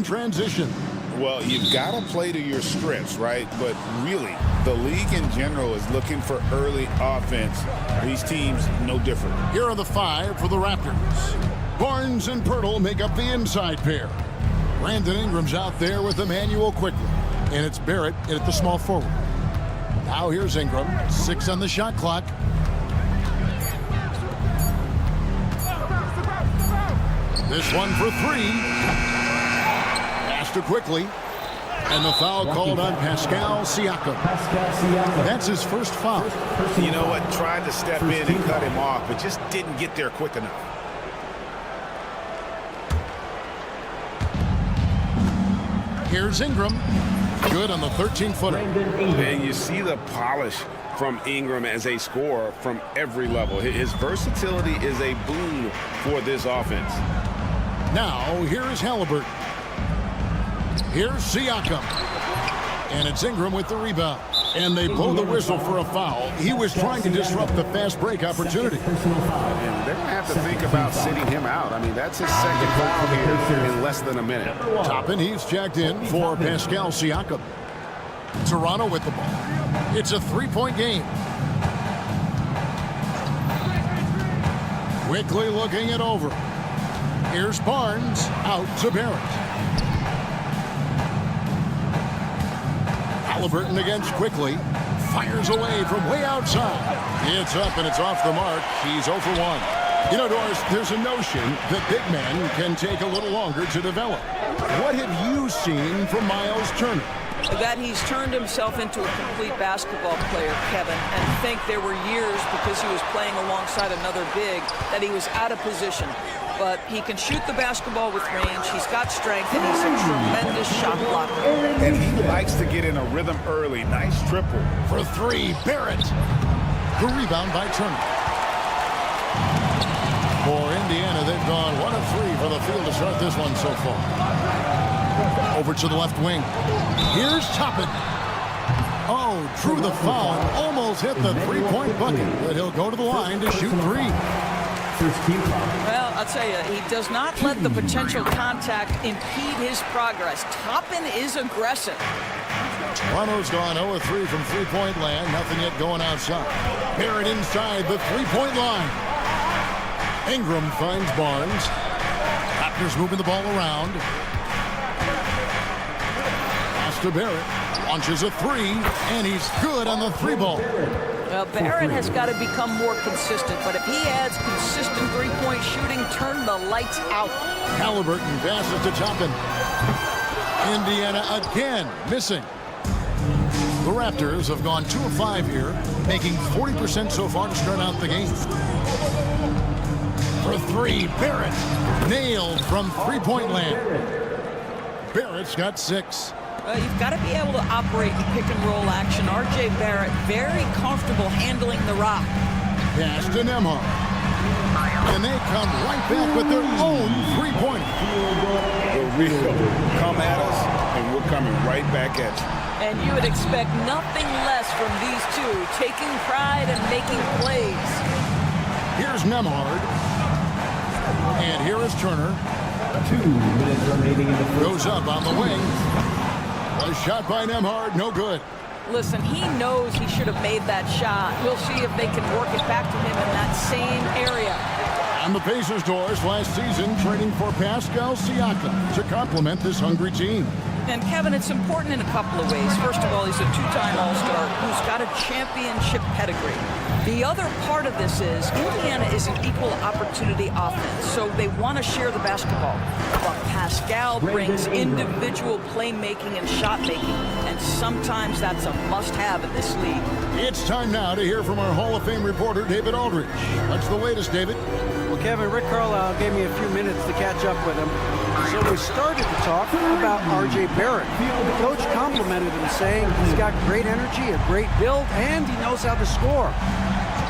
in transition. Well, you've got to play to your strengths, right? But really, the league in general is looking for early offense. These teams, no different. Here are the 5 for the Raptors. Barnes and Pirtle make up the inside pair. Brandon Ingram's out there with Emmanuel quickly. And it's Barrett in at the small forward. Now here's Ingram. 6 on the shot clock. This one for 3. Master quickly. And the foul called on Pascal Siakam. That's his first foul. You know what? Tried to step in and cut him off, but just didn't get there quick enough. Here's Ingram. Good on the 13-footer. And you see the polish from Ingram as a scorer from every level. His versatility is a boon for this offense. Now, here is Halliburton. Here's Siakam. And it's Ingram with the rebound. And they blow the whistle for a foul. He was trying to disrupt the fast break opportunity. And they're going to have to think about sitting him out. I mean, that's his second foul here in less than a minute. Toppin, he's checked in for Pascal Siakam. Toronto with the ball. It's a 3-point game. Quickly looking it over. Here's Barnes out to Barrett. Halliburton against quickly. Fires away from way outside. It's up and it's off the mark. He's 0 for 1. You know, Doris, there's a notion that big men can take a little longer to develop. What have you seen from Miles Turner? That he's turned himself into a complete basketball player, Kevin, and think there were years because he was playing alongside another big that he was out of position. But he can shoot the basketball with range. He's got strength, and he's a tremendous shot blocker. And he likes to get in a rhythm early. Nice triple. For 3, Barrett. The rebound by Turner. For Indiana, they've gone 1 of 3 for the field to start this one so far. Over to the left wing. Here's Toppin. Oh, drew the foul. Almost hit the 3-point bucket. But he'll go to the line to shoot 3. Well, I'll tell you, he does not let the potential contact impede his progress. Toppin is aggressive. Toronto's gone 0 of 3 from 3-point land. Nothing yet going outside. Barrett inside the 3-point line. Ingram finds Barnes. Raptors moving the ball around. Pass to Barrett. Launches a 3, and he's good on the 3-ball. Well, Barrett has got to become more consistent, but if he adds consistent three-point shooting, turn the lights out. Halliburton passes to Toppin. Indiana again missing. The Raptors have gone 2 of 5 here, making 40% so far to start out the game. For 3, Barrett. Nailed from 3-point land. Barrett's got 6. You've got to be able to operate in pick-and-roll action. R.J. Barrett very comfortable handling the rock. Pass to Nembhard. And they come right back with their own 3-pointer. The real come at us, and we're coming right back at you. And you would expect nothing less from these two, taking pride and making plays. Here's Nembhard. And here is Turner. 2 minutes remaining in the first. Goes up on the wing. A shot by Nembhard, no good. Listen, he knows he should have made that shot. We'll see if they can work it back to him in that same area. And the Pacers, Doris, last season trading for Pascal Siakam to complement this hungry team. And Kevin, it's important in a couple of ways. First of all, he's a 2-time All-Star who's got a championship pedigree. The other part of this is Indiana is an equal opportunity offense, so they want to share the basketball. But Pascal brings individual playmaking and shot making, and sometimes that's a must-have in this league. It's time now to hear from our Hall of Fame reporter, David Aldridge. What's the latest, David? Well, Kevin, Rick Carlisle gave me a few minutes to catch up with him. So we started to talk about R.J. Barrett. The coach complimented him, saying he's got great energy, a great build, and he knows how to score.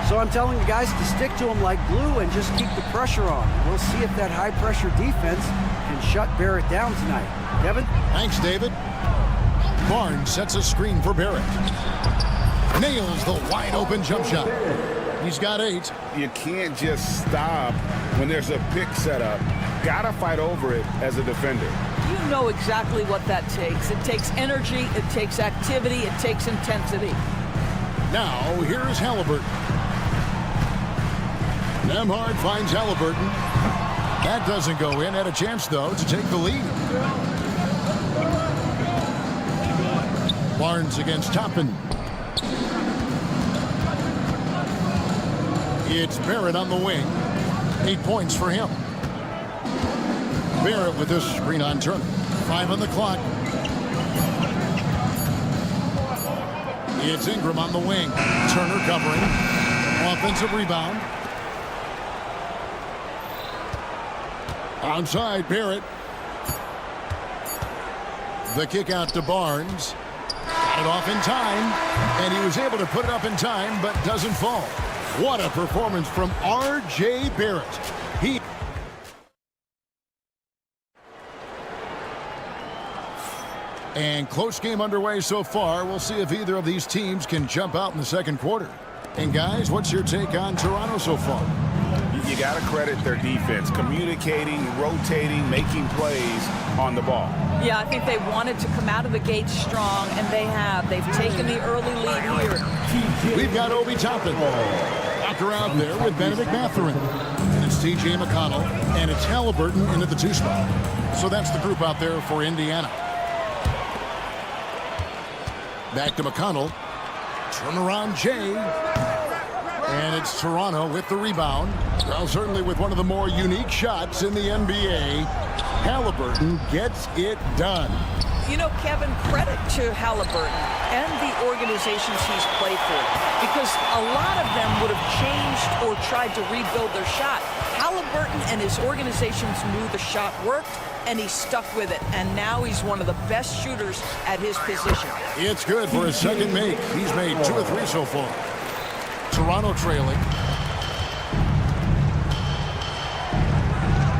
So I'm telling the guys to stick to him like glue and just keep the pressure on. We'll see if that high-pressure defense can shut Barrett down tonight. Kevin? Thanks, David. Barnes sets a screen for Barrett. Nails the wide-open jump shot. He's got 8. You can't just stop when there's a pick set up. Gotta fight over it as a defender. You know exactly what that takes. It takes energy, it takes activity, it takes intensity. Now, here's Halliburton. Nembhard finds Halliburton. That doesn't go in. Had a chance, though, to take the lead. Barnes against Toppin. It's Barrett on the wing. 8 points for him. Barrett with this screen on Turner. 5 on the clock. It's Ingram on the wing. Turner covering. Offensive rebound. Onside, Barrett. The kick out to Barnes. Got it off in time, and he was able to put it up in time, but doesn't fall. What a performance from R.J. Barrett. And close game underway so far. We'll see if either of these teams can jump out in the second quarter. And guys, what's your take on Toronto so far? You got to credit their defense, communicating, rotating, making plays on the ball. Yeah, I think they wanted to come out of the gate strong, and they have. They've taken the early lead here. We've got Obi Toppin. Walker out there with Benedict Mathurin. And it's T.J. McConnell, and it's Halliburton into the 2 spot. So that's the group out there for Indiana. Back to McConnell. Turnaround Jay. And it's Toronto with the rebound. Well, certainly with one of the more unique shots in the NBA. Halliburton gets it done. You know, Kevin, credit to Halliburton and the organizations he's played for, because a lot of them would have changed or tried to rebuild their shot. Halliburton and his organizations knew the shot worked, and he stuck with it. And now he's one of the best shooters at his position. It's good for his second make. He's made 2 of 3 so far. Toronto trailing.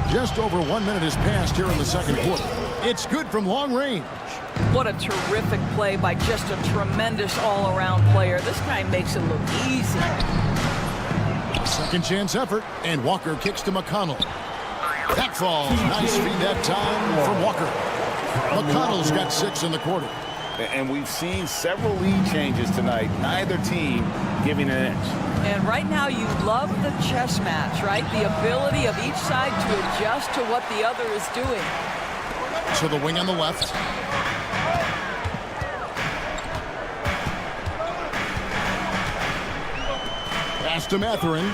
Just over 1 minute has passed here in the second quarter. It's good from long range. What a terrific play by just a tremendous all-around player. This guy makes it look easy. Second chance effort, and Walker kicks to McConnell. That falls. Nice feed that time from Walker. McConnell's got 6 in the quarter. And we've seen several lead changes tonight. Neither team giving an inch. And right now you love the chess match, right? The ability of each side to adjust to what the other is doing. To the wing on the left. Pass to Mathurin.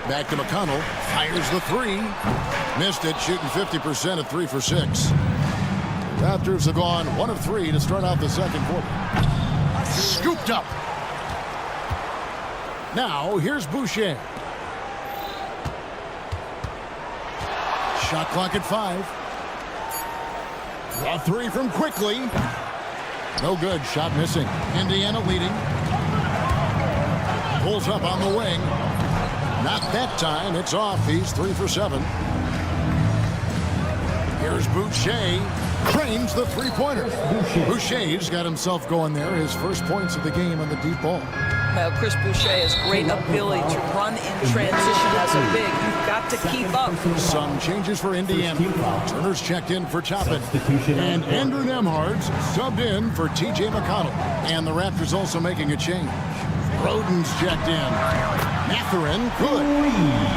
Back to McConnell. Fires the 3. Missed it, shooting 50% at 3 for 6. Raptors have gone 1 of 3 to start out the second quarter. Scooped up. Now, here's Boucher. Shot clock at 5. A 3 from Quickly. No good. Shot missing. Indiana leading. Pulls up on the wing. Not that time. It's off. He's 3 for 7. Here's Boucher. Cranes the 3-pointer. Boucher's got himself going there. His first points of the game on the deep ball. Now, Chris Boucher has great ability to run in transition as a big. You've got to keep up. Some changes for Indiana. Turner's checked in for Toppin. And Andrew Nembhard's subbed in for T.J. McConnell. And the Raptors also making a change. Roden's checked in. Mathurin good.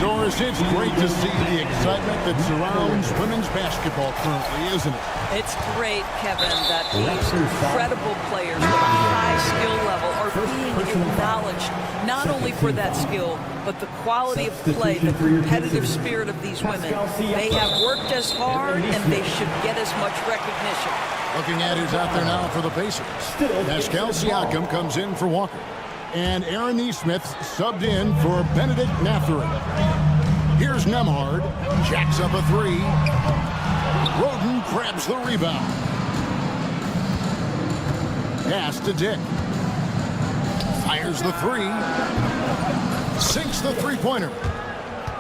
Doris, it's great to see the excitement that surrounds women's basketball currently, isn't it? It's great, Kevin, that these incredible players with a high skill level are being acknowledged, not only for that skill, but the quality of play, the competitive spirit of these women. They have worked as hard, and they should get as much recognition. Looking at who's out there now for the Pacers. Pascal Siakam comes in for Walker. And Aaron Nesmith subbed in for Benedict Mathurin. Here's Nembhard. Jacks up a 3. Roden grabs the rebound. Pass to Dick. Fires the 3. Sinks the 3-pointer.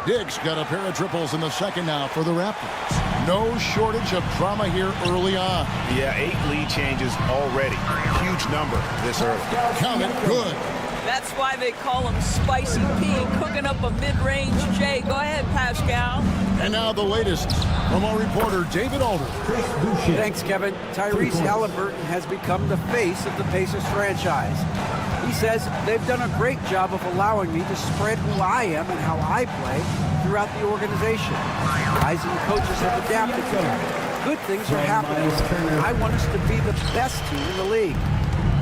Dick's got a pair of triples in the second now for the Raptors. No shortage of drama here early on. Yeah, 8 lead changes already. Huge number this early. Count it good. That's why they call him Spicy P, cooking up a mid-range J. Go ahead, Pascal. And now the latest from our reporter, David Alder. Thanks, Kevin. Tyrese Halliburton has become the face of the Pacers franchise. He says they've done a great job of allowing me to spread who I am and how I play throughout the organization. Guys and coaches have adapted to it. Good things are happening. I want us to be the best team in the league.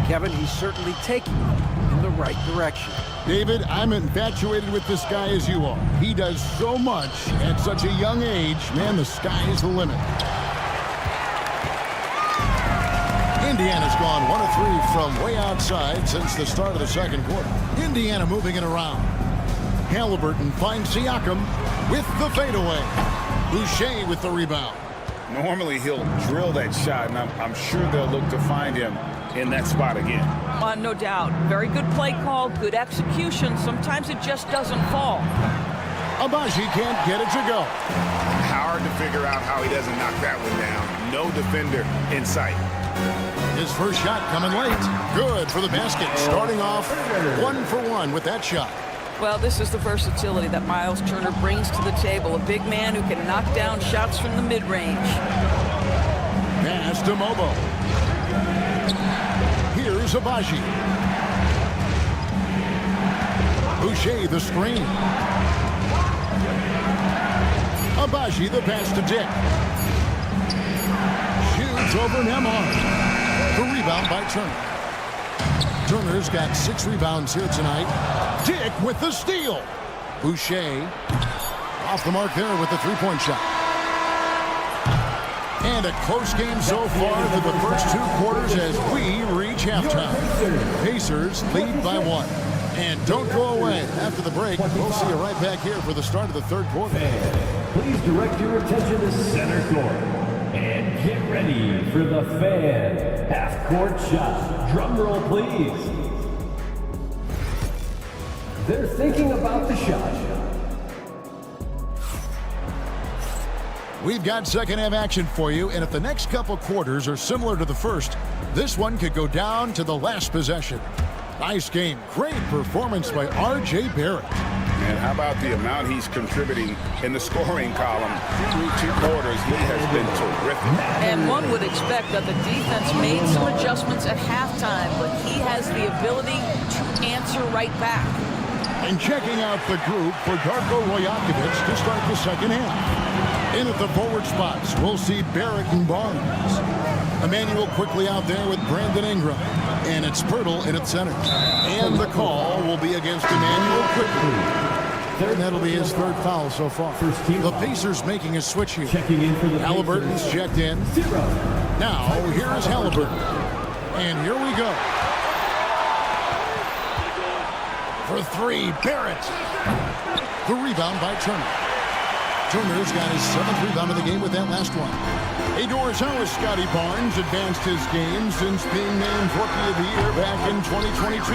Kevin, he's certainly taking it in the right direction. David, I'm infatuated with this guy as you are. He does so much at such a young age. Man, the sky is the limit. Indiana's gone 1 of 3 from way outside since the start of the second quarter. Indiana moving it around. Halliburton finds Siakam with the fadeaway. Boucher with the rebound. Normally he'll drill that shot, and I'm sure they'll look to find him in that spot again. No doubt. Very good play call, good execution. Sometimes it just doesn't fall. Abaji can't get it to go. Hard to figure out how he doesn't knock that one down. No defender in sight. His first shot coming late. Good for the basket. Starting off 1 for 1 with that shot. Well, this is the versatility that Miles Turner brings to the table. A big man who can knock down shots from the mid-range. Pass to Mobo. Here's Abaji. Boucher the screen. Abaji the pass to Dick. Shoots over Nemhard. The rebound by Turner. Turner's got 6 rebounds here tonight. Dick with the steal. Boucher off the mark there with the three-point shot. And a close game so far for the first 2 quarters as we reach halftime. Pacers lead by 1. And don't go away. After the break, we'll see you right back here for the start of the third quarter. Please direct your attention to center court. And get ready for the Fan half-court shot. Drum roll, please. They're thinking about the shot. We've got second half action for you, and if the next couple quarters are similar to the first, this one could go down to the last possession. Nice game. Great performance by R.J. Barrett. And how about the amount he's contributing in the scoring column through 2 quarters? He has been terrific. And one would expect that the defense made some adjustments at halftime, but he has the ability to answer right back. And checking out the group for Darko Rajakovic to start the second half. In at the forward spots, we'll see Barrett and Barnes. Emmanuel quickly out there with Brandon Ingram. And it's Pirtle in at center. And the call will be against Emmanuel quickly. And that'll be his 3rd foul so far. The Pacers making a switch here. Halliburton's checked in. Now, here is Halliburton. And here we go. For 3, Barrett. The rebound by Turner. Turner's got his 7th rebound of the game with that last one. Hey, Doris, how has Scotty Barnes advanced his game since being named Rookie of the Year back in 2022?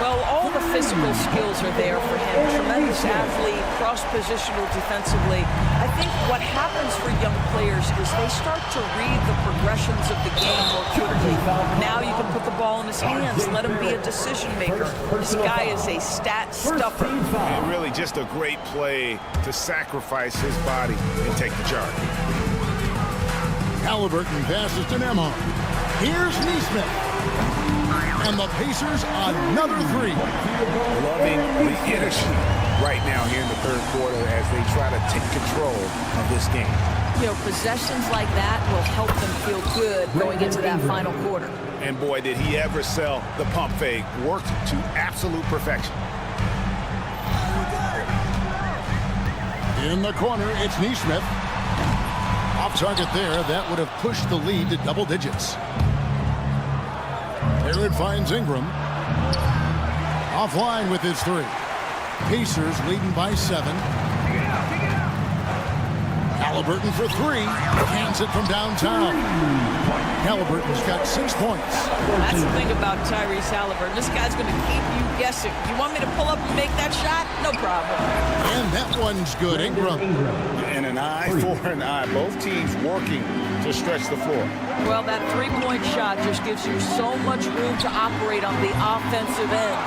Well, all the physical skills are there for him. Tremendous athlete, cross-positional defensively. I think what happens for young players is they start to read the progressions of the game more quickly. Now you can put the ball in his hands, let him be a decision maker. This guy is a stat stuffer. And really just a great play to sacrifice his body and take the charge. Halliburton passes to Nemhard. Here's Neesmith. And the Pacers another 3. Loving the energy right now here in the 3rd quarter as they try to take control of this game. You know, possessions like that will help them feel good going into that final quarter. And boy, did he ever sell the pump fake. Worked to absolute perfection. In the corner, it's Neesmith. Off target there, that would have pushed the lead to double digits. Barrett finds Ingram. Offline with his 3. Pacers leading by 7. Halliburton for 3. Cans it from downtown. Halliburton's got 6 points. That's the thing about Tyrese Halliburton. This guy's going to keep you guessing. You want me to pull up and make that shot? No problem. And that one's good. Ingram. And an eye for an eye. Both teams working to stretch the floor. Well, that 3-point shot just gives you so much room to operate on the offensive end.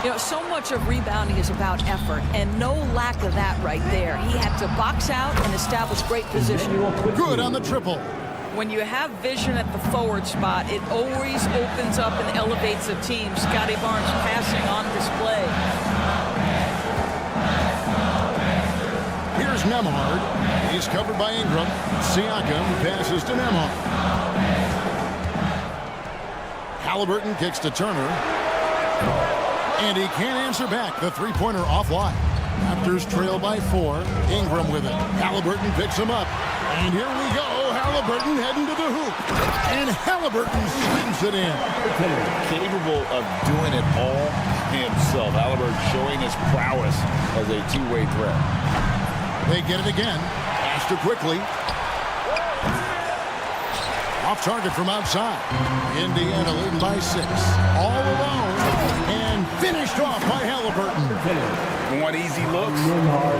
You know, so much of rebounding is about effort, and no lack of that right there. He had to box out and establish great position. Good on the triple. When you have vision at the forward spot, it always opens up and elevates a team. Scotty Barnes passing on display. Here's Nembhard. He's covered by Ingram. Siakam passes to Nembhard. Halliburton kicks to Turner. And he can't answer back. The three-pointer offline. Raptors trail by 4. Ingram with it. Halliburton picks him up. And here we go. Halliburton heading to the hoop. And Halliburton slams it in. Capable of doing it all himself. Halliburton showing his prowess as a two-way threat. They get it again. Faster quickly. Off target from outside. Indiana leading by 6. All alone. And finished off by Halliburton. Want easy looks?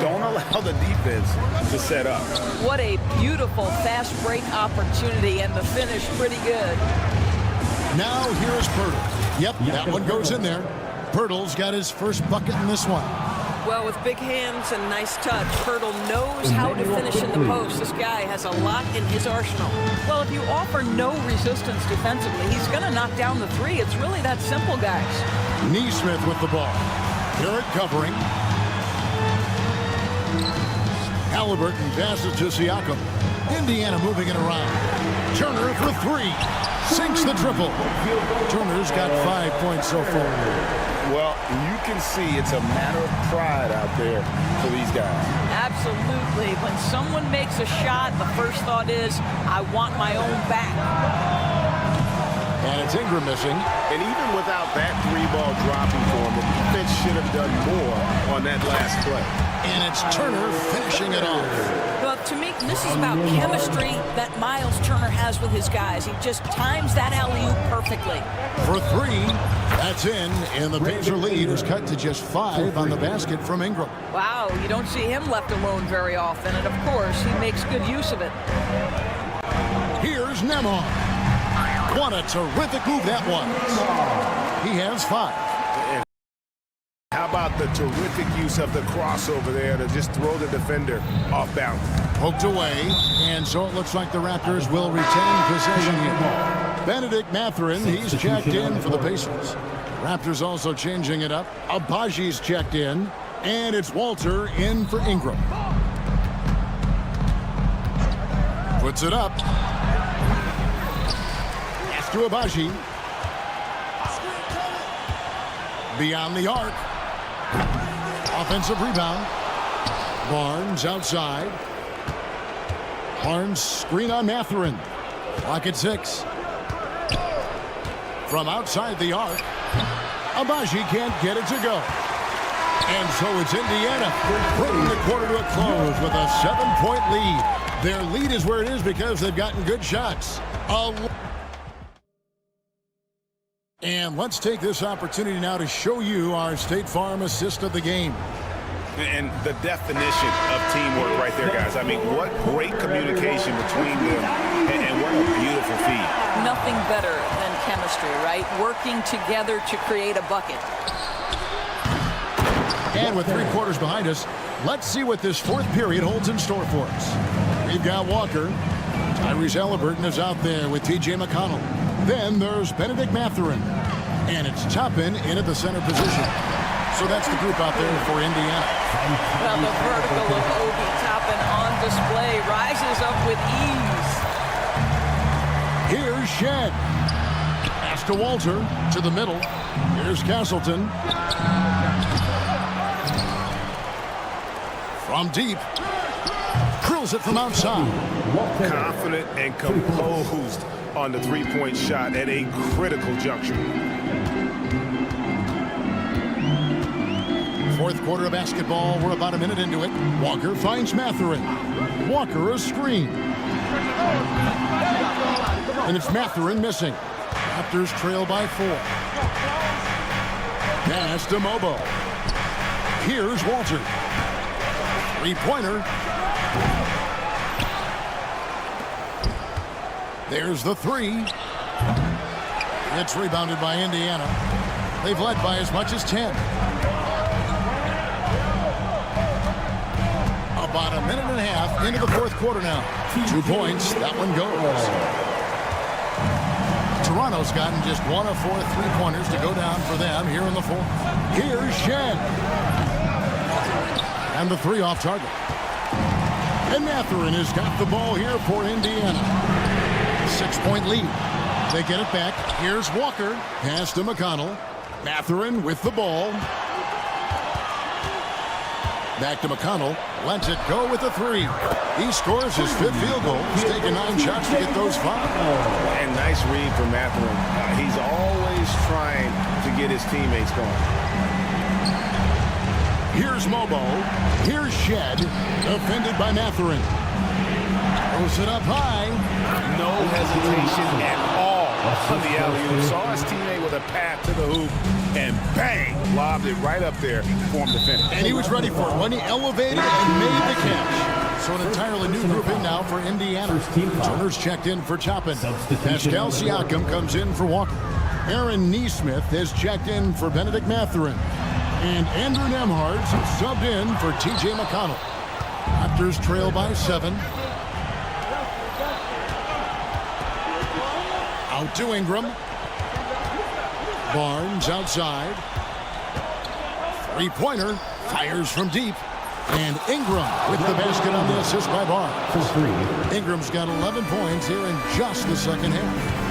Don't allow the defense to set up. What a beautiful fast break opportunity, and the finish pretty good. Now here's Pirtle. Yep, that one goes in there. Pirtle's got his first bucket in this one. Well, with big hands and nice touch, Pirtle knows how to finish in the post. This guy has a lot in his arsenal. Well, if you offer no resistance defensively, he's going to knock down the three. It's really that simple, guys. Neesmith with the ball. Garrett covering. Halliburton passes to Siakam. Indiana moving it around. Turner for 3. Sinks the triple. Turner's got 5 points so far. Well, you can see it's a matter of pride out there for these guys. Absolutely. When someone makes a shot, the first thought is, I want my own back. And it's Ingram missing. And even without that 3-ball dropping for him, the defense should have done more on that last play. And it's Turner finishing it off. Well, to me, this is about chemistry that Miles Turner has with his guys. He just times that alley-oop perfectly. For 3, that's in, and the Pacer lead is cut to just 5 on the basket from Ingram. Wow, you don't see him left alone very often, and of course, he makes good use of it. Here's Nembhard. What a terrific move that was. He has 5. How about the terrific use of the crossover there to just throw the defender off balance? Poked away, and so it looks like the Raptors will retain possession here. Benedict Mathurin, he's checked in for the Pacers. Raptors also changing it up. Abaji's checked in, and it's Walter in for Ingram. Puts it up. Pass to Abaji. Beyond the arc. Offensive rebound. Barnes outside. Barnes screen on Mathurin. Clock at 6. From outside the arc. Abaji can't get it to go. And so it's Indiana bringing the quarter to a close with a 7-point lead. Their lead is where it is because they've gotten good shots. And let's take this opportunity now to show you our State Farm assist of the game. And the definition of teamwork right there, guys. I mean, what great communication between them, and what a beautiful feed. Nothing better than chemistry, right? Working together to create a bucket. And with 3 quarters behind us, let's see what this 4th period holds in store for us. We've got Walker. Tyrese Halliburton is out there with T.J. McConnell. Then there's Benedict Mathurin. And it's Toppin in at the center position. So that's the group out there for Indiana. Well, the vertical of Obi Toppin on display rises up with ease. Here's Shed. Pass to Walter to the middle. Here's Castleton. From deep. Drills it from outside. Confident and composed on the 3-point shot at a critical juncture. 4th quarter of basketball. We're about a minute into it. Walker finds Mathurin. Walker a screen. And it's Mathurin missing. Raptors trail by 4. Pass to Mobo. Here's Walter. 3-pointer. There's the 3. It's rebounded by Indiana. They've led by as much as 10. About a minute and a half into the fourth quarter now. 2 points. That one goes. Toronto's gotten just 1 of 4 3-pointers to go down for them here in the fourth. Here's Shen. And the 3 off target. And Mathurin has got the ball here for Indiana. 6-point lead. They get it back. Here's Walker. Pass to McConnell. Mathurin with the ball. Back to McConnell. Lets it go with the 3. He scores his 5th field goal. He's taken 9 shots to get those 5. And nice read from Mathurin. He's always trying to get his teammates going. Here's Mobo. Here's Shed. Defended by Mathurin. Throws it up high. No hesitation at all on the alley-oop. Saw his teammate with a pass to the hoop, and bang, lobbed it right up there for him to finish. And he was ready for it when he elevated and made the catch. So an entirely new group in now for Indiana. Turner's checked in for Toppin. Pascal Siakam comes in for Walker. Aaron Neesmith has checked in for Benedict Mathurin. And Andrew Nemhard's subbed in for T.J. McConnell. Raptors trail by 7. Out to Ingram. Barnes outside. 3-pointer. Fires from deep. And Ingram with the basket on the assist by Barnes. For 3. Ingram's got 11 points here in just the second half.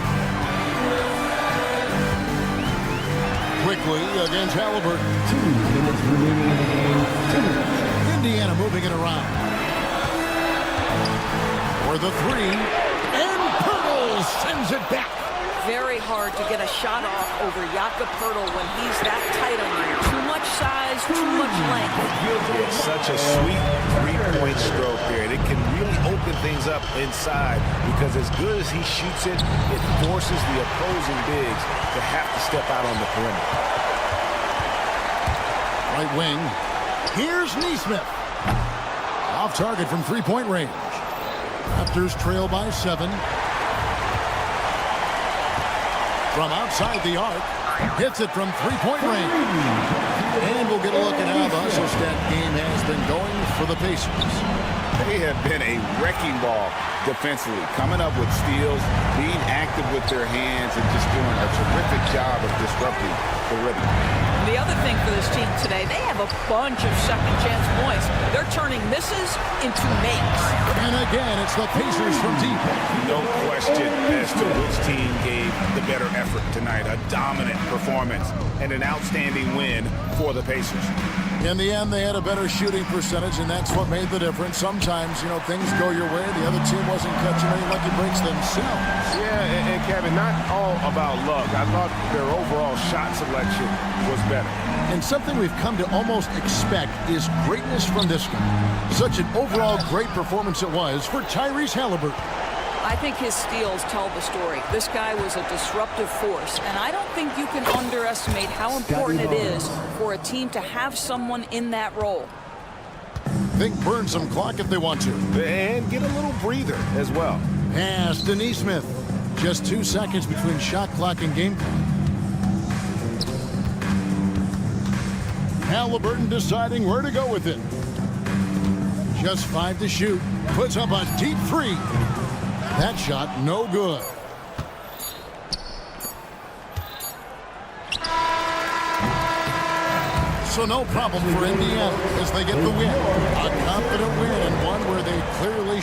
Quickly against Halliburton. 2 minutes remaining in the game. Indiana moving it around. For the 3. And Pirtle sends it back. Very hard to get a shot off over Jakob Pirtle when he's that tight on you. Too much size, too much length. It's such a sweet 3-point stroke there. It can really open things up inside because as good as he shoots it, it forces the opposing bigs to have to step out on the perimeter. Right wing. Here's Neesmith. Off target from 3-point range. Raptors trail by 7. From outside the arc. Hits it from 3-point range. And we'll get a look at how the hustle stat game has been going for the Pacers. They have been a wrecking ball defensively, coming up with steals, being active with their hands, and just doing a terrific job of disrupting the rhythm. The other thing for this team today, they have a bunch of second chance points. They're turning misses into makes. And again, it's the Pacers from deep. No question as to which team gave the better effort tonight. A dominant performance and an outstanding win for the Pacers. In the end, they had a better shooting percentage, and that's what made the difference. Sometimes, things go your way. The other team wasn't catching any lucky breaks themselves. Yeah, and Kevin, not all about luck. I thought their overall shot selection was better. And something we've come to almost expect is greatness from this guy. Such an overall great performance it was for Tyrese Halliburton. I think his steals tell the story. This guy was a disruptive force, and I don't think you can underestimate how important it is for a team to have someone in that role. Think burn some clock if they want to. And get a little breather as well. Pass to Neesmith. Just 2 seconds between shot clock and game clock. Halliburton deciding where to go with it. Just 5 to shoot. Puts up a deep 3. That shot no good. So no problem for Indiana as they get the win. A confident win and one where they clearly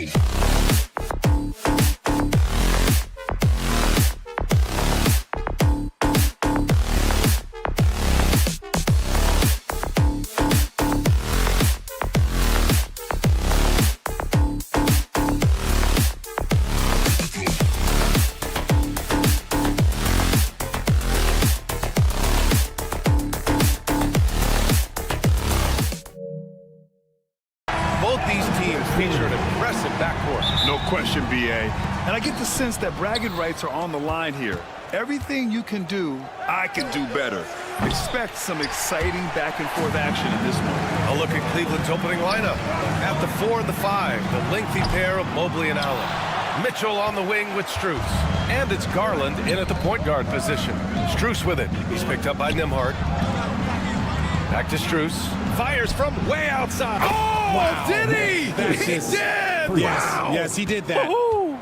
ready. Both these teams feature an impressive backcourt. No question, BA. And I get the sense that bragging rights are on the line here. Everything you can do, I can do better. Expect some exciting back-and-forth action in this one. A look at Cleveland's opening lineup. At the 4 and the 5, the lengthy pair of Mobley and Allen. Mitchell on the wing with Strus. And it's Garland in at the point guard position. Strus with it. He's picked up by Nembhard. Back to Strus. Fires from way outside. Oh, Wow. did he? That's He just- did! Yes, Wow. yes, he did that. Woo-hoo.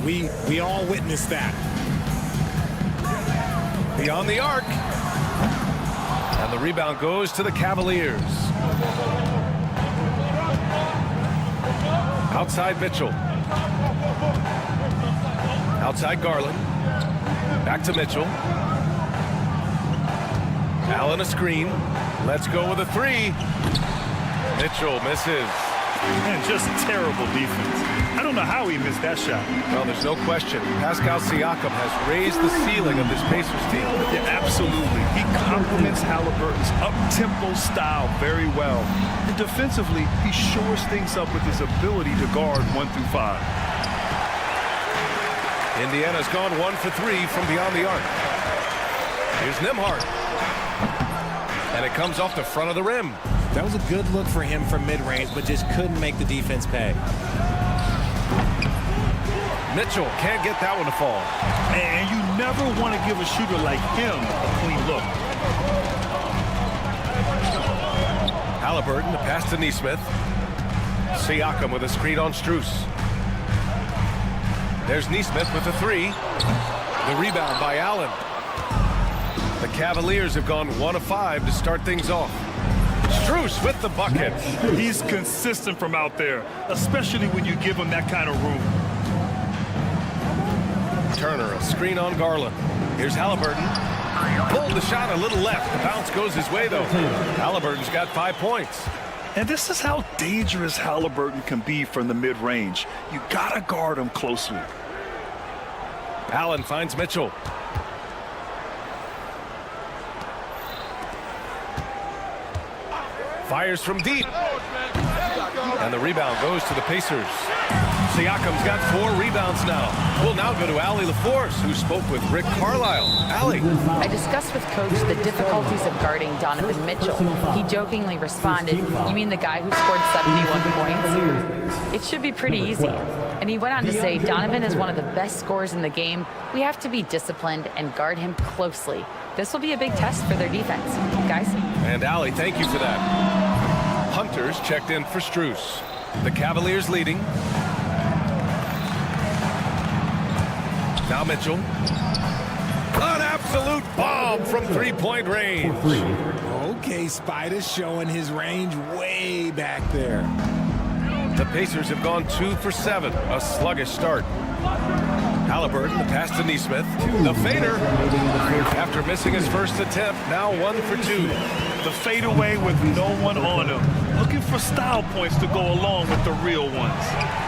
We all witnessed that. Beyond the arc. And the rebound goes to the Cavaliers. Outside Mitchell. Outside Garland. Back to Mitchell. Allen a screen. Let's go with a 3. Mitchell misses. Man, just terrible defense. I don't know how he missed that shot. Well, there's no question. Pascal Siakam has raised the ceiling of this Pacers team. Yeah, absolutely. He complements Halliburton's up-tempo style very well. And defensively, he shores things up with his ability to guard 1 through 5. Indiana's gone 1 for 3 from beyond the arc. Here's Nembhard. And it comes off the front of the rim. That was a good look for him from mid-range, but just couldn't make the defense pay. Mitchell can't get that one to fall. And you never want to give a shooter like him a clean look. Halliburton, the pass to Nesmith. Siakam with a screen on Strus. There's Nesmith with the 3. The rebound by Allen. The Cavaliers have gone 1 of 5 to start things off. Strus with the bucket. He's consistent from out there, especially when you give him that kind of room. Turner, a screen on Garland. Here's Halliburton. Pulled the shot a little left. The bounce goes his way, though. Halliburton's got 5 points. And this is how dangerous Halliburton can be from the mid-range. You gotta guard him closely. Allen finds Mitchell. Fires from deep. And the rebound goes to the Pacers. Siakam's got 4 rebounds now. We'll now go to Allie LaForce, who spoke with Rick Carlisle. Allie. I discussed with Coach the difficulties of guarding Donovan Mitchell. He jokingly responded, "You mean the guy who scored 71 points? It should be pretty easy." And he went on to say, "Donovan is one of the best scorers in the game. We have to be disciplined and guard him closely. This will be a big test for their defense." Guys? And Allie, thank you for that. Hunter's checked in for Strus. The Cavaliers leading. Now Mitchell. An absolute bomb from three-point range. Okay, Spider's showing his range way back there. The Pacers have gone 2 for 7. A sluggish start. Halliburton, the pass to Nesmith. The fader. After missing his first attempt, now 1 for 2. The fadeaway with no one on him. Looking for style points to go along with the real ones.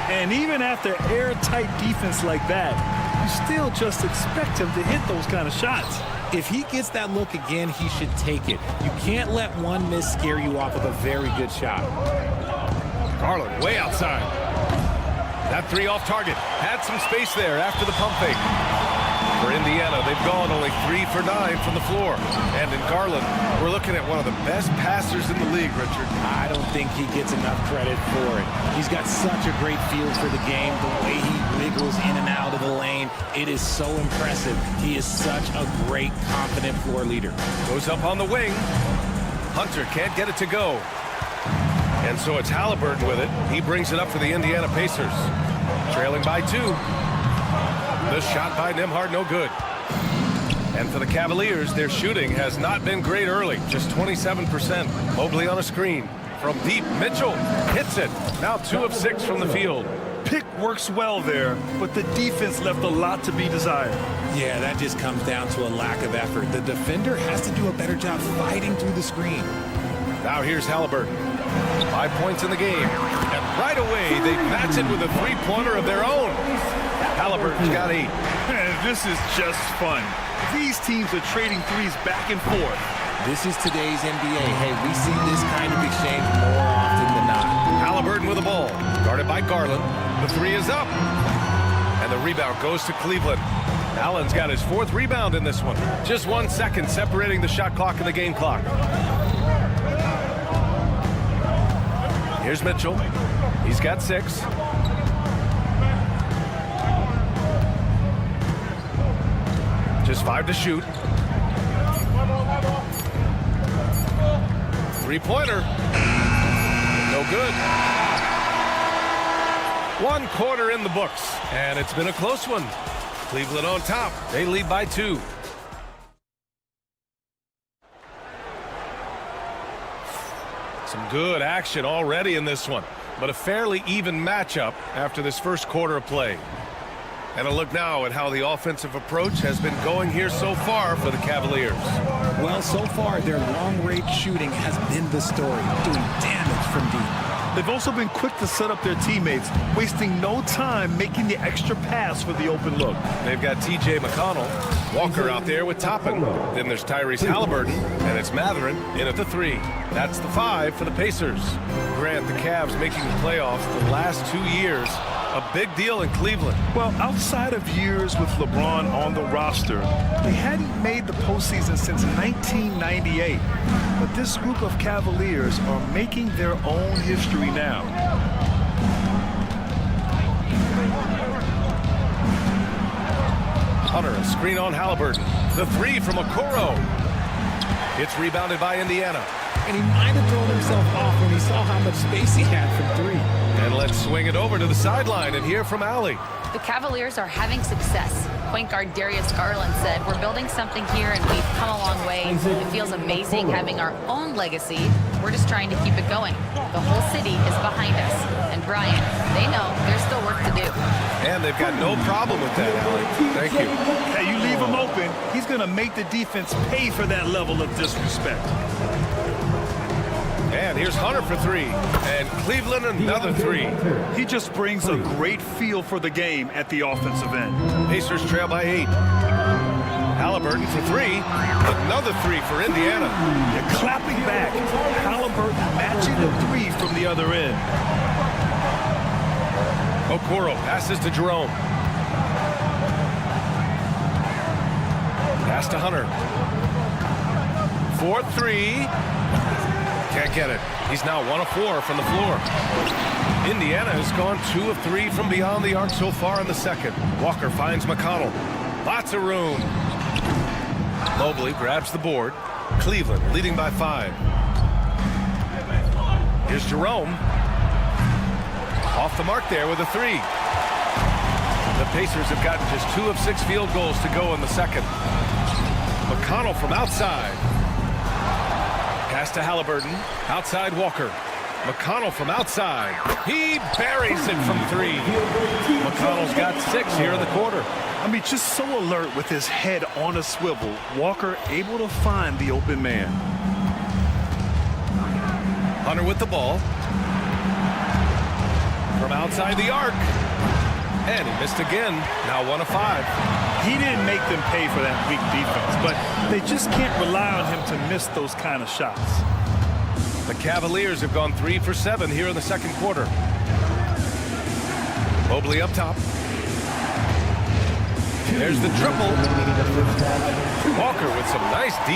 And even after airtight defense like that, you still just expect him to hit those kind of shots. If he gets that look again, he should take it. You can't let one miss scare you off of a very good shot. Garland way outside. That 3 off target. Had some space there after the pump fake. For Indiana, they've gone only 3 for 9 from the floor. And in Garland, we're looking at one of the best passers in the league, Richard. I don't think he gets enough credit for it. He's got such a great feel for the game, the way he wiggles in and out of the lane. It is so impressive. He is such a great, confident floor leader. Goes up on the wing. Hunter can't get it to go. And so it's Halliburton with it. He brings it up for the Indiana Pacers. Trailing by 2. The shot by Nembhard, no good. And for the Cavaliers, their shooting has not been great early. Just 27%. Mobley on a screen. From deep, Mitchell hits it. Now 2 of 6 from the field. pick works well there, but the defense left a lot to be desired. Yeah, that just comes down to a lack of effort. The defender has to do a better job fighting through the screen. Now here's Halliburton. 5 points in the game. And right away, they match it with a three-pointer of their own. Halliburton's got 8. Man, this is just fun. These teams are trading threes back and forth. This is today's NBA. Hey, we see this kind of exchange more often than not. Halliburton with the ball. Guarded by Garland. The 3 is up. And the rebound goes to Cleveland. Allen's got his 4th rebound in this one. Just 1 second separating the shot clock and the game clock. Here's Mitchell. He's got 6. Just 5 to shoot. 3-pointer. No good. 1 quarter in the books, and it's been a close one. Cleveland on top. They lead by 2. Some good action already in this one, but a fairly even matchup after this first quarter of play. And a look now at how the offensive approach has been going here so far for the Cavaliers. Well, so far, their long-range shooting has been the story, doing damage from deep. They've also been quick to set up their teammates, wasting no time making the extra pass for the open look. They've got T.J. McConnell, Walker out there with Toppin. Then there's Tyrese Halliburton, and it's Mathurin in at the 3. That's the 5 for the Pacers. Grant, the Cavs making the playoffs the last 2 years. A big deal in Cleveland. Well, outside of years with LeBron on the roster, they hadn't made the postseason since 1998. But this group of Cavaliers are making their own history now. Hunter, a screen on Halliburton. The 3 from Okoro. It's rebounded by Indiana. And he might have thrown himself off when he saw how much space he had from 3. And let's swing it over to the sideline and hear from Allie. The Cavaliers are having success. Point guard Darius Garland said, "We're building something here and we've come a long way. It feels amazing having our own legacy. We're just trying to keep it going. The whole city is behind us." And Brian, they know there's still work to do. And they've got no problem with that, Allie. Thank you. Hey, you leave him open, he's going to make the defense pay for that level of disrespect. And here's Hunter for 3. And Cleveland another 3. He just brings a great feel for the game at the offensive end. Pacers trail by 8. Halliburton for 3. Another 3 for Indiana. They're clapping back. Halliburton matching the 3 from the other end. Okoro passes to Jerome. Pass to Hunter. 4-3. Can't get it. He's now 1 of 4 from the floor. Indiana has gone 2 of 3 from beyond the arc so far in the second. Walker finds McConnell. Lots of room. Mobley grabs the board. Cleveland leading by 5. Here's Jerome. Off the mark there with a 3. The Pacers have gotten just 2 of 6 field goals to go in the second. McConnell from outside. Pass to Halliburton. Outside Walker. McConnell from outside. He buries it from 3. McConnell's got 6 here in the quarter. I mean, just so alert with his head on a swivel. Walker able to find the open man. Hunter with the ball. From outside the arc. And he missed again. Now 1 of 5. He didn't make them pay for that weak defense, but they just can't rely on him to miss those kind of shots. The Cavaliers have gone 3 for 7 here in the second quarter. Mobley up top. There's the triple. Walker with some nice D.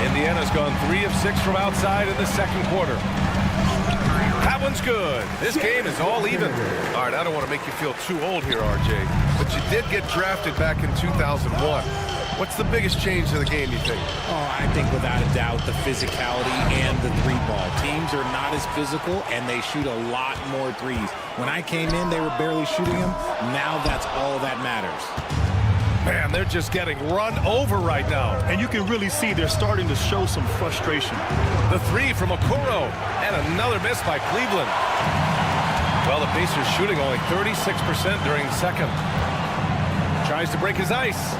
Indiana's gone 3 of 6 from outside in the second quarter. That one's good. This game is all even. All right, I don't want to make you feel too old here, RJ, but you did get drafted back in 2001. What's the biggest change to the game, you think? Oh, I think without a doubt the physicality and the 3-ball. Teams are not as physical, and they shoot a lot more threes. When I came in, they were barely shooting them. Now that's all that matters. Man, they're just getting run over right now. And you can really see they're starting to show some frustration. The 3 from Okoro, and another miss by Cleveland. Well, the Pacers shooting only 36% during the second. Tries to break his ice.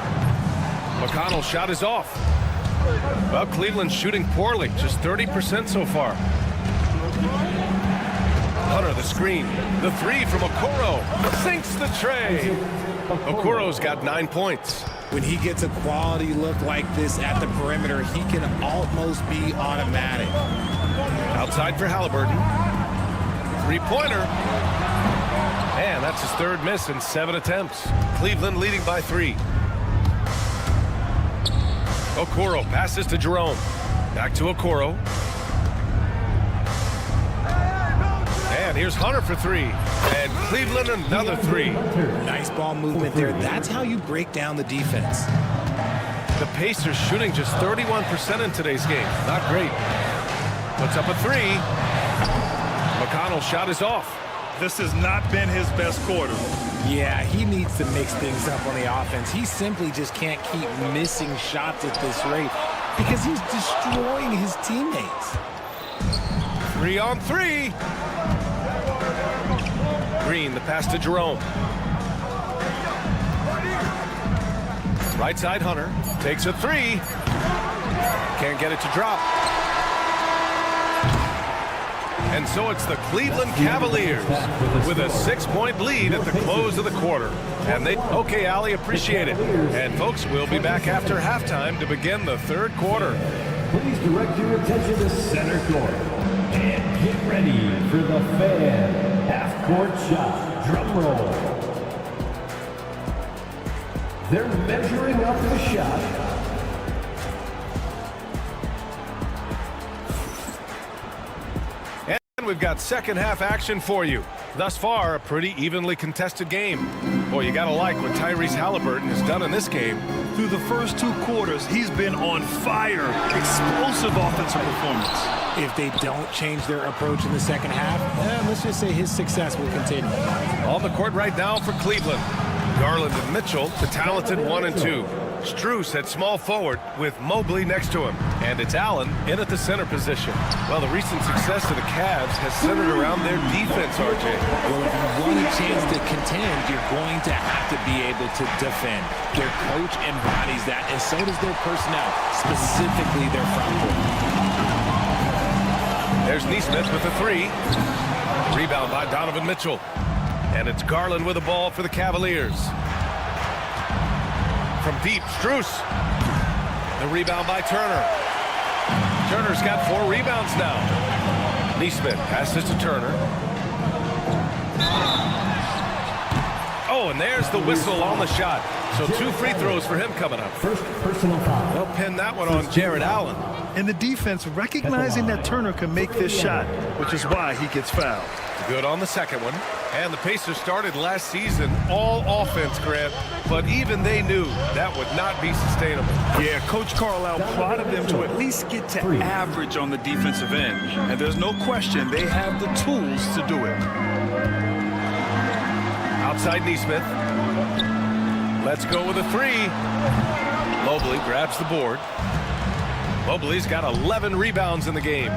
McConnell's shot is off. Well, Cleveland's shooting poorly, just 30% so far. Hunter, the screen. The three from Okoro. Sinks the tray. Okoro's got 9 points. When he gets a quality look like this at the perimeter, he can almost be automatic. Outside for Halliburton. Three-pointer. And that's his third miss in 7 attempts. Cleveland leading by 3. Okoro passes to Jerome. Back to Okoro. And here's Hunter for 3. And Cleveland another 3. Nice ball movement there. That's how you break down the defense. The Pacers shooting just 31% in today's game. Not great. Puts up a 3. McConnell's shot is off. This has not been his best quarter. Yeah, he needs to mix things up on the offense. He simply just can't keep missing shots at this rate because he's destroying his teammates. 3 on 3. Green, the pass to Jerome. Right side, Hunter. Takes a 3. Can't get it to drop. And so it's the Cleveland Cavaliers with a 6-point lead at the close of the quarter. And okay, Allie, appreciate it. And folks, we'll be back after halftime to begin the third quarter. Please direct your attention to center court. And get ready for the fan half-court shot. Drum roll. They're measuring up the shot. We've got second half action for you. Thus far, a pretty evenly contested game. Boy, you gotta like what Tyrese Halliburton has done in this game. Through the first 2 quarters, he's been on fire. Explosive offensive performance. If they don't change their approach in the second half, let's just say his success will continue. On the court right now for Cleveland. Garland and Mitchell, the talented 1 and 2. Struce at small forward with Mobley next to him. And it's Allen in at the center position. Well, the recent success of the Cavs has centered around their defense, RJ. Well, if you want a chance to contend, you're going to have to be able to defend. Their coach embodies that, and so does their personnel, specifically their front court. There's Nesmith with a 3. Rebound by Donovan Mitchell. And it's Garland with the ball for the Cavaliers. From deep, Struce. The rebound by Turner. Turner's got 4 rebounds now. Nesmith passes to Turner. Oh, and there's the whistle on the shot. So 2 free throws for him coming up. First personal foul. They'll pin that one on Jared Allen. And the defense recognizing that Turner can make this shot, which is why he gets fouled. Good on the second one. And the Pacers started last season all offense, Grant, but even they knew that would not be sustainable. Yeah, Coach Carlisle prodded them to at least get to average on the defensive end. And there's no question they have the tools to do it. Outside Nesmith. Let's go with a 3. Mobley grabs the board. Mobley's got 11 rebounds in the game.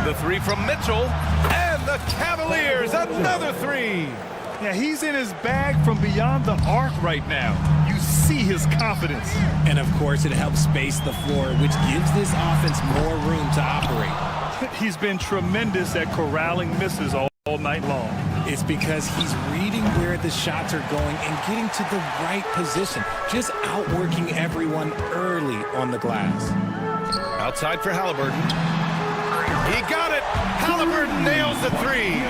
The 3 from Mitchell. And the Cavaliers, another 3. Yeah, he's in his bag from beyond the arc right now. You see his confidence. And, of course, it helps space the floor, which gives this offense more room to operate. He's been tremendous at corralling misses all night long. It's because he's reading where the shots are going and getting to the right position, just outworking everyone early on the glass. Outside for Halliburton. He got it. Halliburton nails the 3.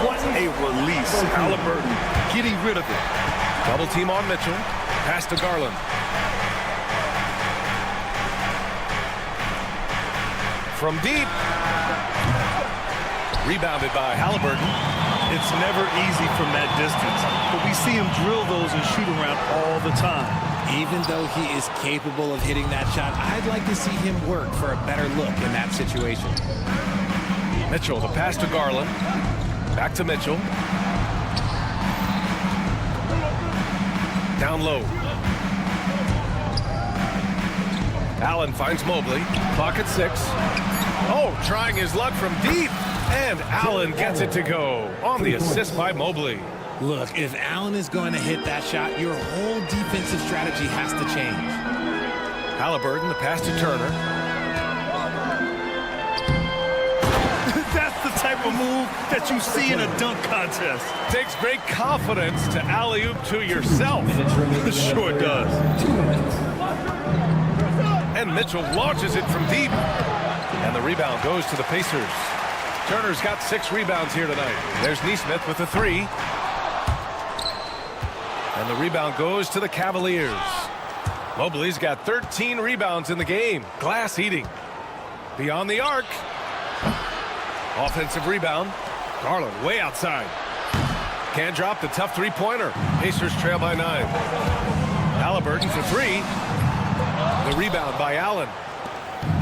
What a release. Halliburton getting rid of it. Double team on Mitchell. Pass to Garland. From deep. Rebounded by Halliburton. It's never easy from that distance, but we see him drill those and shoot around all the time. Even though he is capable of hitting that shot, I'd like to see him work for a better look in that situation. Mitchell, the pass to Garland. Back to Mitchell. Down low. Allen finds Mobley. Clock at 6. Oh, trying his luck from deep. And Allen gets it to go on the assist by Mobley. Look, if Allen is going to hit that shot, your whole defensive strategy has to change. Halliburton, the pass to Turner. That's the type of move that you see in a dunk contest. Takes great confidence to alley-oop to yourself. It sure does. And Mitchell launches it from deep. And the rebound goes to the Pacers. Turner's got 6 rebounds here tonight. There's Nesmith with the 3. And the rebound goes to the Cavaliers. Mobley's got 13 rebounds in the game. Glass eating. Beyond the arc. Offensive rebound. Garland way outside. Can't drop the tough three-pointer. Pacers trail by 9. Halliburton for 3. The rebound by Allen.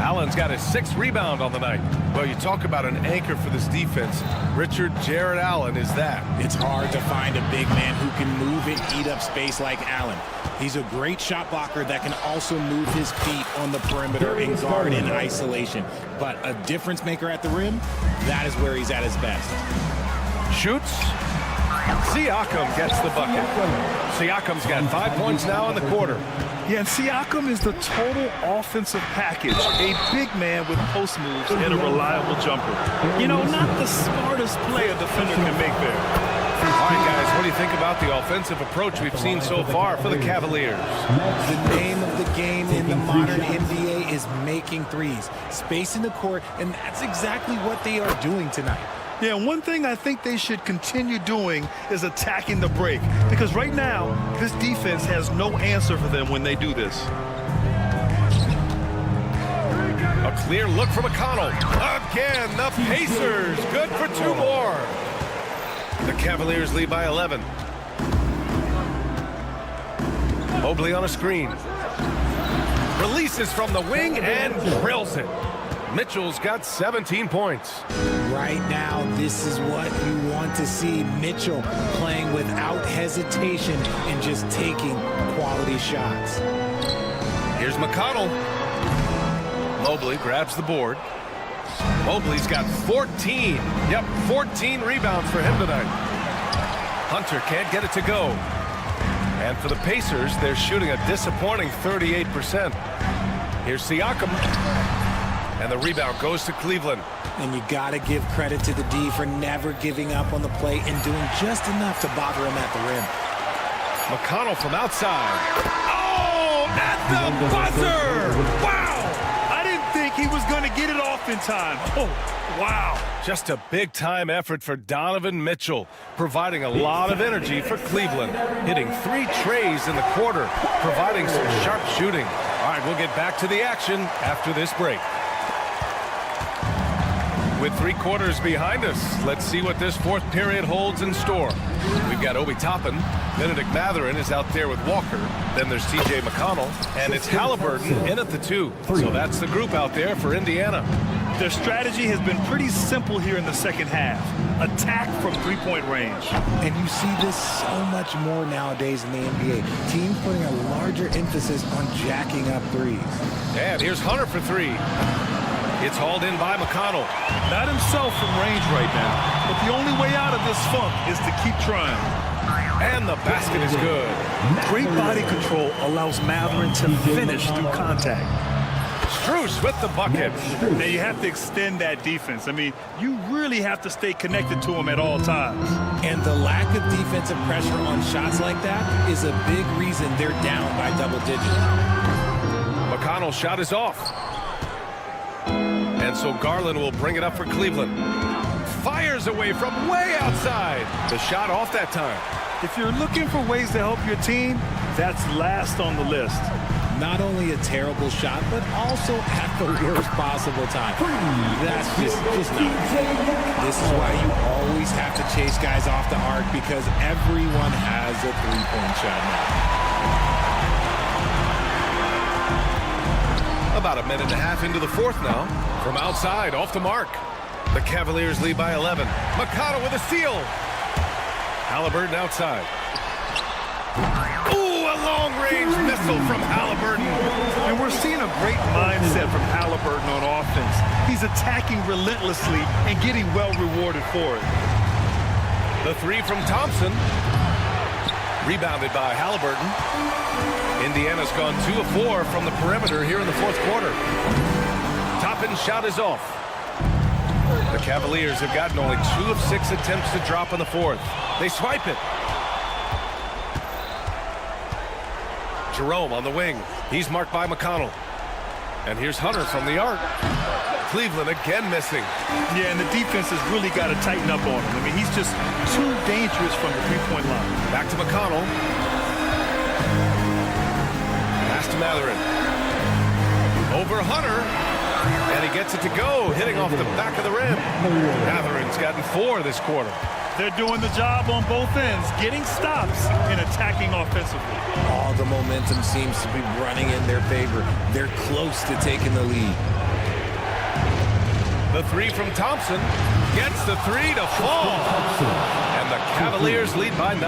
Allen's got his 6th rebound on the night. Well, you talk about an anchor for this defense. Richard Jarrett Allen is that. It's hard to find a big man who can move and eat up space like Allen. He's a great shot blocker that can also move his feet on the perimeter and guard in isolation. But a difference maker at the rim, that is where he's at his best. Shoots. Siakam gets the bucket. Siakam's got 5 points now in the quarter. Yeah, and Siakam is the total offensive package. A big man with post moves and a reliable jumper. You know, not the smartest play a defender can make there. All right, guys, what do you think about the offensive approach we've seen so far for the Cavaliers? The name of the game in the modern NBA is making threes. Space in the court, and that's exactly what they are doing tonight. Yeah, one thing I think they should continue doing is attacking the break. Because right now, this defense has no answer for them when they do this. A clear look from McConnell. Again, the Pacers. Good for 2 more. The Cavaliers lead by 11. Mobley on a screen. Releases from the wing and drills it. Mitchell's got 17 points. Right now, this is what you want to see. Mitchell playing without hesitation and just taking quality shots. Here's McConnell. Mobley grabs the board. Mobley's got 14. Yep, 14 rebounds for him tonight. Hunter can't get it to go. And for the Pacers, they're shooting a disappointing 38%. Here's Siakam. And the rebound goes to Cleveland. And you got to give credit to the D for never giving up on the play and doing just enough to bother him at the rim. McConnell from outside. Oh, at the buzzer! Wow! I didn't think he was going to get it off in time. Oh, wow. Just a big-time effort for Donovan Mitchell, providing a lot of energy for Cleveland, hitting 3 trays in the quarter, providing some sharp shooting. All right, we'll get back to the action after this break. With 3 quarters behind us, let's see what this 4th period holds in store. We've got Obi Toppin. Benedict Mathurin is out there with Walker. Then there's T.J. McConnell. And it's Halliburton in at the 2. So that's the group out there for Indiana. Their strategy has been pretty simple here in the second half. Attack from 3-point range. And you see this so much more nowadays in the NBA. Teams putting a larger emphasis on jacking up threes. And here's Hunter for 3. It's hauled in by McConnell. Not himself from range right now, but the only way out of this funk is to keep trying. And the basket is good. Great body control allows Mathurin to finish through contact. Strus with the bucket. Now you have to extend that defense. I mean, you really have to stay connected to him at all times. And the lack of defensive pressure on shots like that is a big reason they're down by double digits. McConnell's shot is off. And so Garland will bring it up for Cleveland. Fires away from way outside. The shot off that time. If you're looking for ways to help your team, that's last on the list. Not only a terrible shot, but also at the worst possible time. That's just not right. This is why you always have to chase guys off the arc, because everyone has a 3-point shot now. About a minute and a half into the 4th now. From outside, off the mark. The Cavaliers lead by 11. McConnell with a steal. Halliburton outside. Ooh, a long-range missile from Halliburton. And we're seeing a great mindset from Halliburton on offense. He's attacking relentlessly and getting well rewarded for it. The three from Thompson. Rebounded by Halliburton. Indiana's gone 2 of 4 from the perimeter here in the fourth quarter. Toppin's shot is off. The Cavaliers have gotten only 2 of 6 attempts to drop in the fourth. They swipe it. Jerome on the wing. He's marked by McConnell. And here's Hunter from the arc. Cleveland again missing. Yeah, and the defense has really got to tighten up on him. I mean, he's just too dangerous from the three-point line. Back to McConnell. Pass to Matherin. Over Hunter. And he gets it to go, hitting off the back of the rim. Matherin's gotten 4 this quarter. They're doing the job on both ends, getting stops and attacking offensively. All the momentum seems to be running in their favor. They're close to taking the lead. The three from Thompson gets the 3 to fall. And the Cavaliers lead by 9.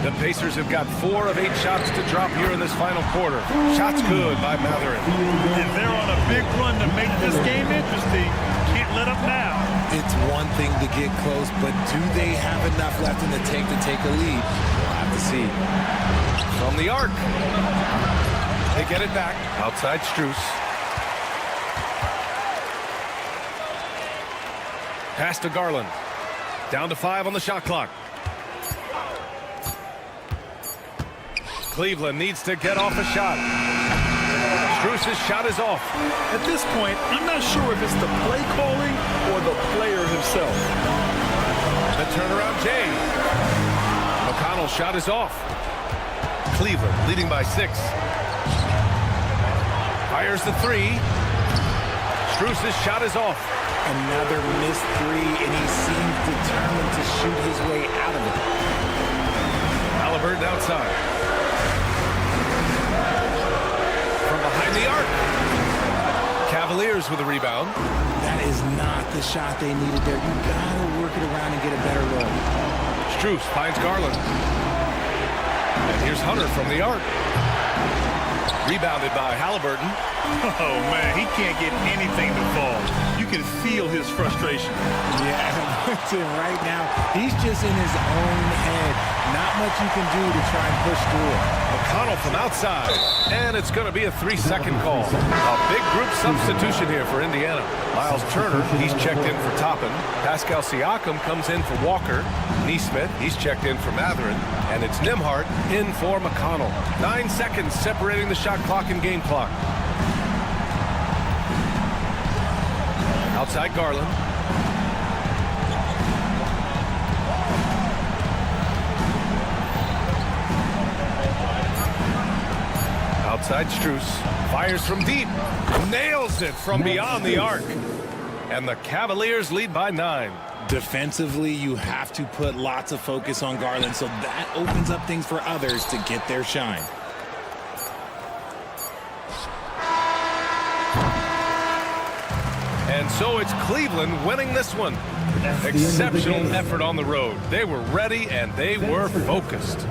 The Pacers have got 4 of 8 shots to drop here in this final quarter. Shots good by Matherin. And they're on a big run to make this game interesting. Can't let up now. It's one thing to get close, but do they have enough left in the tank to take a lead? We'll have to see. From the arc. They get it back. Outside Strus. Pass to Garland. Down to 5 on the shot clock. Cleveland needs to get off a shot. Strus's shot is off. At this point, I'm not sure if it's the play calling or the player himself. The turnaround Jay. McConnell's shot is off. Cleveland leading by 6. Fires the 3. Strus's shot is off. Another missed 3, and he seems determined to shoot his way out of it. Halliburton outside. From behind the arc. Cavaliers with a rebound. That is not the shot they needed there. You gotta work it around and get a better look. Strus finds Garland. And here's Hunter from the arc. Rebounded by Halliburton. Oh, man, he can't get anything to fall. You can feel his frustration. Yeah, right now, he's just in his own head. Not much you can do to try and push through it. McConnell from outside. And it's going to be a 3-second call. A big group substitution here for Indiana. Miles Turner, he's checked in for Toppin. Pascal Siakam comes in for Walker. Neesmith, he's checked in for Matherin. And it's Nembhard in for McConnell. 9 seconds separating the shot clock and game clock. Outside Garland. Outside Strus. Fires from deep. Nails it from beyond the arc. And the Cavaliers lead by 9. Defensively, you have to put lots of focus on Garland, so that opens up things for others to get their shine. And so it's Cleveland winning this one. Exceptional effort on the road. They were ready and they were focused.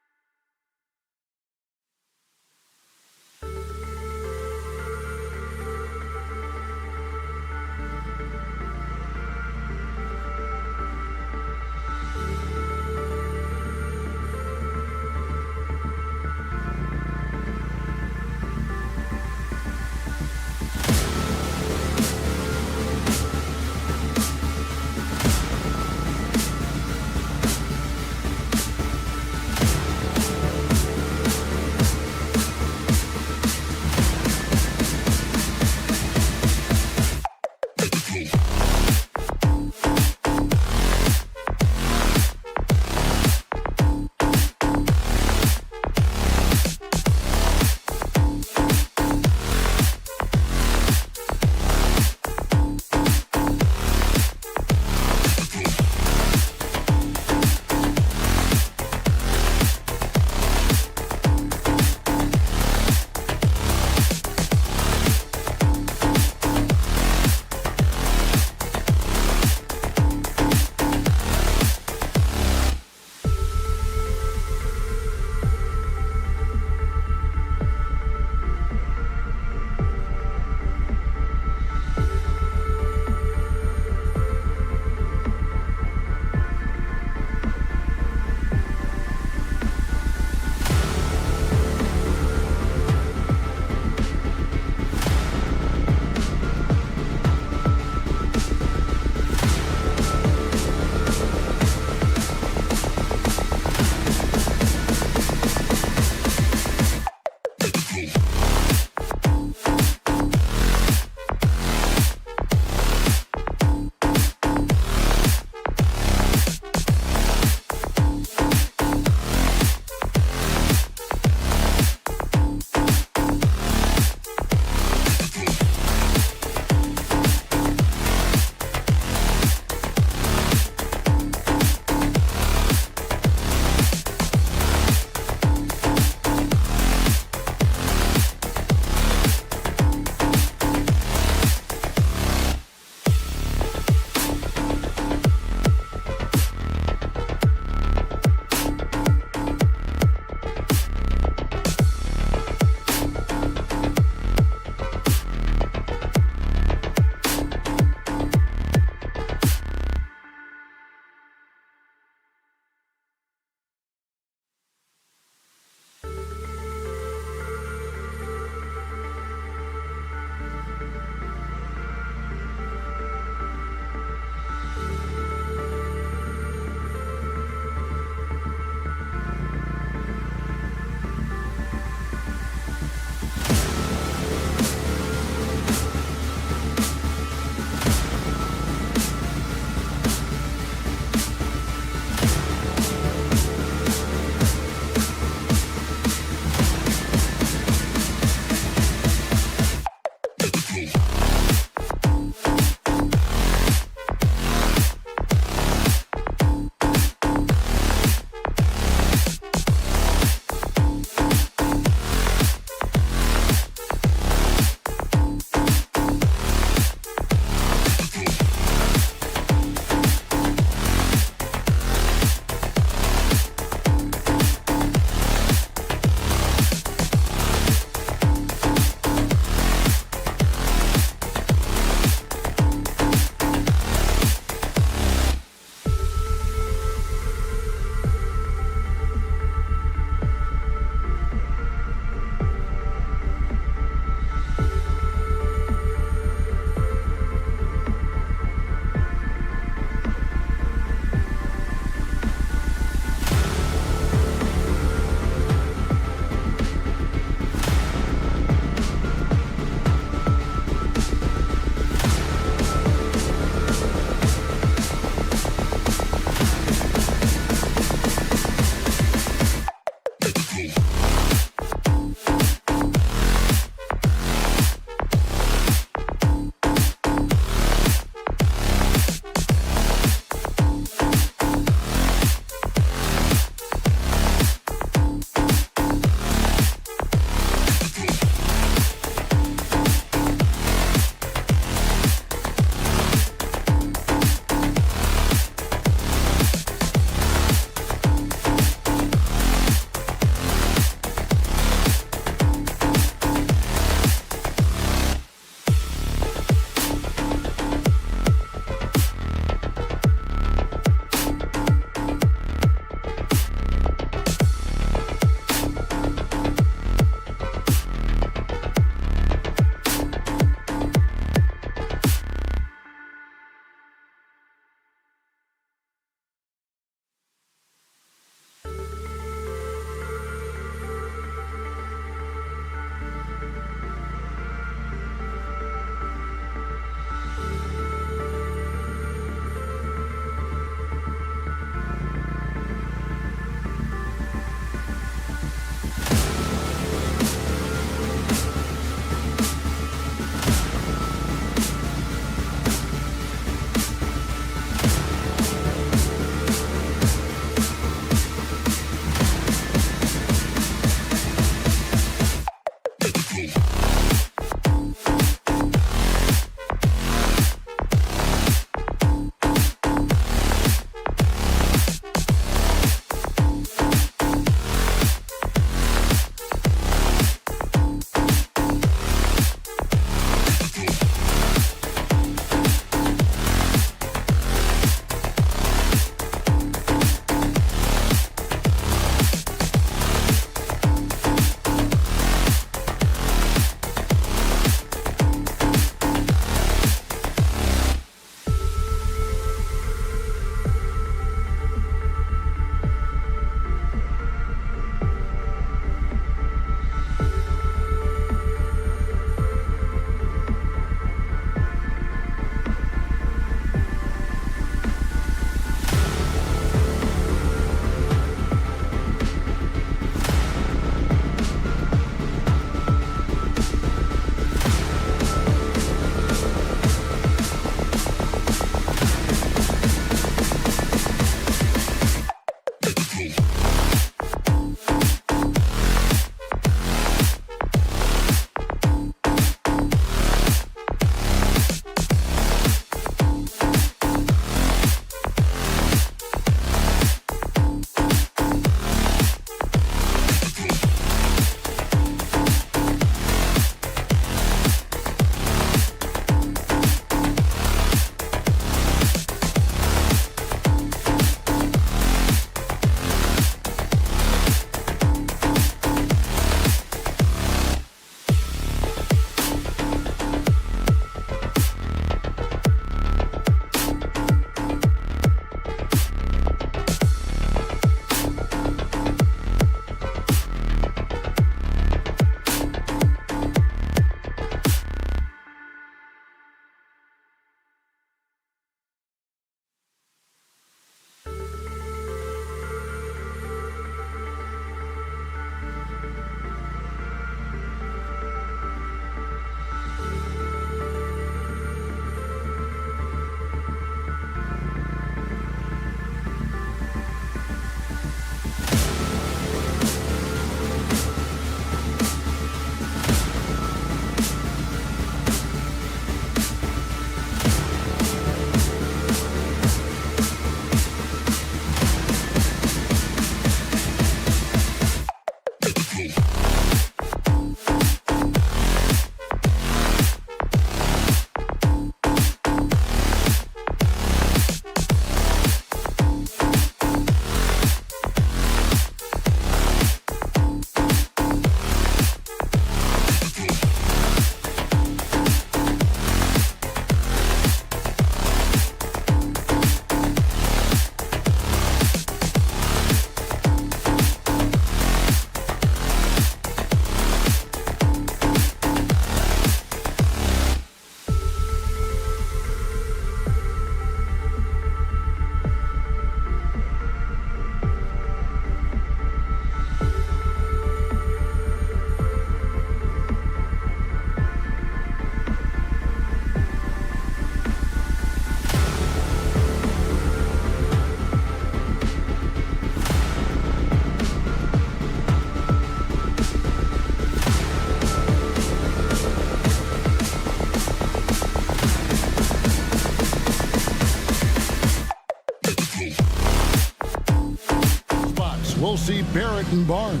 see Barrett and Barnes.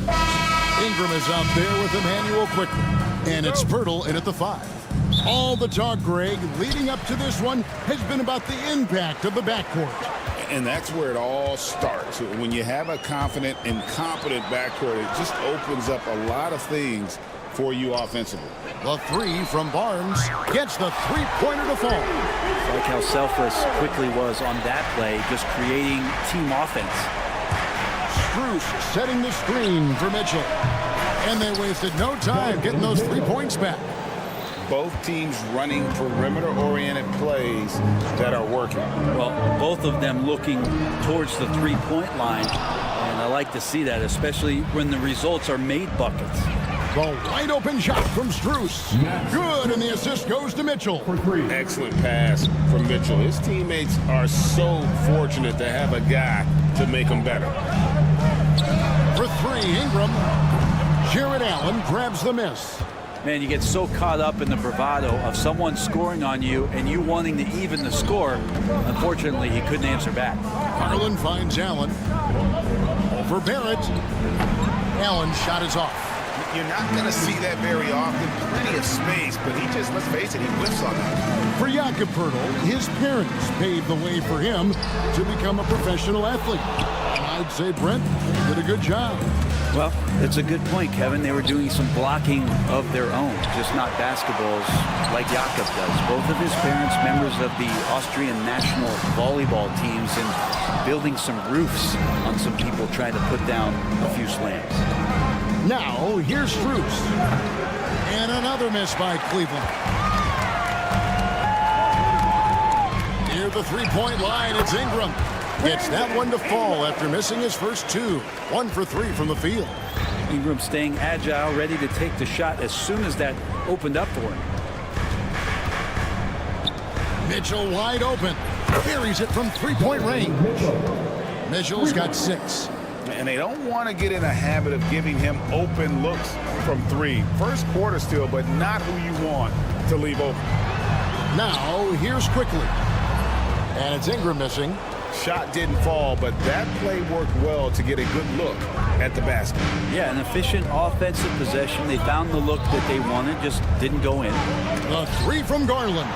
Ingram is out there with Emmanuel quickly. And it's Pirtle in at the 5. All the talk, Greg, leading up to this one has been about the impact of the backcourt. And that's where it all starts. When you have a confident and competent backcourt, it just opens up a lot of things for you offensively. The 3 from Barnes gets the three-pointer to fall. Like how selfless Quickly was on that play, just creating team offense. Strus setting the screen for Mitchell. And they wasted no time getting those 3 points back. Both teams running perimeter-oriented plays that are working. Well, both of them looking towards the three-point line, and I like to see that, especially when the results are made buckets. The wide-open shot from Strus. Good, and the assist goes to Mitchell. Excellent pass from Mitchell. His teammates are so fortunate to have a guy to make them better. For 3, Ingram. Jared Allen grabs the miss. Man, you get so caught up in the bravado of someone scoring on you and you wanting to even the score. Unfortunately, he couldn't answer back. Garland finds Allen. Over Barrett. Allen's shot is off. You're not going to see that very often. Plenty of space, but he just, let's face it, he whiffs on that. For Jakob Pirtle, his parents paved the way for him to become a professional athlete. And I'd say Brent did a good job. Well, it's a good point, Kevin. They were doing some blocking of their own, just not basketballs like Jakob does. Both of his parents, members of the Austrian national volleyball teams, and building some roofs on some people trying to put down a few slams. Now, here's Strus. And another miss by Cleveland. Near the three-point line, it's Ingram. Gets that one to fall after missing his first 2. 1 for 3 from the field. Ingram staying agile, ready to take the shot as soon as that opened up for him. Mitchell wide open. Buries it from three-point range. Mitchell's got 6. And they don't want to get in a habit of giving him open looks from 3. First quarter still, but not who you want to leave open. Now, here's Quickly. And it's Ingram missing. Shot didn't fall, but that play worked well to get a good look at the basket. Yeah, an efficient offensive possession. They found the look that they wanted, just didn't go in. The 3 from Garland.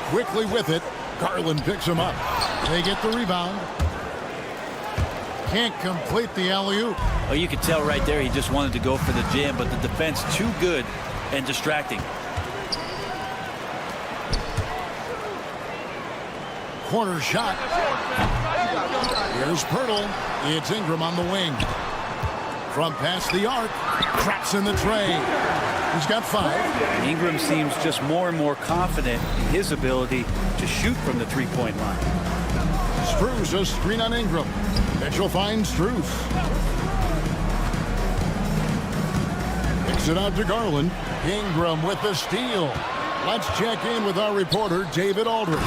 Quickly with it. Garland picks him up. They get the rebound. Can't complete the alley-oop. Oh, you could tell right there he just wanted to go for the jam, but the defense too good and distracting. Corner shot. Here's Pirtle. It's Ingram on the wing. From past the arc. Traps in the tray. He's got 5. Ingram seems just more and more confident in his ability to shoot from the three-point line. Strus a screen on Ingram. Mitchell finds Strus. Kicks it out to Garland. Ingram with the steal. Let's check in with our reporter, David Aldridge.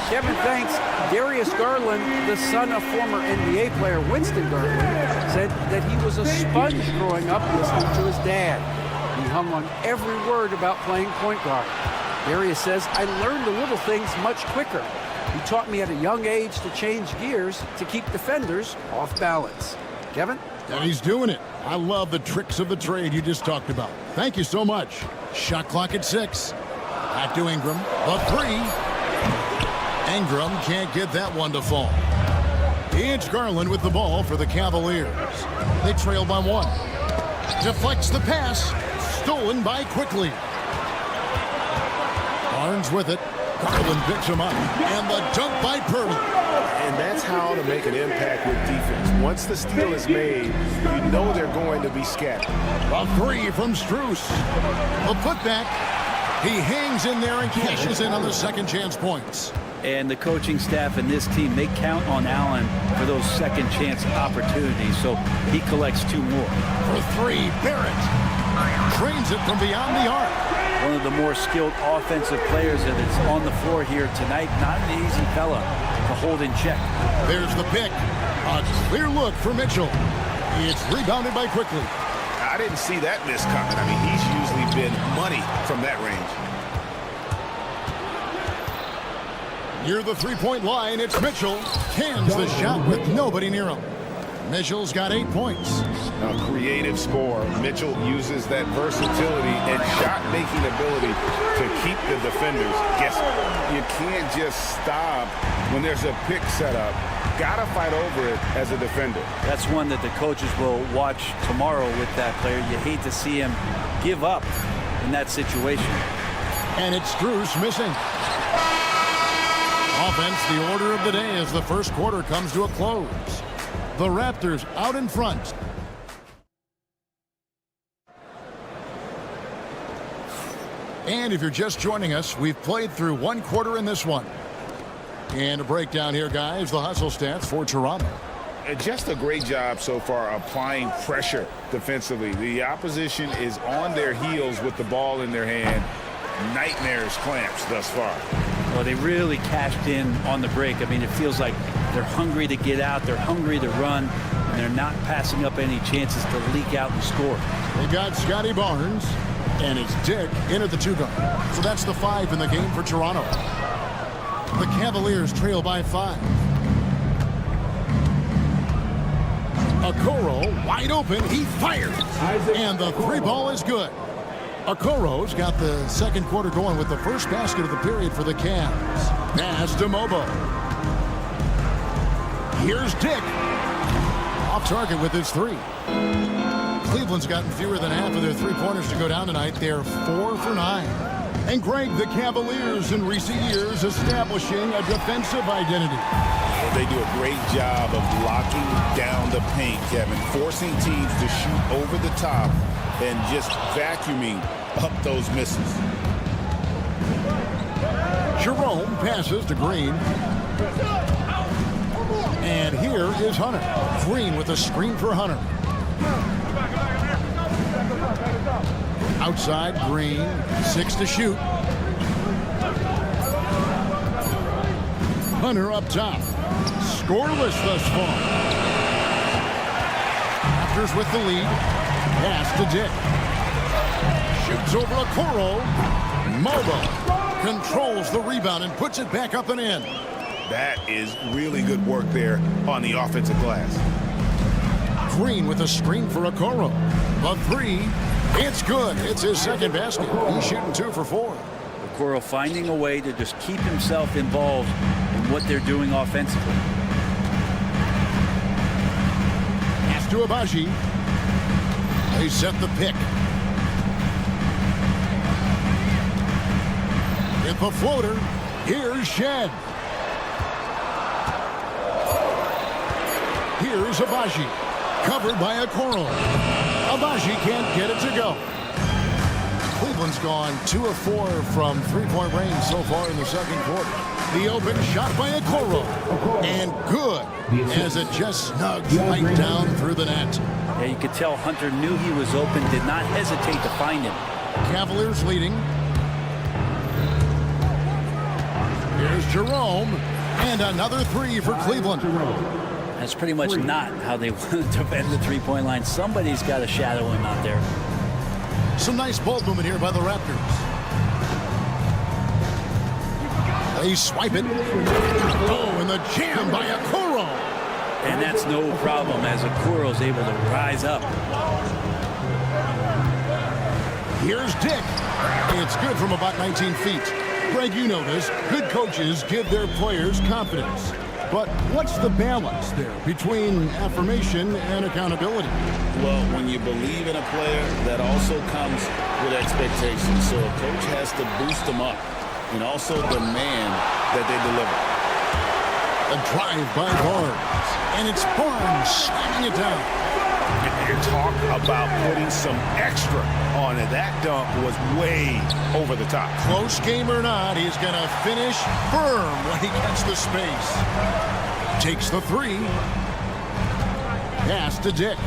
Kevin, thanks. Darius Garland, the son of former NBA player Winston Garland, said that he was a sponge growing up listening to his dad. He hung on every word about playing point guard. Darius says, I learned the little things much quicker. He taught me at a young age to change gears to keep defenders off balance. Kevin? And he's doing it. I love the tricks of the trade you just talked about. Thank you so much. Shot clock at 6. Back to Ingram. The 3. Ingram can't get that one to fall. It's Garland with the ball for the Cavaliers. They trail by 1. Deflects the pass. Stolen by Quickly. Barnes with it. Garland picks him up. And the dunk by Pirtle. And that's how to make an impact with defense. Once the steal is made, you know they're going to be scattered. A 3 from Strus. A putback. He hangs in there and cashes in on the second chance points. And the coaching staff and this team, they count on Allen for those second chance opportunities, so he collects 2 more. For 3, Barrett trains it from beyond the arc. One of the more skilled offensive players that is on the floor here tonight. Not an easy fella to hold in check. There's the pick. A clear look for Mitchell. It's rebounded by Quickly. I didn't see that miss coming. I mean, he's usually been money from that range. Near the three-point line, it's Mitchell. cans the shot with nobody near him. Mitchell's got 8 points. A creative score. Mitchell uses that versatility and shot-making ability to keep the defenders guessing. You can't just stop when there's a pick set up. Got to fight over it as a defender. That's one that the coaches will watch tomorrow with that player. You hate to see him give up in that situation. And it's Strus missing. Offense, the order of the day as the first quarter comes to a close. The Raptors out in front. And if you're just joining us, we've played through one quarter in this one. And a breakdown here, guys, the hustle stats for Toronto. Just a great job so far applying pressure defensively. The opposition is on their heels with the ball in their hand. Nightmares clamps thus far. Well, they really cashed in on the break. I mean, it feels like they're hungry to get out, they're hungry to run, and they're not passing up any chances to leak out and score. They got Scotty Barnes, and it's Dick in at the 2-guard. So that's the 5 in the game for Toronto. The Cavaliers trail by 5. Okoro wide open, he fires, and the 3-ball is good. Okoro's got the second quarter going with the first basket of the period for the Cavs. Pass to Mobo. Here's Dick. Off target with his 3. Cleveland's gotten fewer than half of their 3-pointers to go down tonight. They're 4 for 9. And Greg, the Cavaliers in recent years establishing a defensive identity. They do a great job of locking down the paint, Kevin, forcing teams to shoot over the top and just vacuuming up those misses. Jerome passes to Green. And here is Hunter. Green with a screen for Hunter. Outside, Green, 6 to shoot. Hunter up top. Scoreless thus far. Raptors with the lead. Pass to Dick. Shoots over Okoro. Mobo controls the rebound and puts it back up and in. That is really good work there on the offensive glass. Green with a screen for Okoro. The 3. It's good. It's his second basket. He's shooting 2 for 4. Okoro finding a way to just keep himself involved in what they're doing offensively. Pass to Abaji. They set the pick. With the floater, here's Shed. Here's Abaji. Covered by Okoro. Abaji can't get it to go. Cleveland's gone 2 of 4 from 3-point range so far in the second quarter. The open shot by Okoro. And good as it just snugs right down through the net. Yeah, you could tell Hunter knew he was open, did not hesitate to find him. Cavaliers leading. Here's Jerome. And another 3 for Cleveland. That's pretty much not how they want to defend the 3-point line. Somebody's got to shadow him out there. Some nice ball movement here by the Raptors. They swipe it. Oh, and the jam by Okoro. And that's no problem as Okoro's able to rise up. Here's Dick. It's good from about 19 feet. Greg, you know this. Good coaches give their players confidence. But what's the balance there between affirmation and accountability? Well, when you believe in a player, that also comes with expectations. So a coach has to boost them up and also demand that they deliver. A drive by Barnes. And it's Barnes slamming it down. You talk about putting some extra on it. That dunk was way over the top. Close game or not, he's going to finish firm when he gets the space. Takes the 3. Pass to Dick.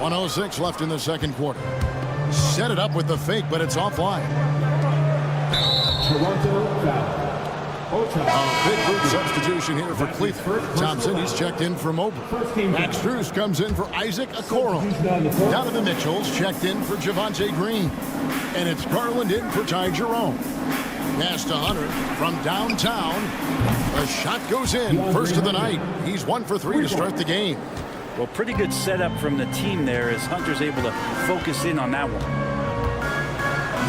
1:06 left in the second quarter. Set it up with the fake, but it's offline. Toronto foul. A big group substitution here for Cleveland. Thompson, he's checked in for Mobley. Max Strus comes in for Isaac Okoro. Donovan Mitchell's checked in for Javonte Green. And it's Garland in for Ty Jerome. Pass to Hunter from downtown. A shot goes in. First of the night. He's 1 for 3 to start the game. Well, pretty good setup from the team there as Hunter's able to focus in on that one.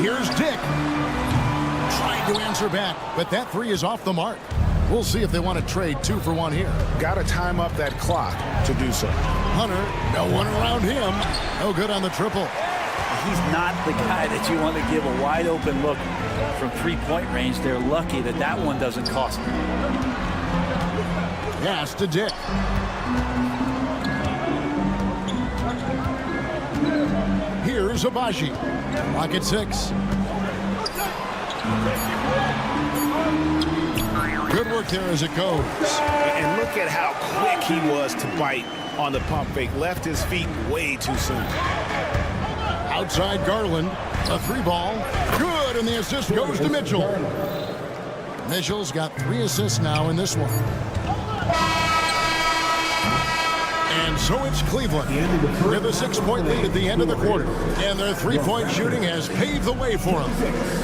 Here's Dick. Trying to answer back, but that 3 is off the mark. We'll see if they want to trade 2 for 1 here. Got to time up that clock to do so. Hunter, no one around him. No good on the triple. He's not the guy that you want to give a wide open look from 3-point range. They're lucky that that one doesn't cost them. Pass to Dick. Here's Abaji. Lock at 6. Good work there as it goes. And look at how quick he was to bite on the pump fake. Left his feet way too soon. Outside Garland. A 3-ball. Good, and the assist goes to Mitchell. Mitchell's got 3 assists now in this one. And so it's Cleveland with a 6-point lead at the end of the quarter. And their 3-point shooting has paved the way for them.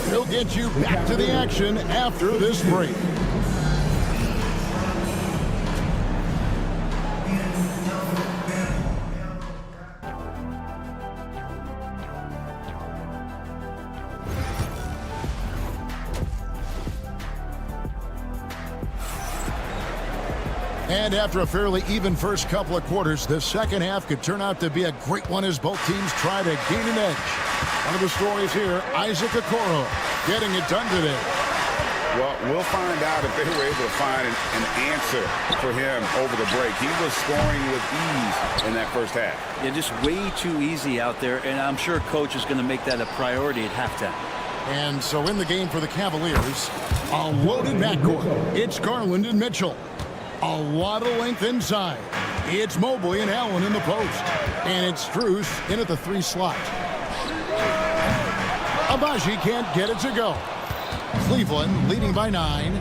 They'll get you back to the action after this break. And after a fairly even first couple of quarters, the second half could turn out to be a great one as both teams try to gain an edge. One of the stories here, Isaac Okoro getting it done today. Well, we'll find out if they were able to find an answer for him over the break. He was scoring with ease in that first half. Yeah, just way too easy out there, and I'm sure Coach is going to make that a priority at halftime. And so in the game for the Cavaliers, a loaded backcourt. It's Garland and Mitchell. A lot of length inside. It's Mobley and Allen in the post. And it's Strus in at the 3 slot. Abaji can't get it to go. Cleveland leading by 9.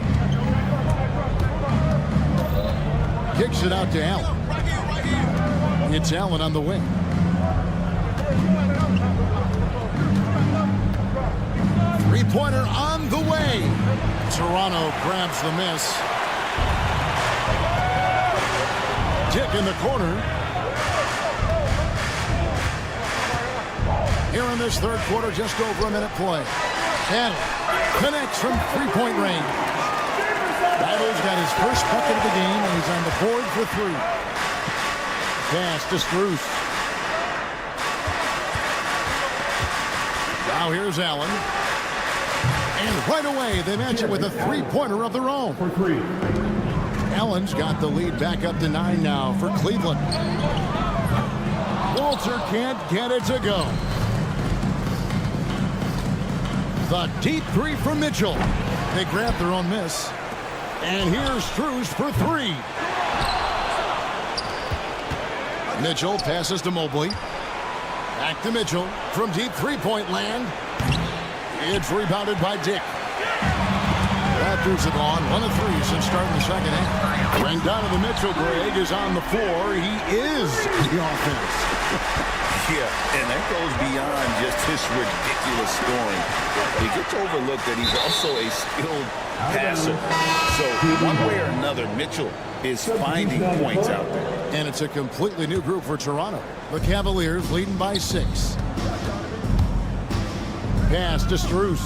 Kicks it out to Allen. It's Allen on the wing. Three-pointer on the way. Toronto grabs the miss. Dick in the corner. Here in this third quarter, just over a minute play. And connects from 3-point range. Battle's got his first bucket of the game, and he's on the board for 3. Pass to Strus. Now here's Allen. And right away, they match it with a 3-pointer of their own. For 3. Allen's got the lead back up to 9 now for Cleveland. Walter can't get it to go. The deep 3 from Mitchell. They grab their own miss. And here's Strus for 3. Mitchell passes to Mobley. Back to Mitchell from deep 3-point land. It's rebounded by Dick. Raptors have gone 1 of 3 since starting the second half. When Donovan Mitchell, Greg, is on the floor, he is the offense. Yeah, and that goes beyond just his ridiculous scoring. It gets overlooked that he's also a skilled passer. So one way or another, Mitchell is finding points out there. And it's a completely new group for Toronto. The Cavaliers leading by 6. Pass to Strus.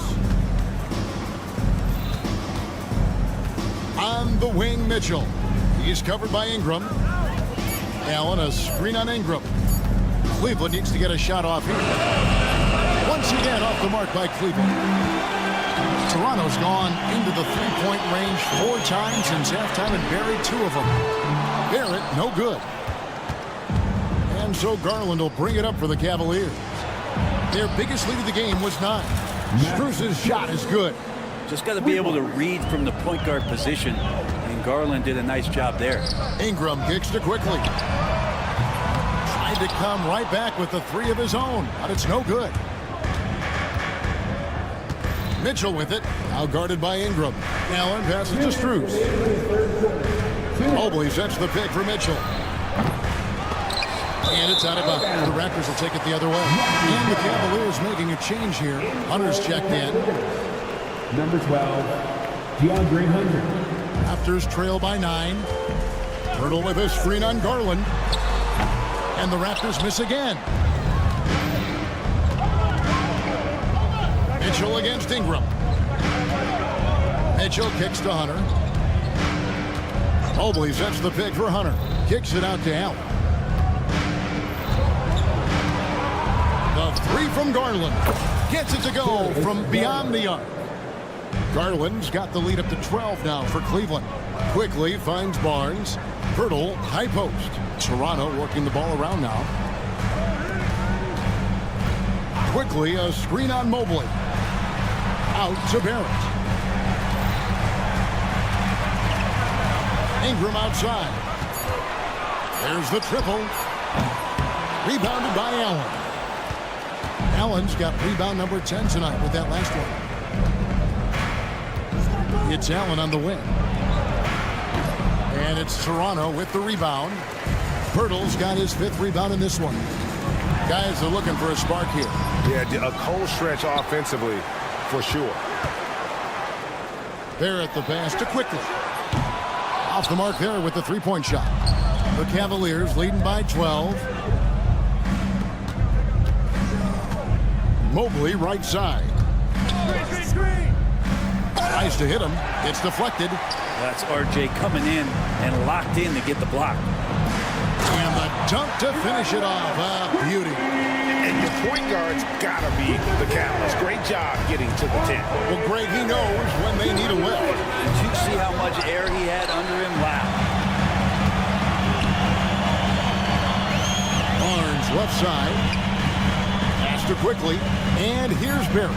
On the wing, Mitchell. He's covered by Ingram. Allen, a screen on Ingram. Cleveland needs to get a shot off here. Once again, off the mark by Cleveland. Toronto's gone into the 3-point range 4 times since halftime and buried 2 of them. Barrett, no good. And so Garland will bring it up for the Cavaliers. Their biggest lead of the game was 9. Strus's shot is good. Just got to be able to read from the point guard position, and Garland did a nice job there. Ingram kicks to quickly. Tried to come right back with the 3 of his own, but it's no good. Mitchell with it, now guarded by Ingram. Allen passes to Strus. Mobley sets the pick for Mitchell. And it's out of bounds. The Raptors will take it the other way. And the Cavaliers making a change here. Hunter's checked in. Number 12, DeAndre Hunter. Raptors trail by 9. Hurdle with a screen on Garland. And the Raptors miss again. Mitchell against Ingram. Mitchell kicks to Hunter. Mobley sets the pick for Hunter. Kicks it out to Allen. The three from Garland. Gets it to go from beyond the arc. Garland's got the lead up to 12 now for Cleveland. Quickly finds Barnes. Hurdle, high post. Toronto working the ball around now. Quickly a screen on Mobley. Out to Barrett. Ingram outside. There's the triple. Rebounded by Allen. Allen's got rebound number 10 tonight with that last one. It's Allen on the wing. And it's Toronto with the rebound. Hurdle's got his 5th rebound in this one. Guys are looking for a spark here. Yeah, a cold stretch offensively, for sure. Barrett the pass to Quickly. Off the mark there with the three-point shot. The Cavaliers leading by 12. Mobley right side. Tries to hit him. It's deflected. That's RJ coming in and locked in to get the block. And the dunk to finish it off. Beauty. And your point guard's got to be the catalyst. Great job getting to the 10. Well, Greg, he knows when they need a lift. Did you see how much air he had under him? Wow. Barnes left side. Pass to Quickly. And here's Barrett.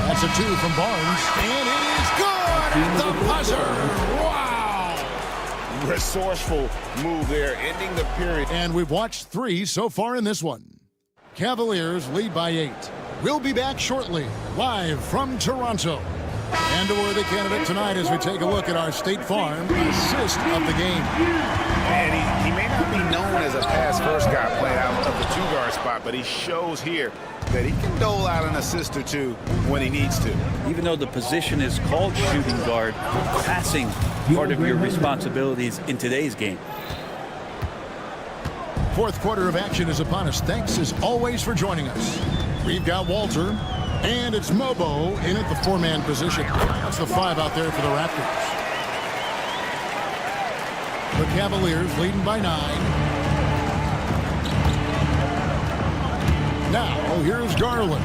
That's a 2 from Barnes. And it is good at the buzzer. Wow. Resourceful move there, ending the period. And we've watched 3 so far in this one. Cavaliers lead by 8. We'll be back shortly, live from Toronto. And a worthy candidate tonight as we take a look at our State Farm assist of the game. And he may not be known as a pass-first guy playing out of the 2-guard spot, but he shows here that he can dole out an assist or 2 when he needs to. Even though the position is called shooting guard, passing part of your responsibilities in today's game. 4th quarter of action is upon us. Thanks as always for joining us. We've got Walter, and it's Mobo in at the 4-man position. That's the 5 out there for the Raptors. The Cavaliers leading by 9. Now, here's Garland.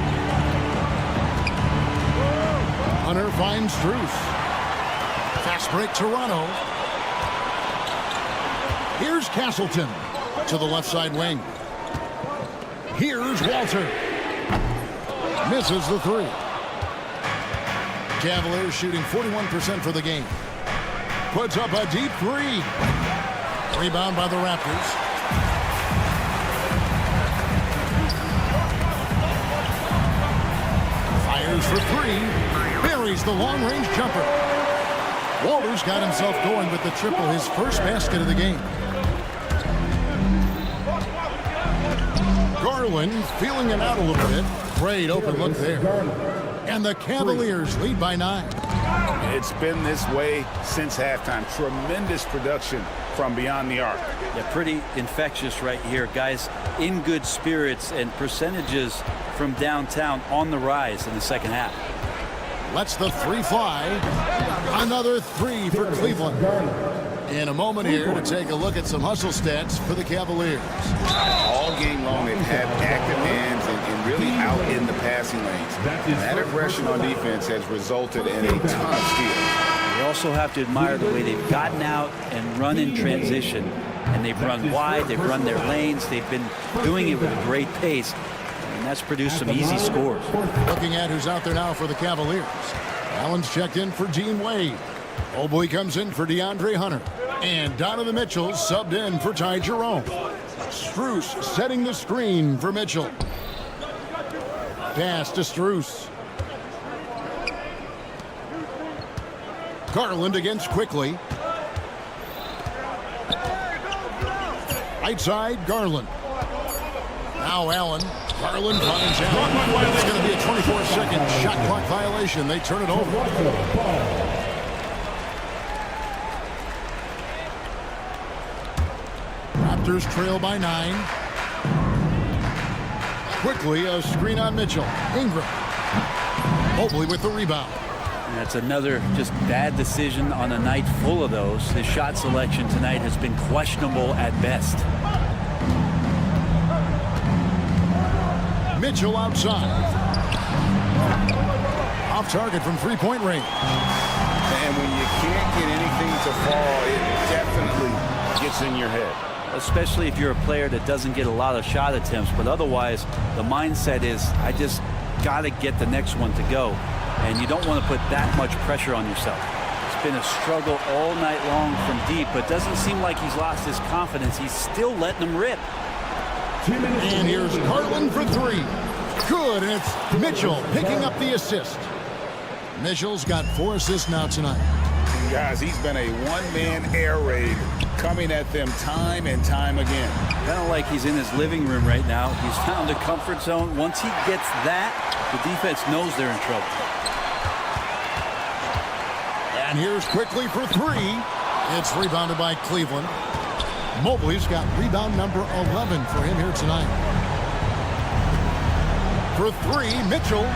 Hunter finds Strus. Fast break Toronto. Here's Castleton to the left side wing. Here's Walter. Misses the 3. Cavaliers shooting 41% for the game. Puts up a deep 3. Rebound by the Raptors. Fires for 3. Buries the long-range jumper. Walter's got himself going with the triple, his first basket of the game. Garland feeling it out a little bit. Great open look there. And the Cavaliers lead by 9. It's been this way since halftime. Tremendous production from beyond the arc. Yeah, pretty infectious right here. Guys in good spirits and percentages from downtown on the rise in the second half. Lets the 3 fly. Another 3 for Cleveland. In a moment here to take a look at some hustle stats for the Cavaliers. All game long, they've had active hands and really out in the passing lanes. That aggression on defense has resulted in a ton of steals. You also have to admire the way they've gotten out and run in transition. And they've run wide, they've run their lanes, they've been doing it with a great pace. And that's produced some easy scores. Looking at who's out there now for the Cavaliers. Allen's checked in for Gene Wade. Mobley comes in for DeAndre Hunter. And Donovan Mitchell subbed in for Ty Jerome. Strus setting the screen for Mitchell. Pass to Strus. Garland against Quickly. Right side, Garland. Now Allen Garland finds out. It's going to be a 24-second shot clock violation. They turn it over. Raptors trail by 9. Quickly, a screen on Mitchell. Ingram. Mobley with the rebound. That's another just bad decision on a night full of those. His shot selection tonight has been questionable at best. Mitchell outside. Off target from three-point range. And when you can't get anything to fall, it definitely gets in your head. Especially if you're a player that doesn't get a lot of shot attempts, but otherwise the mindset is I just got to get the next one to go, and you don't want to put that much pressure on yourself. It's been a struggle all night long from deep, but doesn't seem like he's lost his confidence. He's still letting them rip. And here's Garland for 3. Good, and it's Mitchell picking up the assist. Mitchell's got 4 assists now tonight. Guys, he's been a one-man air raid coming at them time and time again. Kind of like he's in his living room right now. He's found a comfort zone. Once he gets that, the defense knows they're in trouble. And here's quickly for 3. It's rebounded by Cleveland. Mobley's got rebound number 11 for him here tonight. For 3, Mitchell.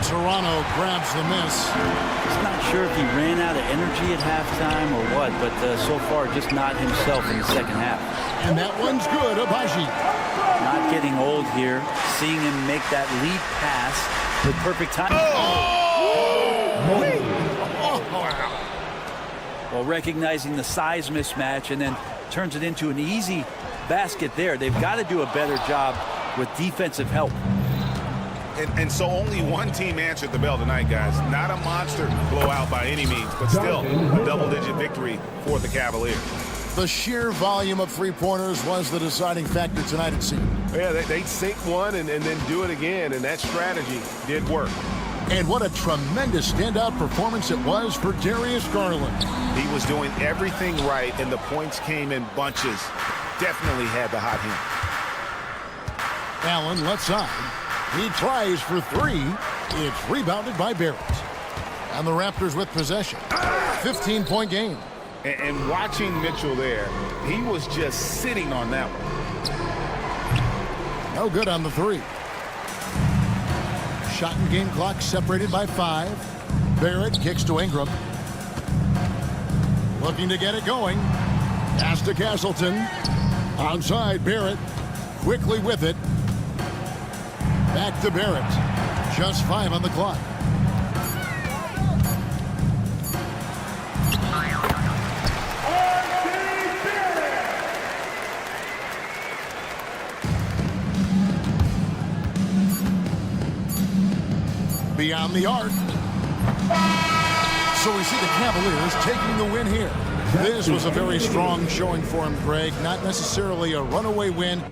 Toronto grabs the miss. He's not sure if he ran out of energy at halftime or what, but so far just not himself in the second half. And that one's good, Abaji. Not getting old here. Seeing him make that lead pass with perfect timing. Well, recognizing the size mismatch and then turns it into an easy basket there. They've got to do a better job with defensive help. And so only one team answered the bell tonight, guys. Not a monster blowout by any means, but still a double-digit victory for the Cavaliers. The sheer volume of three-pointers was the deciding factor tonight, it seemed. Yeah, they'd sink one and then do it again, and that strategy did work. And what a tremendous standout performance it was for Darius Garland. He was doing everything right, and the points came in bunches. Definitely had the hot hand. Allen left side. He tries for 3. It's rebounded by Barrett. And the Raptors with possession. 15-point game. And watching Mitchell there, he was just sitting on that one. No good on the 3. Shot and game clock separated by 5. Barrett kicks to Ingram. Looking to get it going. Pass to Castleton. Onside, Barrett. Quickly with it. Back to Barrett. Just 5 on the clock. Beyond the arc. So we see the Cavaliers taking the win here. This was a very strong showing for him, Greg. Not necessarily a runaway win.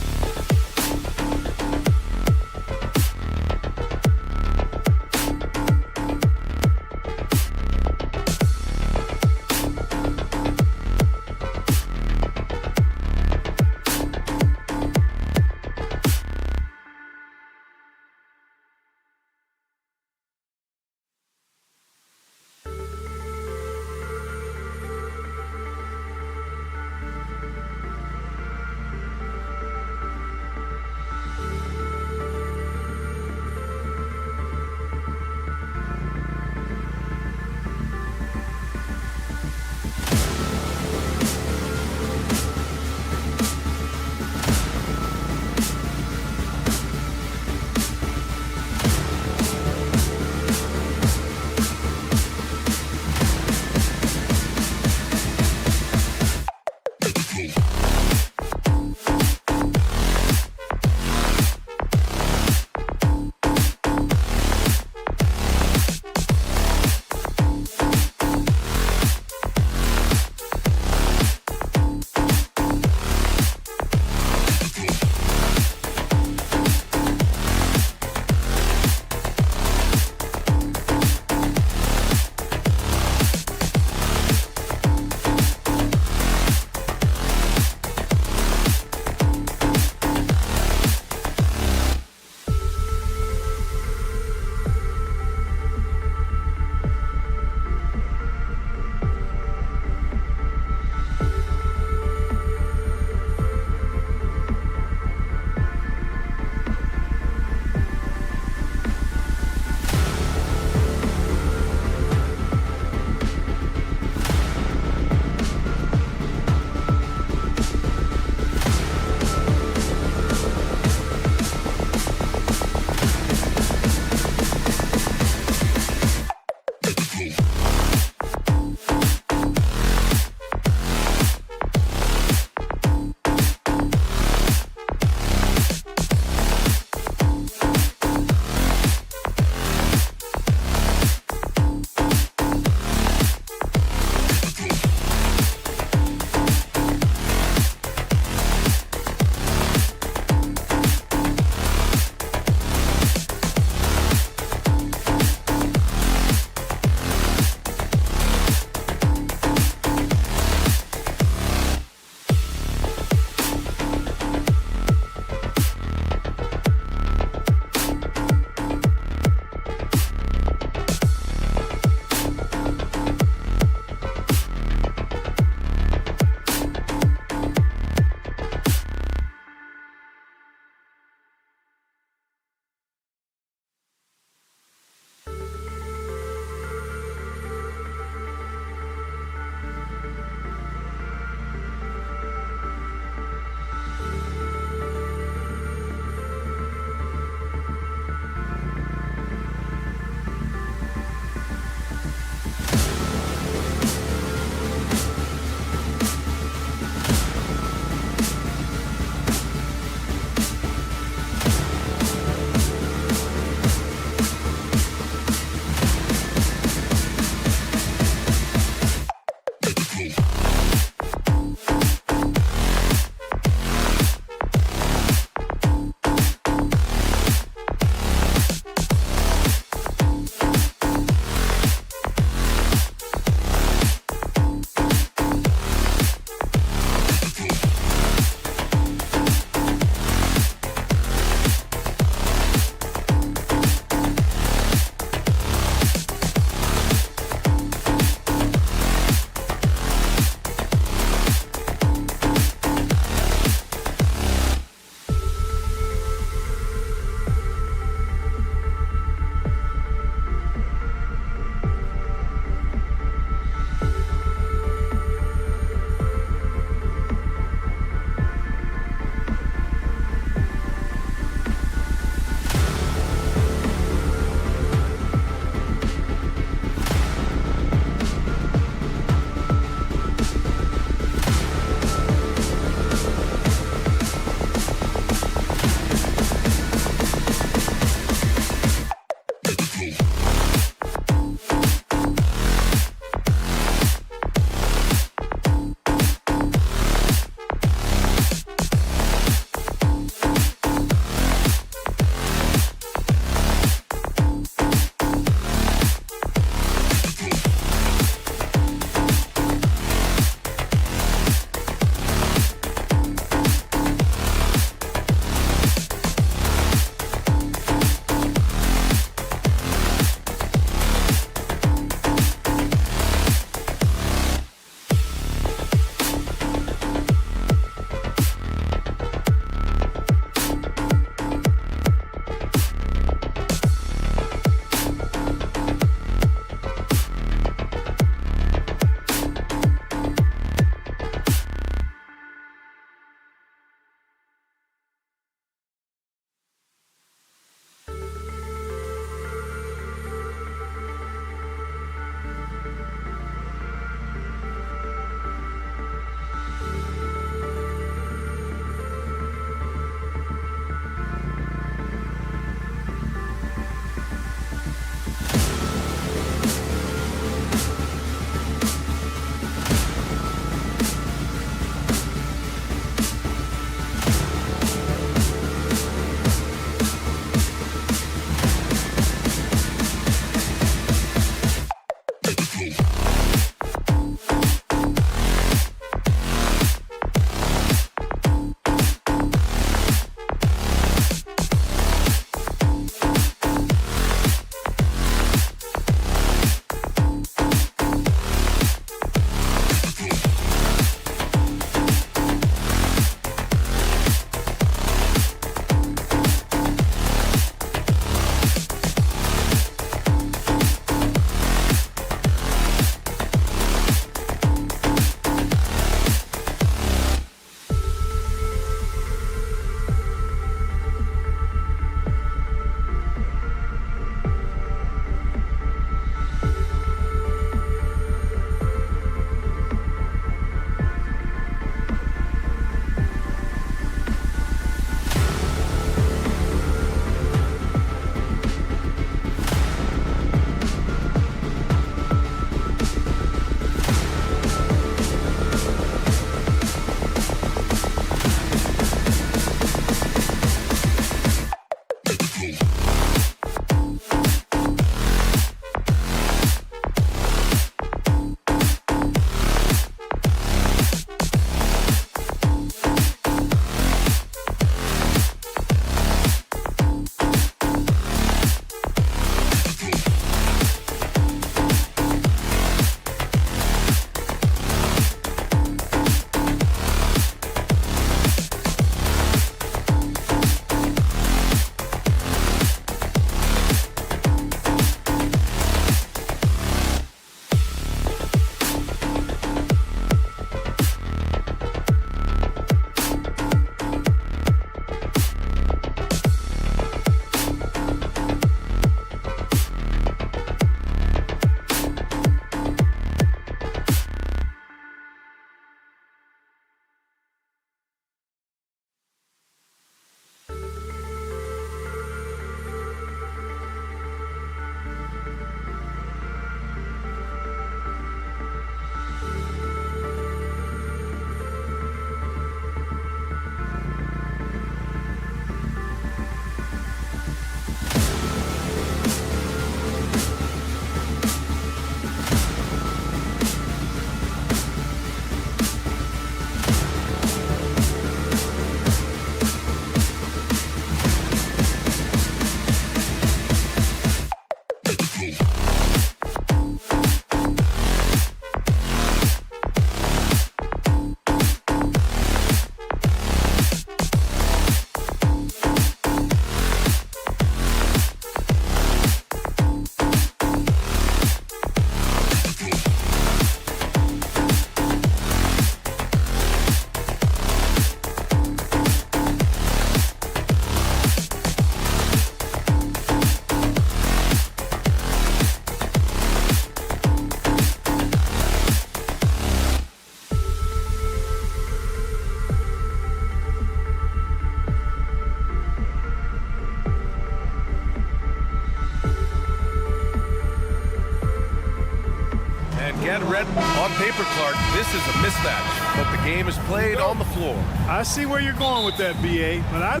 paper, Clark, this is a mismatch, but the game is played on the floor. I see where you're going with that, B.A., but I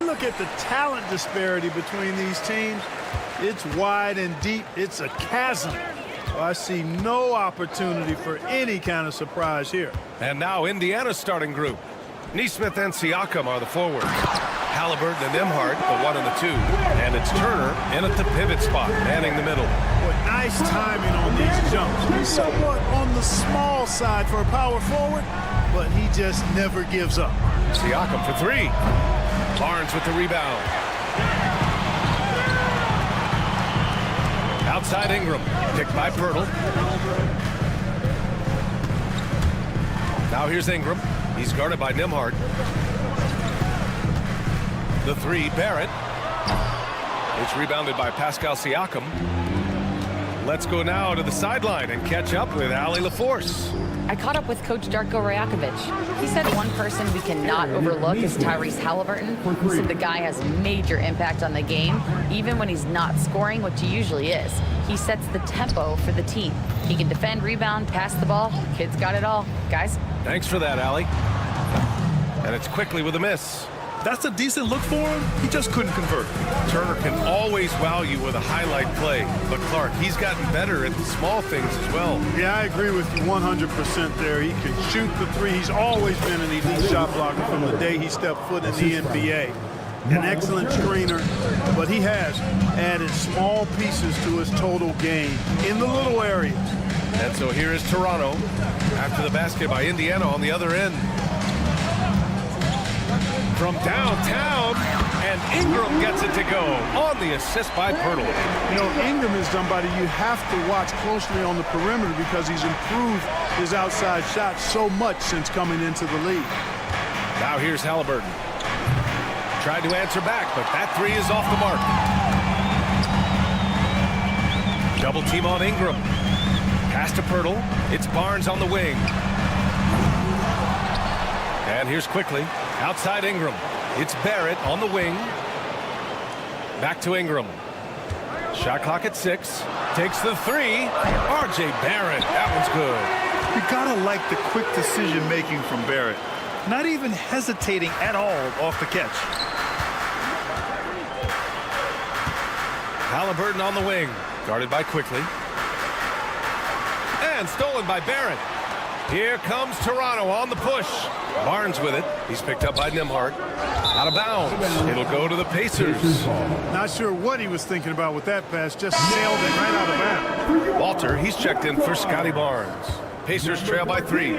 look at the talent disparity between these teams. It's wide and deep. It's a chasm. I see no opportunity for any kind of surprise here. And now Indiana's starting group. Nesmith and Siakam are the forwards. Halliburton and Nembhard, the 1 and the 2. And it's Turner in at the pivot spot, manning the middle. Boy, nice timing on these jumps. He's somewhat on the small side for a power forward, but he just never gives up. Siakam for 3. Barnes with the rebound. Outside Ingram, picked by Pirtle. Now here's Ingram. He's guarded by Nembhard. The 3, Barrett. It's rebounded by Pascal Siakam. Let's go now to the sideline and catch up with Allie LaForce. I caught up with Coach Darko Rajakovic. He said one person we cannot overlook is Tyrese Halliburton. He said the guy has major impact on the game, even when he's not scoring, which he usually is. He sets the tempo for the team. He can defend, rebound, pass the ball. Kid's got it all. Guys? Thanks for that, Allie. And it's quickly with a miss. That's a decent look for him. He just couldn't convert. Turner can always wow you with a highlight play. But Clark, he's gotten better at the small things as well. Yeah, I agree with you 100% there. He can shoot the 3. He's always been an elite shot blocker from the day he stepped foot in the NBA. An excellent screener, but he has added small pieces to his total game in the little areas. And so here is Toronto after the basket by Indiana on the other end. From downtown, and Ingram gets it to go on the assist by Pirtle. You know, Ingram is somebody you have to watch closely on the perimeter because he's improved his outside shot so much since coming into the league. Now here's Halliburton. Tried to answer back, but that 3 is off the mark. Double team on Ingram. Pass to Pirtle. It's Barnes on the wing. And here's quickly. Outside Ingram. It's Barrett on the wing. Back to Ingram. Shot clock at 6. Takes the 3. R.J. Barrett. That one's good. You gotta like the quick decision making from Barrett. Not even hesitating at all off the catch. Halliburton on the wing. Guarded by Quickly. And stolen by Barrett. Here comes Toronto on the push. Barnes with it. He's picked up by Nembhard. Out of bounds. It'll go to the Pacers. Not sure what he was thinking about with that pass. Just sailed it right out of bounds. Walter, he's checked in for Scotty Barnes. Pacers trail by 3.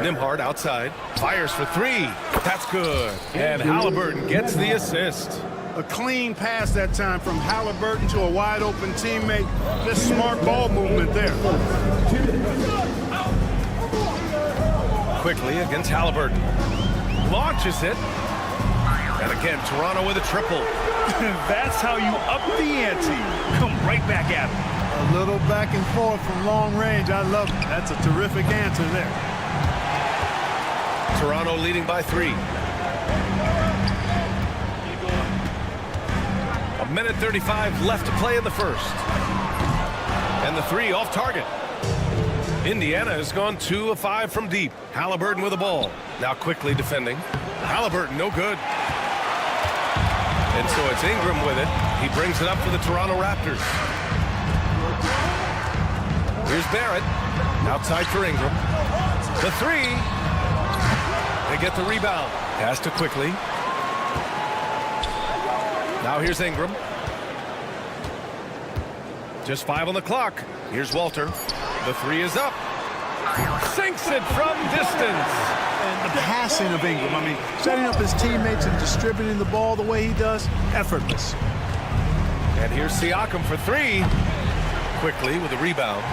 Nembhard outside. Fires for 3. That's good. And Halliburton gets the assist. A clean pass that time from Halliburton to a wide-open teammate. Just smart ball movement there. Quickly against Halliburton. Launches it. And again, Toronto with a triple. That's how you up the ante. Come right back at him. A little back and forth from long range. I love it. That's a terrific answer there. Toronto leading by 3. A minute 35 left to play in the first. And the 3 off target. Indiana has gone 2 of 5 from deep. Halliburton with the ball. Now Quickly defending. Halliburton no good. And so it's Ingram with it. He brings it up for the Toronto Raptors. Here's Barrett. Outside for Ingram. The 3. They get the rebound. Pass to Quickly. Now here's Ingram. Just 5 on the clock. Here's Walter. The 3 is up. Sinks it from distance. And the passing of Ingram, I mean, setting up his teammates and distributing the ball the way he does, effortless. And here's Siakam for 3. Quickly with a rebound.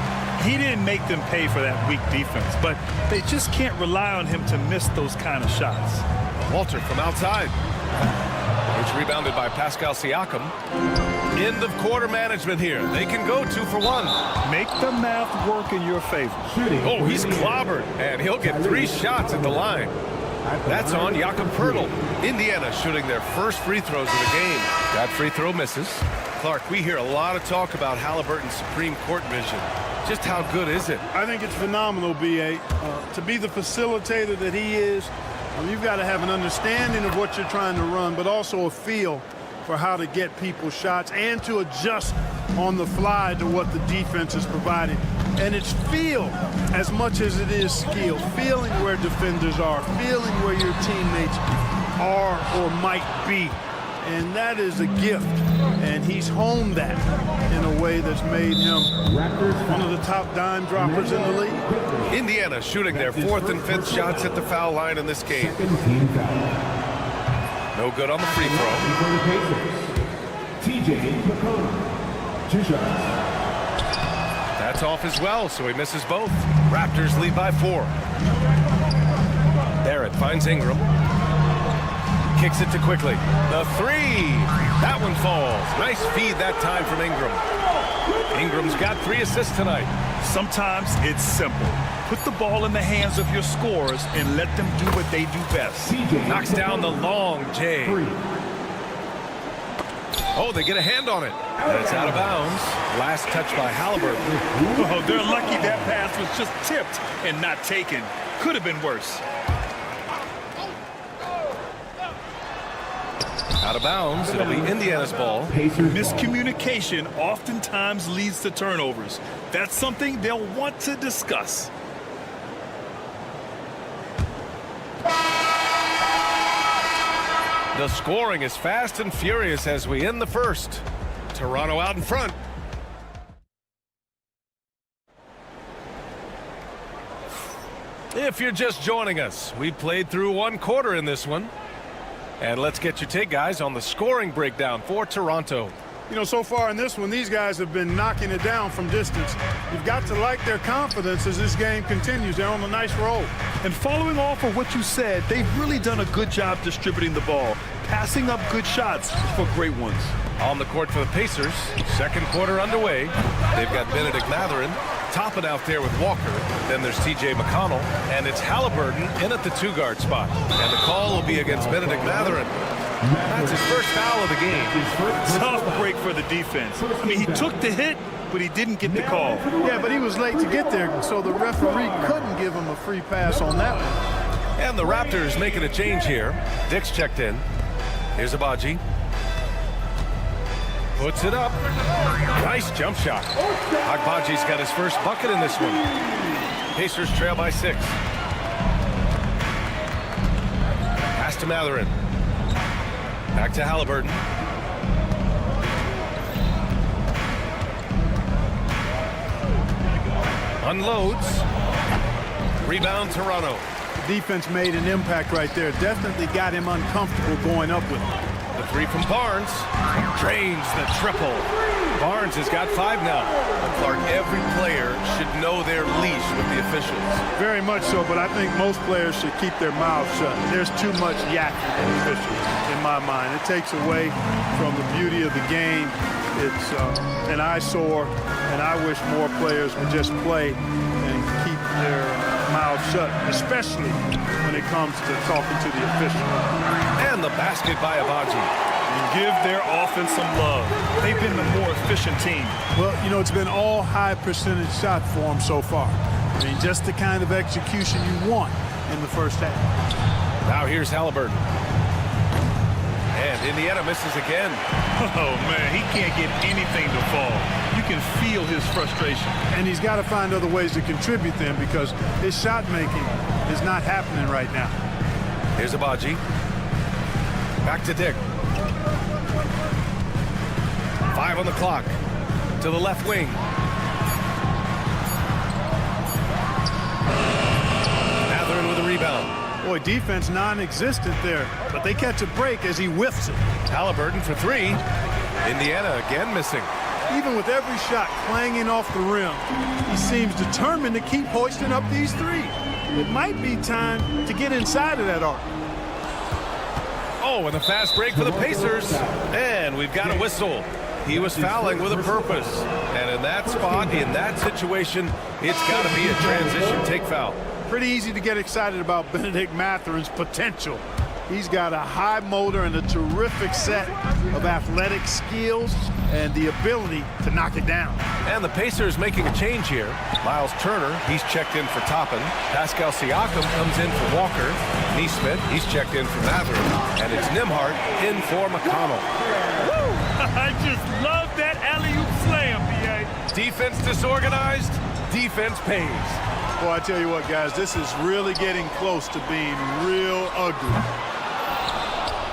He didn't make them pay for that weak defense, but they just can't rely on him to miss those kind of shots. Walter from outside. It's rebounded by Pascal Siakam. End of quarter management here. They can go 2 for 1. Make the math work in your favor. Oh, he's clobbered, and he'll get 3 shots at the line. That's on Jakob Poeltl. Indiana shooting their first free throws of the game. That free throw misses. Clark, we hear a lot of talk about Halliburton's supreme court vision. Just how good is it? I think it's phenomenal, B.A. To be the facilitator that he is, you've got to have an understanding of what you're trying to run, but also a feel for how to get people shots and to adjust on the fly to what the defense is providing. And it's feel as much as it is skill. Feeling where defenders are, feeling where your teammates are or might be. And that is a gift. And he's honed that in a way that's made him one of the top dime droppers in the league. Indiana shooting their 4th and 5th shots at the foul line in this game. No good on the free throw. TJ McConnell. 2 shots. That's off as well, so he misses both. Raptors lead by 4. Barrett finds Ingram. Kicks it to Quickly. The 3. That one falls. Nice feed that time from Ingram. Ingram's got 3 assists tonight. Sometimes it's simple. Put the ball in the hands of your scorers and let them do what they do best. Knocks down the long J. Oh, they get a hand on it. And it's out of bounds. Last touch by Halliburton. Oh, they're lucky that pass was just tipped and not taken. Could have been worse. Out of bounds. It'll be Indiana's ball. Miscommunication oftentimes leads to turnovers. That's something they'll want to discuss. The scoring is fast and furious as we end the first. Toronto out in front. If you're just joining us, we played through 1 quarter in this one. And let's get your take, guys, on the scoring breakdown for Toronto. You know, so far in this one, these guys have been knocking it down from distance. You've got to like their confidence as this game continues. They're on a nice roll. And following off of what you said, they've really done a good job distributing the ball, passing up good shots for great ones. On the court for the Pacers, 2nd quarter underway. They've got Benedict Mathurin topping out there with Walker. Then there's TJ McConnell, and it's Halliburton in at the 2-guard spot. And the call will be against Benedict Mathurin. That's his first foul of the game. Tough break for the defense. I mean, he took the hit, but he didn't get the call. Yeah, but he was late to get there, so the referee couldn't give him a free pass on that one. And the Raptors making a change here. Dick's checked in. Here's Abaji. Puts it up. Nice jump shot. Agbaji's got his first bucket in this one. Pacers trail by 6. Pass to Mathurin. Back to Halliburton. Unloads. Rebound Toronto. The defense made an impact right there. Definitely got him uncomfortable going up with it. The 3 from Barnes. Drains the triple. Barnes has got 5 now. Clark, every player should know their leash with the officials. Very much so, but I think most players should keep their mouths shut. There's too much yakking from officials, in my mind. It takes away from the beauty of the game. It's an eyesore, and I wish more players would just play and keep their mouths shut, especially when it comes to talking to the official. And the basket by Abaji. Give their offense some love. They've been the more efficient team. Well, you know, it's been all high percentage shot for them so far. I mean, just the kind of execution you want in the first half. Now here's Halliburton. And Indiana misses again. Oh, man, he can't get anything to fall. You can feel his frustration. And he's got to find other ways to contribute then, because his shot making is not happening right now. Here's Abaji. Back to Dick. 5 on the clock. To the left wing. Mathurin with a rebound. Boy, defense non-existent there, but they catch a break as he whiffs it. Halliburton for 3. Indiana again missing. Even with every shot clanging off the rim, he seems determined to keep hoisting up these 3. It might be time to get inside of that arc. Oh, and a fast break for the Pacers. And we've got a whistle. He was fouling with a purpose. And in that spot, in that situation, it's got to be a transition take foul. Pretty easy to get excited about Benedict Matherin's potential. He's got a high motor and a terrific set of athletic skills and the ability to knock it down. And the Pacers making a change here. Miles Turner, he's checked in for Toppin. Pascal Siakam comes in for Walker. Neesmith, he's checked in for Matherin. And it's Nembhard in for McConnell. Woo! I just love that alley-oop slam, B.A. Defense disorganized, defense pays. Well, I tell you what, guys, this is really getting close to being real ugly.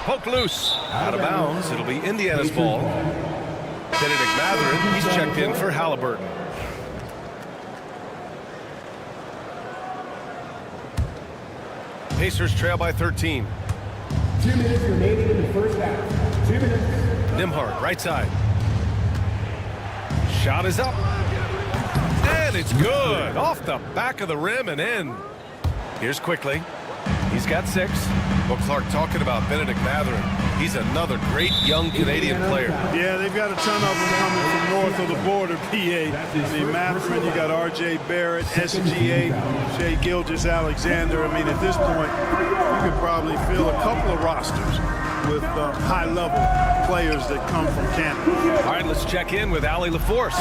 Poke loose. Out of bounds. It'll be Indiana's ball. Benedict Matherin, he's checked in for Halliburton. Pacers trail by 13. 2 minutes remaining in the first half. 2 minutes. Nembhard, right side. Shot is up. And it's good. Off the back of the rim and in. Here's Quickly. He's got 6. Well, Clark, talking about Benedict Matherin, he's another great young Canadian player. Yeah, they've got a ton of them coming from north of the border, PA. I mean, Matherin, you got R.J. Barrett, SGA, Shai Gilgeous-Alexander. I mean, at this point, you could probably fill a couple of rosters with high-level players that come from Canada. All right, let's check in with Allie LaForce.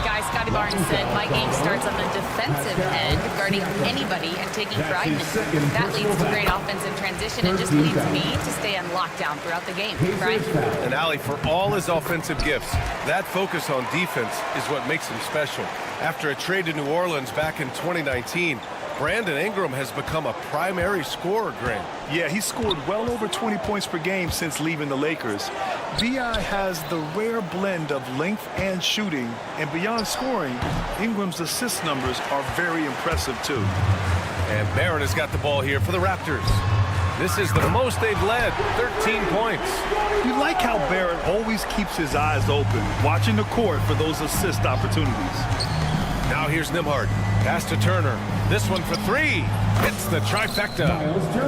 Guys, Scotty Barnes said, my game starts on the defensive end, guarding anybody and taking pride in it. That leads to great offensive transition and just leads me to stay on lockdown throughout the game. Brian? And Allie, for all his offensive gifts, that focus on defense is what makes him special. After a trade to New Orleans back in 2019, Brandon Ingram has become a primary scorer, Grant. Yeah, he scored well over 20 points per game since leaving the Lakers. B.I. has the rare blend of length and shooting, and beyond scoring, Ingram's assist numbers are very impressive too. And Barrett has got the ball here for the Raptors. This is the most they've led, 13 points. You like how Barrett always keeps his eyes open, watching the court for those assist opportunities. Now here's Nembhard. Pass to Turner. This one for 3. Hits the trifecta.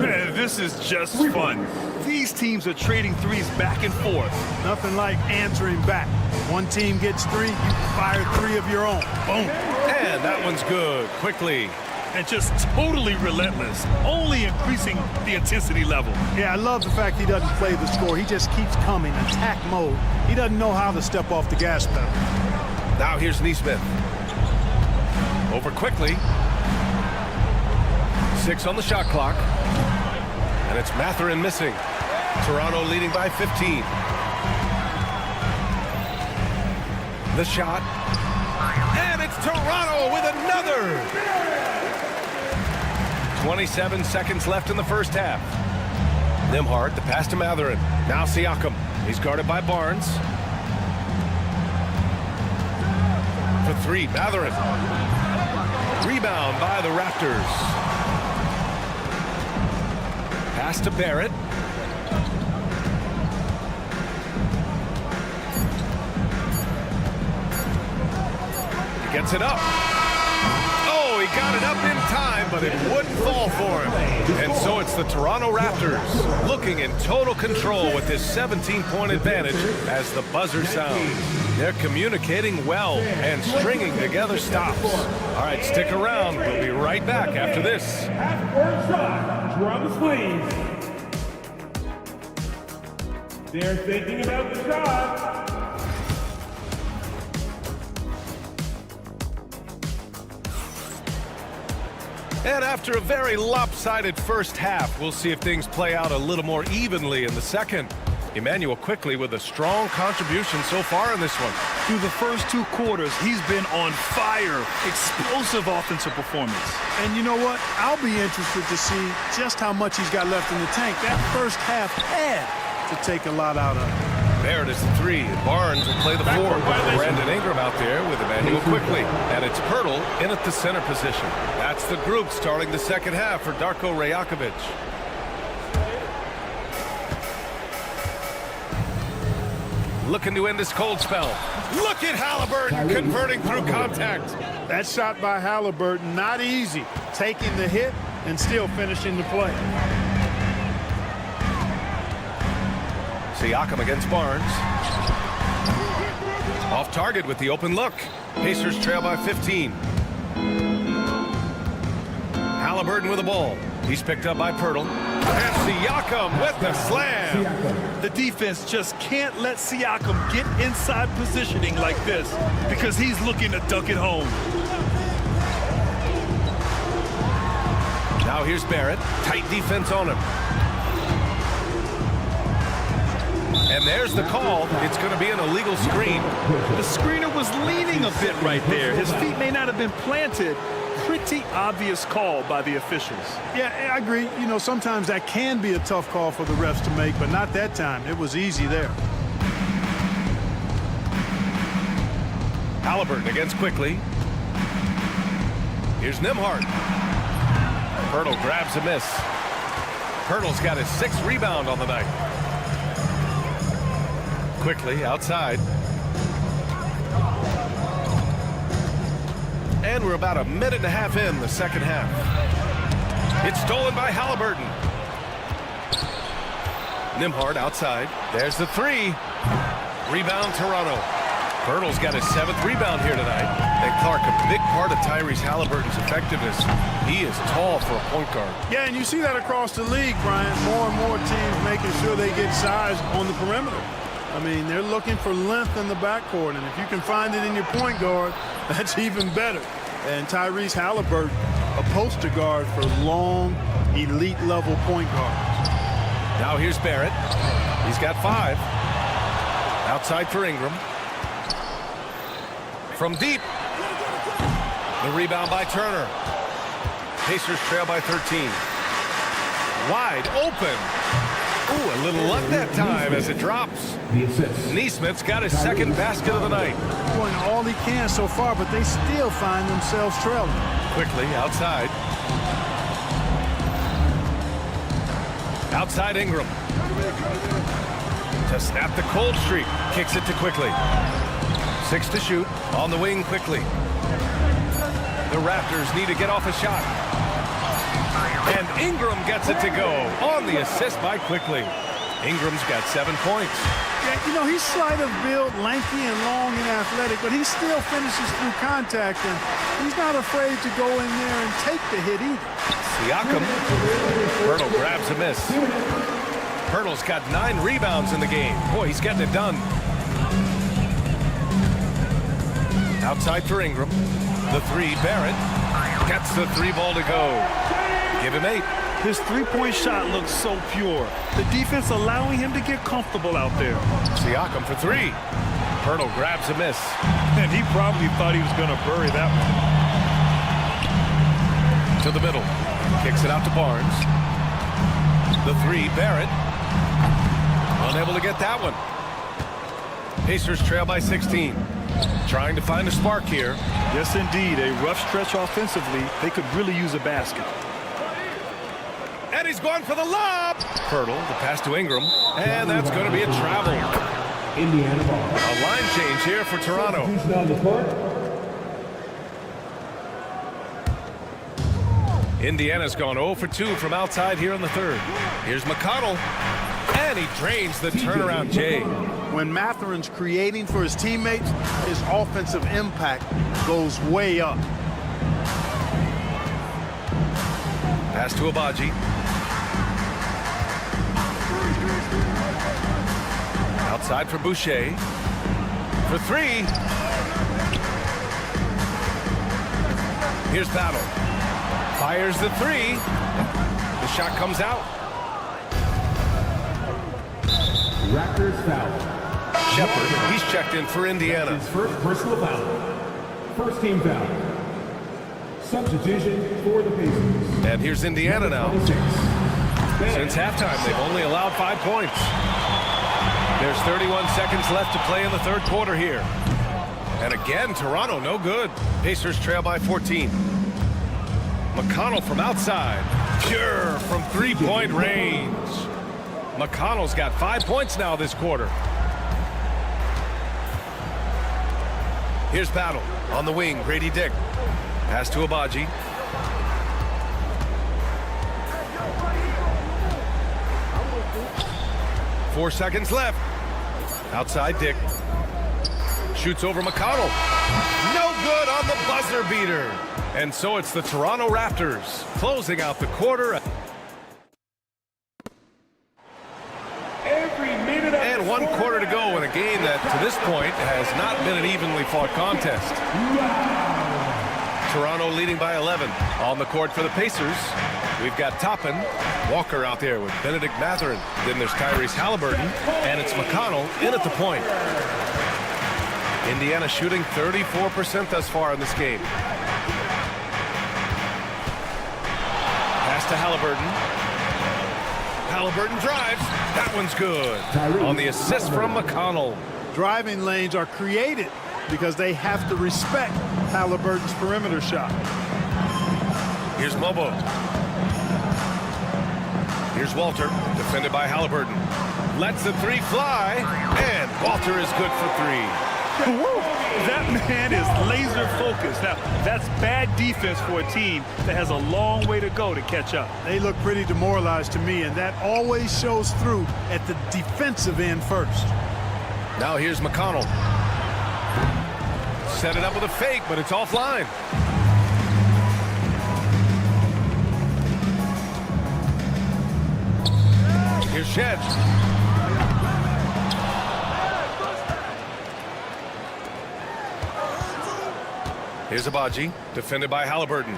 Man, this is just fun. These teams are trading threes back and forth. Nothing like answering back. One team gets 3, you fire 3 of your own. Boom. And that one's good. Quickly. And just totally relentless, only increasing the intensity level. Yeah, I love the fact he doesn't play the score. He just keeps coming, attack mode. He doesn't know how to step off the gas pedal. Now here's Neesmith. Over Quickly. 6 on the shot clock. And it's Matherin missing. Toronto leading by 15. The shot. And it's Toronto with another. 27 seconds left in the first half. Nembhard, the pass to Matherin. Now Siakam. He's guarded by Barnes. For 3, Matherin. Rebound by the Raptors. Pass to Barrett. He gets it up. Oh, he got it up in time, but it wouldn't fall for him. And so it's the Toronto Raptors looking in total control with this 17-point advantage as the buzzer sounds. They're communicating well and stringing together stops. All right, stick around. We'll be right back after this. Half-court shot. Drums, please. They're thinking about the shot. And after a very lopsided first half, we'll see if things play out a little more evenly in the second. Emmanuel Quickly with a strong contribution so far in this one. Through the first 2 quarters, he's been on fire. Explosive offensive performance. And you know what? I'll be interested to see just how much he's got left in the tank. That first half had to take a lot out of him. Barrett is the 3, and Barnes will play the 4 with Brandon Ingram out there with Emmanuel Quickly. And it's Pirtle in at the center position. That's the group starting the second half for Darko Rajakovic. Looking to end this cold spell. Look at Halliburton converting through contact. That shot by Halliburton, not easy. Taking the hit and still finishing the play. Siakam against Barnes. Off target with the open look. Pacers trail by 15. Halliburton with the ball. He's picked up by Pirtle. And Siakam with the slam. The defense just can't let Siakam get inside positioning like this because he's looking to dunk it home. Now here's Barrett. Tight defense on him. And there's the call. It's going to be an illegal screen. The screener was leaning a bit right there. His feet may not have been planted. Pretty obvious call by the officials. Yeah, I agree. You know, sometimes that can be a tough call for the refs to make, but not that time. It was easy there. Halliburton against Quickly. Here's Nembhard. Pirtle grabs a miss. Pirtle's got his 6th rebound on the night. Quickly outside. And we're about a minute and a half in the second half. It's stolen by Halliburton. Nembhard outside. There's the 3. Rebound Toronto. Pirtle's got his 7th rebound here tonight. And Clark, a big part of Tyrese Halliburton's effectiveness. He is tall for a point guard. Yeah, and you see that across the league, Brian. More and more teams making sure they get size on the perimeter. I mean, they're looking for length in the backcourt, and if you can find it in your point guard, that's even better. And Tyrese Halliburton, a poster guard for long, elite-level point guards. Now here's Barrett. He's got 5. Outside for Ingram. From deep. The rebound by Turner. Pacers trail by 13. Wide open. Ooh, a little luck that time as it drops. Neesmith's got his 2nd basket of the night. Doing all he can so far, but they still find themselves trailing. Quickly outside. Outside Ingram. To snap the cold streak. Kicks it to Quickly. 6 to shoot. On the wing Quickly. The Raptors need to get off a shot. And Ingram gets it to go on the assist by Quickly. Ingram's got 7 points. Yeah, you know, he's slight of build, lanky and long and athletic, but he still finishes through contact, and he's not afraid to go in there and take the hit either. Siakam. Pirtle grabs a miss. Pirtle's got 9 rebounds in the game. Boy, he's getting it done. Outside for Ingram. The 3, Barrett. Gets the 3 ball to go. Give him 8. His 3-point shot looks so pure. The defense allowing him to get comfortable out there. Siakam for 3. Pirtle grabs a miss. And he probably thought he was going to bury that one. To the middle. Kicks it out to Barnes. The 3, Barrett. Unable to get that one. Pacers trail by 16. Trying to find a spark here. Yes, indeed. A rough stretch offensively. They could really use a basket. And he's going for the lob. Pirtle, the pass to Ingram. And that's going to be a travel. Indiana ball. A line change here for Toronto. On the court. Indiana's gone 0 for 2 from outside here in the 3rd. Here's McConnell. And he drains the turnaround J. When Matherin's creating for his teammates, his offensive impact goes way up. Pass to Abaji. Outside for Boucher. For 3. Here's Battle. Fires the 3. The shot comes out. Raptors foul. Shepard, he's checked in for Indiana. His first personal foul. First team foul. Substitution for the Pacers. And here's Indiana now. Since halftime, they've only allowed 5 points. There's 31 seconds left to play in the 3rd quarter here. And again, Toronto no good. Pacers trail by 14. McConnell from outside. Pure from 3-point range. McConnell's got 5 points now this quarter. Here's Battle on the wing. Grady Dick. Pass to Abaji. Four seconds left. Outside Dick. Shoots over McConnell. No good on the buzzer beater. And so it's the Toronto Raptors closing out the quarter. And 1 quarter to go in a game that, to this point, has not been an evenly fought contest. Toronto leading by 11. On the court for the Pacers, we've got Toppin, Walker out there with Benedict Mathurin. Then there's Tyrese Halliburton, and it's McConnell in at the point. Indiana shooting 34% thus far in this game. Pass to Halliburton. Halliburton drives. That one's good. On the assist from McConnell. Driving lanes are created because they have to respect Halliburton's perimeter shot. Here's Mobo. Here's Walter, defended by Halliburton. Lets the three fly, and Walter is good for 3. That man is laser focused. Now, that's bad defense for a team that has a long way to go to catch up. They look pretty demoralized to me, and that always shows through at the defensive end first. Now here's McConnell. Set it up with a fake, but it's offline. Here's Shed. Here's Abaji, defended by Halliburton.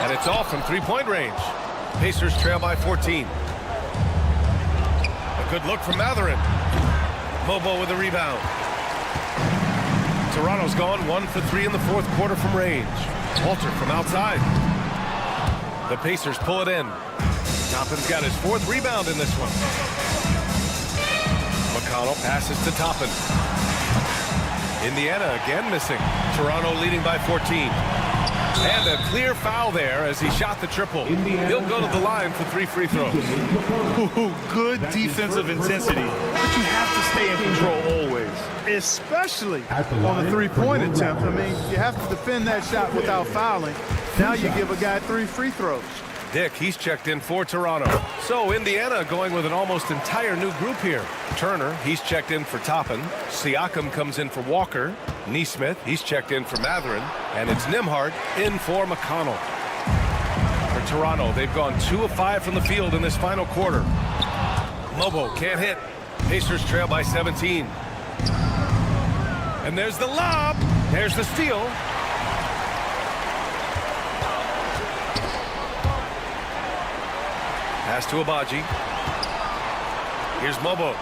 And it's off from three-point range. Pacers trail by 14. A good look from Mathurin. Mobo with the rebound. Toronto's gone 1 for 3 in the fourth quarter from range. Walter from outside. The Pacers pull it in. Toppin's got his 4th rebound in this one. McConnell passes to Toppin. Indiana again missing. Toronto leading by 14. And a clear foul there as he shot the triple. He'll go to the line for 3 free throws. Good defensive intensity, but you have to stay in control always. Especially on a three-point attempt. I mean, you have to defend that shot without fouling. Now you give a guy 3 free throws. Dick, he's checked in for Toronto. So Indiana going with an almost entire new group here. Turner, he's checked in for Toppin. Siakam comes in for Walker. Neesmith, he's checked in for Mathurin. And it's Nembhard in for McConnell. For Toronto, they've gone 2 of 5 from the field in this final quarter. Mobo can't hit. Pacers trail by 17. And there's the lob. There's the steal. Pass to Abaji. Here's Mobo.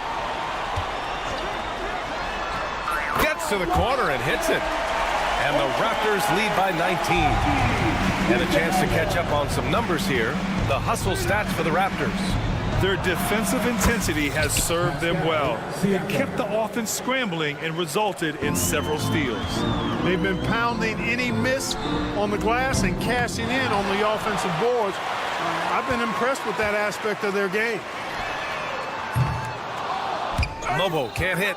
Gets to the corner and hits it. And the Raptors lead by 19. And a chance to catch up on some numbers here. The hustle stats for the Raptors. Their defensive intensity has served them well. It kept the offense scrambling and resulted in several steals. They've been pounding any miss on the glass and cashing in on the offensive boards. I've been impressed with that aspect of their game. Mobo can't hit.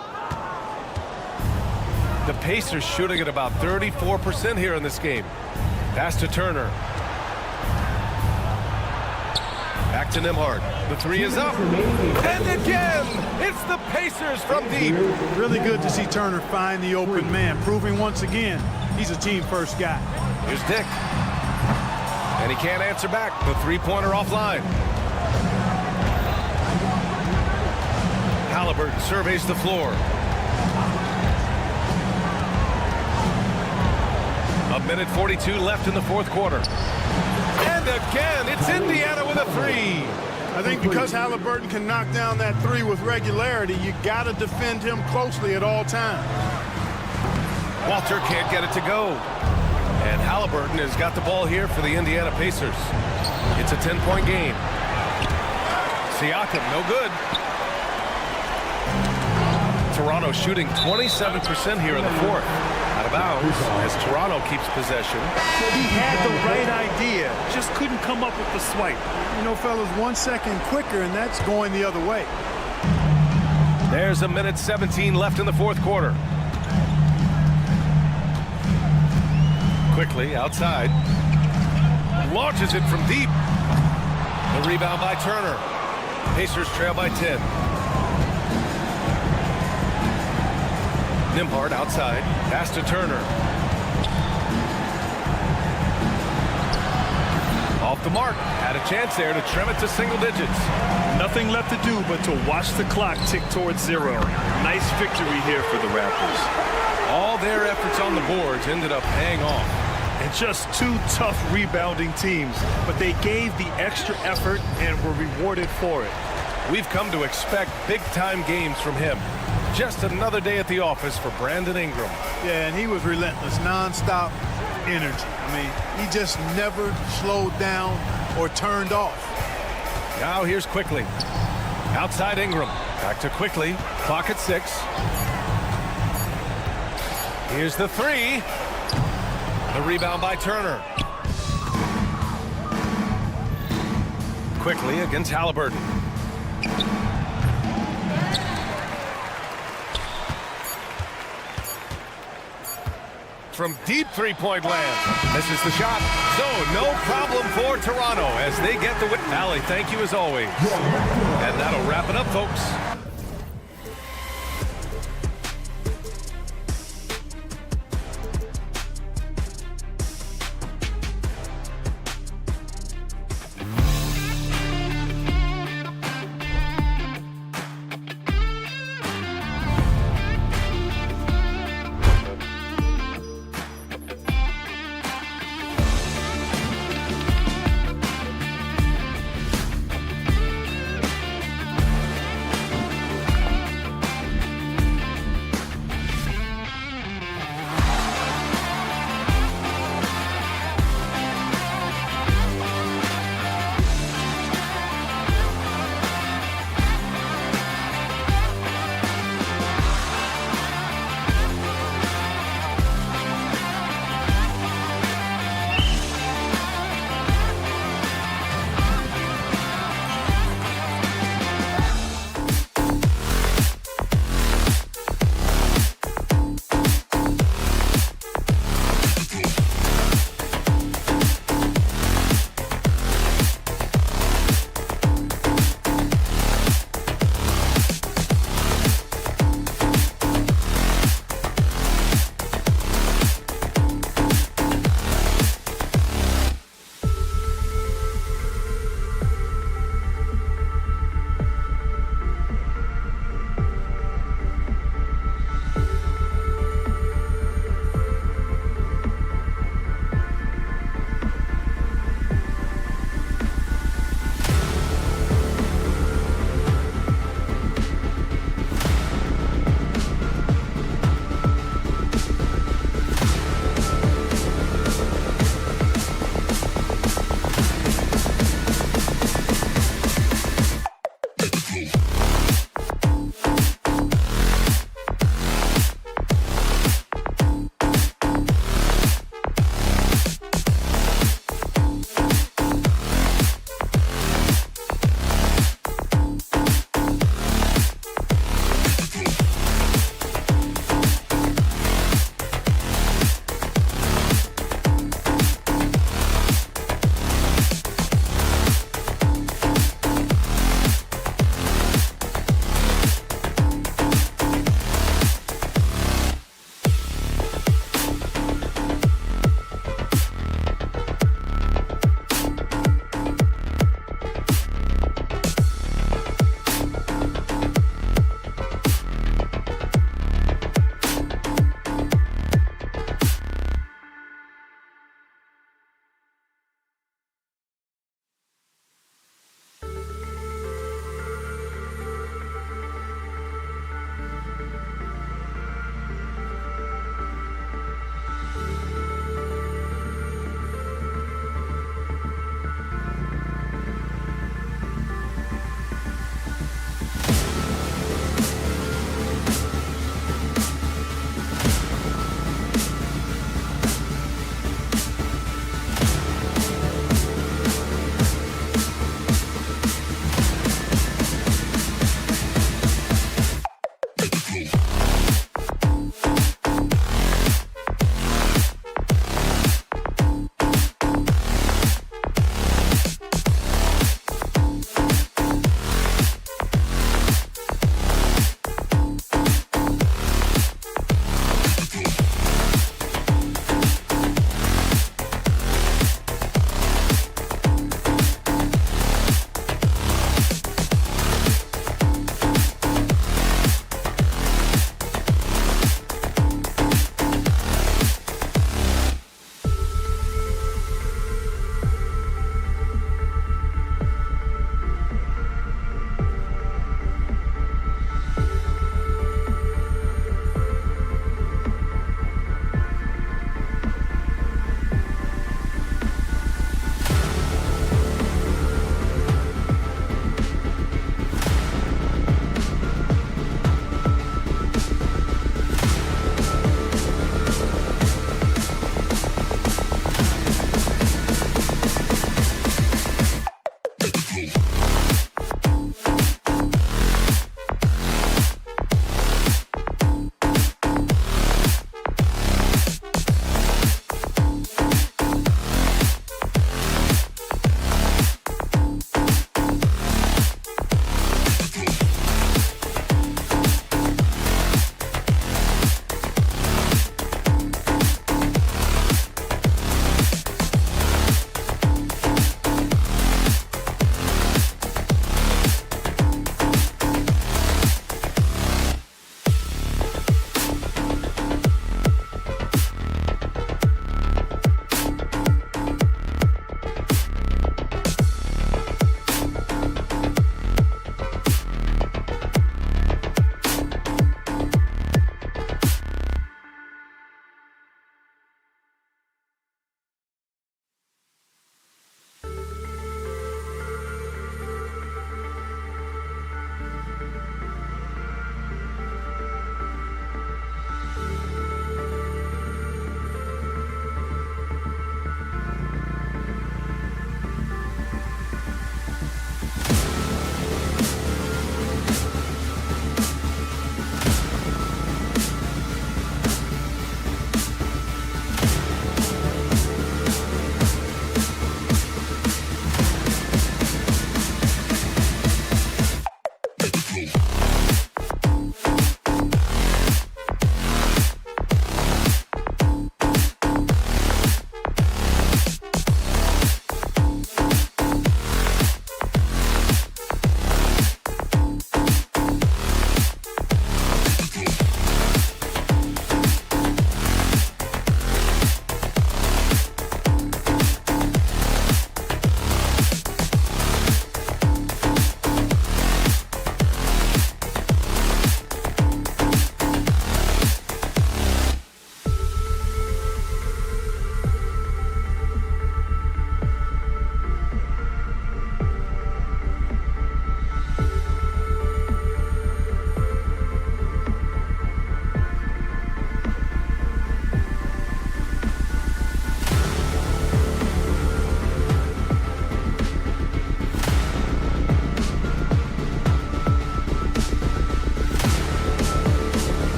The Pacers shooting at about 34% here in this game. Pass to Turner. Back to Nembhard. The 3 is up. And again, it's the Pacers from deep. Really good to see Turner find the open man, proving once again he's a team-first guy. Here's Dick. And he can't answer back. The three-pointer offline. Halliburton surveys the floor. A minute 42 left in the fourth quarter. And again, it's Indiana with a 3. I think because Halliburton can knock down that 3 with regularity, you got to defend him closely at all times. Walter can't get it to go. And Halliburton has got the ball here for the Indiana Pacers. It's a 10-point game. Siakam, no good. Toronto shooting 27% here in the fourth. Out of bounds as Toronto keeps possession. He had the right idea, just couldn't come up with the swipe. You know, fellas, 1 second quicker, and that's going the other way. There's a minute 17 left in the fourth quarter. Quickly outside. Launches it from deep. The rebound by Turner. Pacers trail by 10. Nembhard outside. Pass to Turner. Off the mark. Had a chance there to trim it to single digits. Nothing left to do but to watch the clock tick towards 0. Nice victory here for the Raptors. All their efforts on the boards ended up paying off. And just two tough rebounding teams, but they gave the extra effort and were rewarded for it. We've come to expect big-time games from him. Just another day at the office for Brandon Ingram. Yeah, and he was relentless, nonstop energy. I mean, he just never slowed down or turned off. Now here's Quickly. Outside Ingram. Back to Quickly. Clock at 6. Here's the 3. The rebound by Turner. Quickly against Halliburton. From deep three-point land. Misses the shot. So no problem for Toronto as they get the win. Allie, thank you as always. And that'll wrap it up, folks.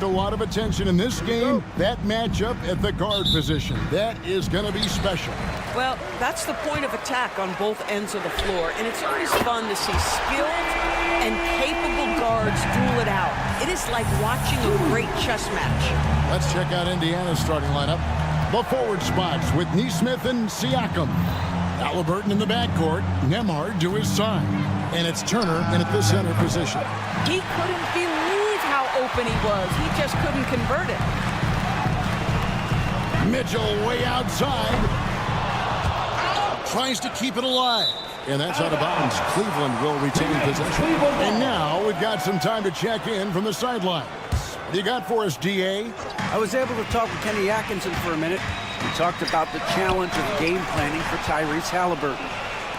a lot of attention in this game. That matchup at the guard position. That is going to be special. Well, that's the point of attack on both ends of the floor, and it's always fun to see skilled and capable guards duel it out. It is like watching a great chess match. Let's check out Indiana's starting lineup. The forward spots with Neesmith and Siakam. Halliburton in the backcourt, Nembhard to his side. And it's Turner in at the center position. He couldn't believe how open he was. He just couldn't convert it. Mitchell way outside. Tries to keep it alive. And that's out of bounds. Cleveland will retain possession. And now we've got some time to check in from the sidelines. What do you got for us, DA? I was able to talk with Kenny Atkinson for a minute. We talked about the challenge of game planning for Tyrese Halliburton.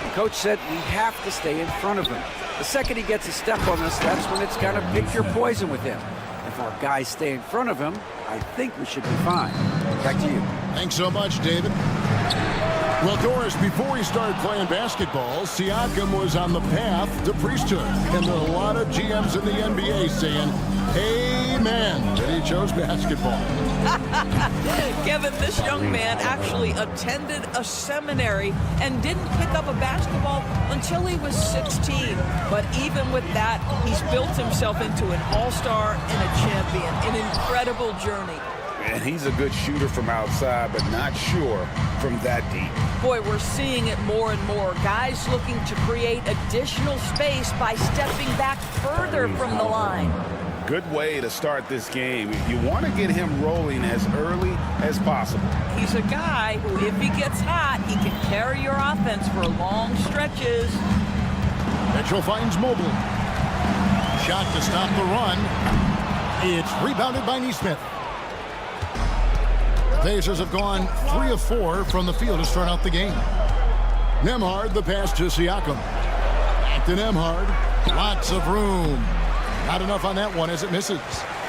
The coach said we have to stay in front of him. The second he gets a step on us, that's when it's kind of pick your poison with him. If our guys stay in front of him, I think we should be fine. Back to you. Thanks so much, David. Well, Doris, before he started playing basketball, Siakam was on the path to priesthood. And there are a lot of GMs in the NBA saying, amen, that he chose basketball. Kevin, this young man actually attended a seminary and didn't pick up a basketball until he was 16. But even with that, he's built himself into an all-star and a champion. An incredible journey. And he's a good shooter from outside, but not sure from that deep. Boy, we're seeing it more and more. Guys looking to create additional space by stepping back further from the line. Good way to start this game. You want to get him rolling as early as possible. He's a guy who, if he gets hot, he can carry your offense for long stretches. Mitchell finds Mobley. Shot to stop the run. It's rebounded by Neesmith. Pacers have gone 3 of 4 from the field to start out the game. Nembhard, the pass to Siakam. Back to Nembhard. Lots of room. Not enough on that one as it misses.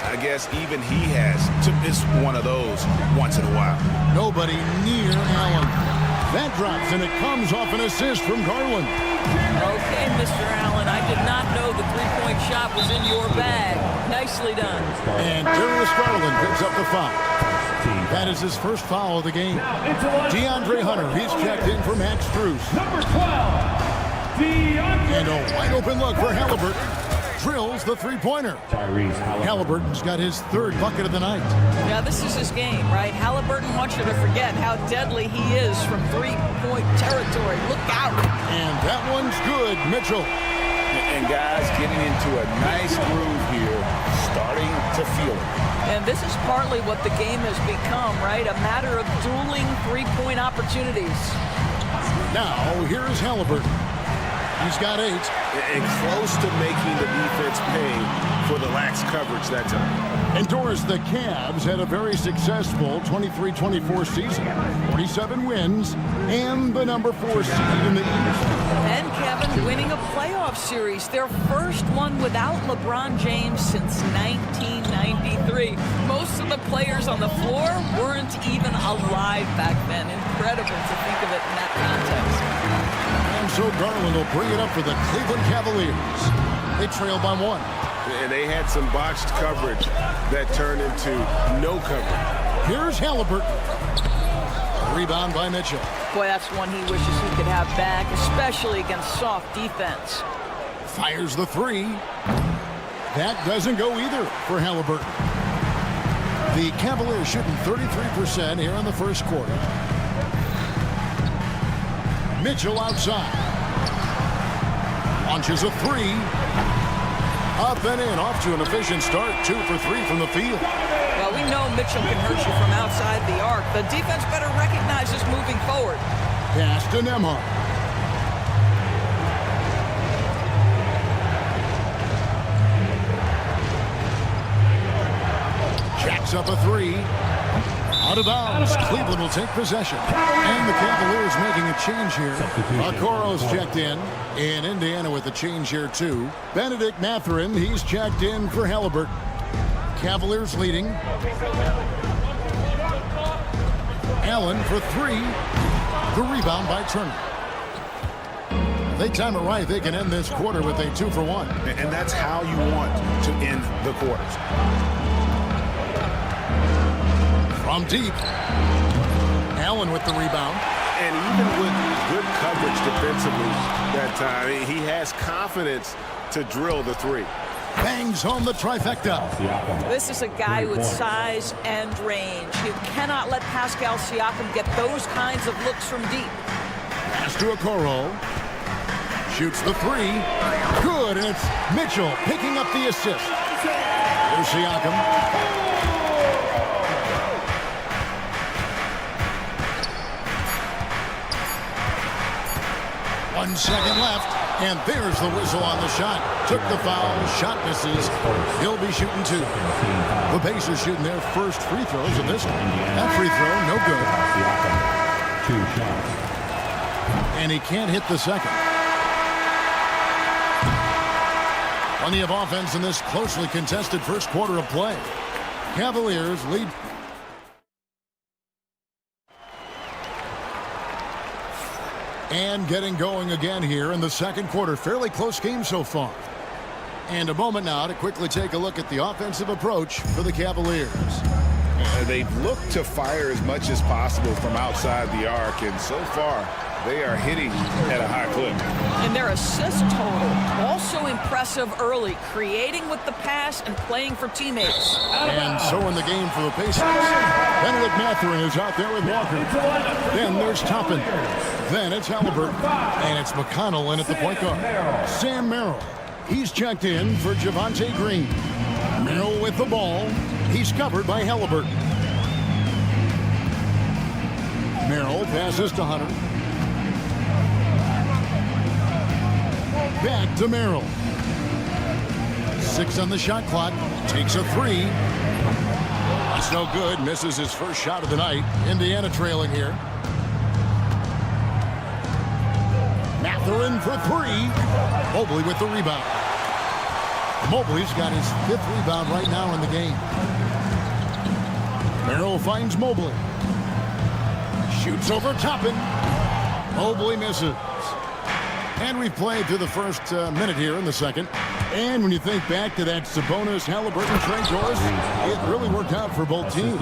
I guess even he has to miss one of those once in a while. Nobody near Allen. That drops, and it comes off an assist from Garland. Okay, Mr. Allen, I did not know the three-point shot was in your bag. Nicely done. And Darius Garland picks up the foul. That is his first foul of the game. DeAndre Hunter, he's checked in for Max Strus. Number 12, And a wide open look for Halliburton. Drills the three-pointer. Halliburton's got his third bucket of the night. Yeah, this is his game, right? Halliburton wants you to forget how deadly he is from three-point territory. Look out. And that one's good, Mitchell. And guys getting into a nice groove here, starting to feel it. And this is partly what the game has become, right? A matter of dueling three-point opportunities. Now, here's Halliburton. He's got 8. And close to making the defense pay for the lax coverage that time. And Doris, the Cavs had a very successful 23-24 season. 47 wins and the number 4 seed in the East. And Kevin winning a playoff series, their first one without LeBron James since 1993. Most of the players on the floor weren't even alive back then. Incredible to think of it in that context. And so Garland will bring it up for the Cleveland Cavaliers. They trail by 1. And they had some botched coverage that turned into no coverage. Here's Halliburton. Rebound by Mitchell. Boy, that's one he wishes he could have back, especially against soft defense. Fires the 3. That doesn't go either for Halliburton. The Cavaliers shooting 33% here in the first quarter. Mitchell outside. Launches a 3. Up and in, off to an efficient start. 2 for 3 from the field. Well, we know Mitchell can hurt you from outside the arc. The defense better recognize this moving forward. Pass to Nembhard. Jacks up a 3. Out of bounds. Cleveland will take possession. And the Cavaliers making a change here. Okoro's checked in. And Indiana with a change here, too. Benedict Mathurin, he's checked in for Halliburton. Cavaliers leading. Allen for 3. The rebound by Turner. If they time it right, they can end this quarter with a 2 for 1. And that's how you want to end the quarters. From deep. Allen with the rebound. And even with good coverage defensively that time, he has confidence to drill the three. Bangs home the trifecta. This is a guy with size and range. You cannot let Pascal Siakam get those kinds of looks from deep. Pass to Okoro. Shoots the three. Good, and it's Mitchell picking up the assist. Here's Siakam. 1 second left, and there's the whistle on the shot. Took the foul, shot misses. He'll be shooting 2. The Pacers shooting their first free throws of this one. That free throw, no good. 2 shots. And he can't hit the second. Plenty of offense in this closely contested first quarter of play. Cavaliers lead. And getting going again here in the second quarter. Fairly close game so far. And a moment now to quickly take a look at the offensive approach for the Cavaliers. They've looked to fire as much as possible from outside the arc, and so far they are hitting at a high clip. And their assist total also impressive early, creating with the pass and playing for teammates. And so in the game for the Pacers. Benedict Mathurin is out there with Walker. Then there's Toppin. Then it's Halliburton. And it's McConnell in at the point guard. Sam Merrill. He's checked in for Javonte Green. Merrill with the ball. He's covered by Halliburton. Merrill passes to Hunter. Back to Merrill. 6 on the shot clock. Takes a 3. That's no good. Misses his first shot of the night. Indiana trailing here. Mathurin for 3. Mobley with the rebound. Mobley's got his 5th rebound right now in the game. Merrill finds Mobley. Shoots over Toppin. Mobley misses. And we've played through the first minute here in the second. And when you think back to that Sabonis-Halliburton trade, Doris, it really worked out for both teams.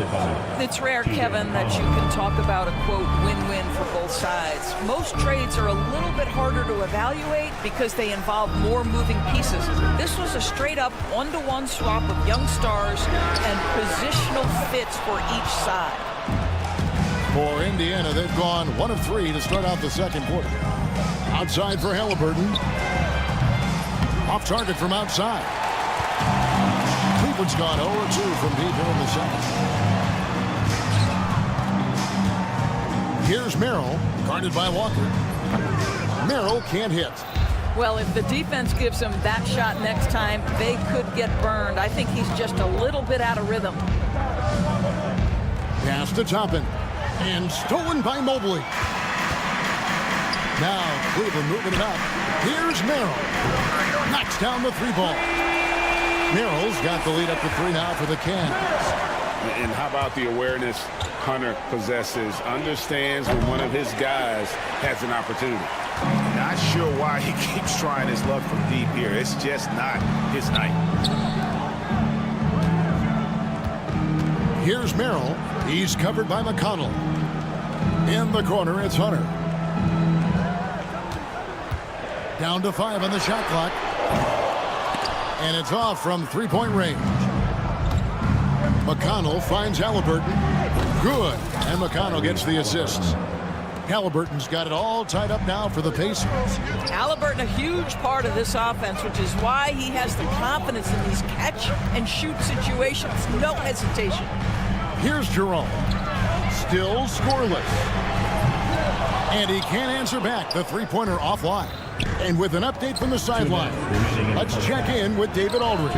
It's rare, Kevin, that you can talk about a, quote, win-win for both sides. Most trades are a little bit harder to evaluate because they involve more moving pieces. This was a straight-up one-to-one swap of young stars and positional fits for each side. For Indiana, they've gone 1 of 3 to start out the second quarter. Outside for Halliburton. Off target from outside. Cleveland's gone 0-2 from deep here in the second. Here's Merrill, guarded by Walker. Merrill can't hit. Well, if the defense gives him that shot next time, they could get burned. I think he's just a little bit out of rhythm. Pass to Toppin. And stolen by Mobley. Now Cleveland moving it up. Here's Merrill. Knocks down the 3-ball. Merrill's got the lead up to 3 now for the Cavs. And how about the awareness Hunter possesses? Understands when one of his guys has an opportunity. Not sure why he keeps trying his luck from deep here. It's just not his night. Here's Merrill. He's covered by McConnell. In the corner, it's Hunter. Down to 5 on the shot clock. And it's off from 3-point range. McConnell finds Halliburton. Good. And McConnell gets the assists. Halliburton's got it all tied up now for the Pacers. Halliburton, a huge part of this offense, which is why he has the confidence in these catch-and-shoot situations. No hesitation. Here's Jerome. Still scoreless. And he can't answer back. The 3-pointer offline. And with an update from the sideline, let's check in with David Aldridge.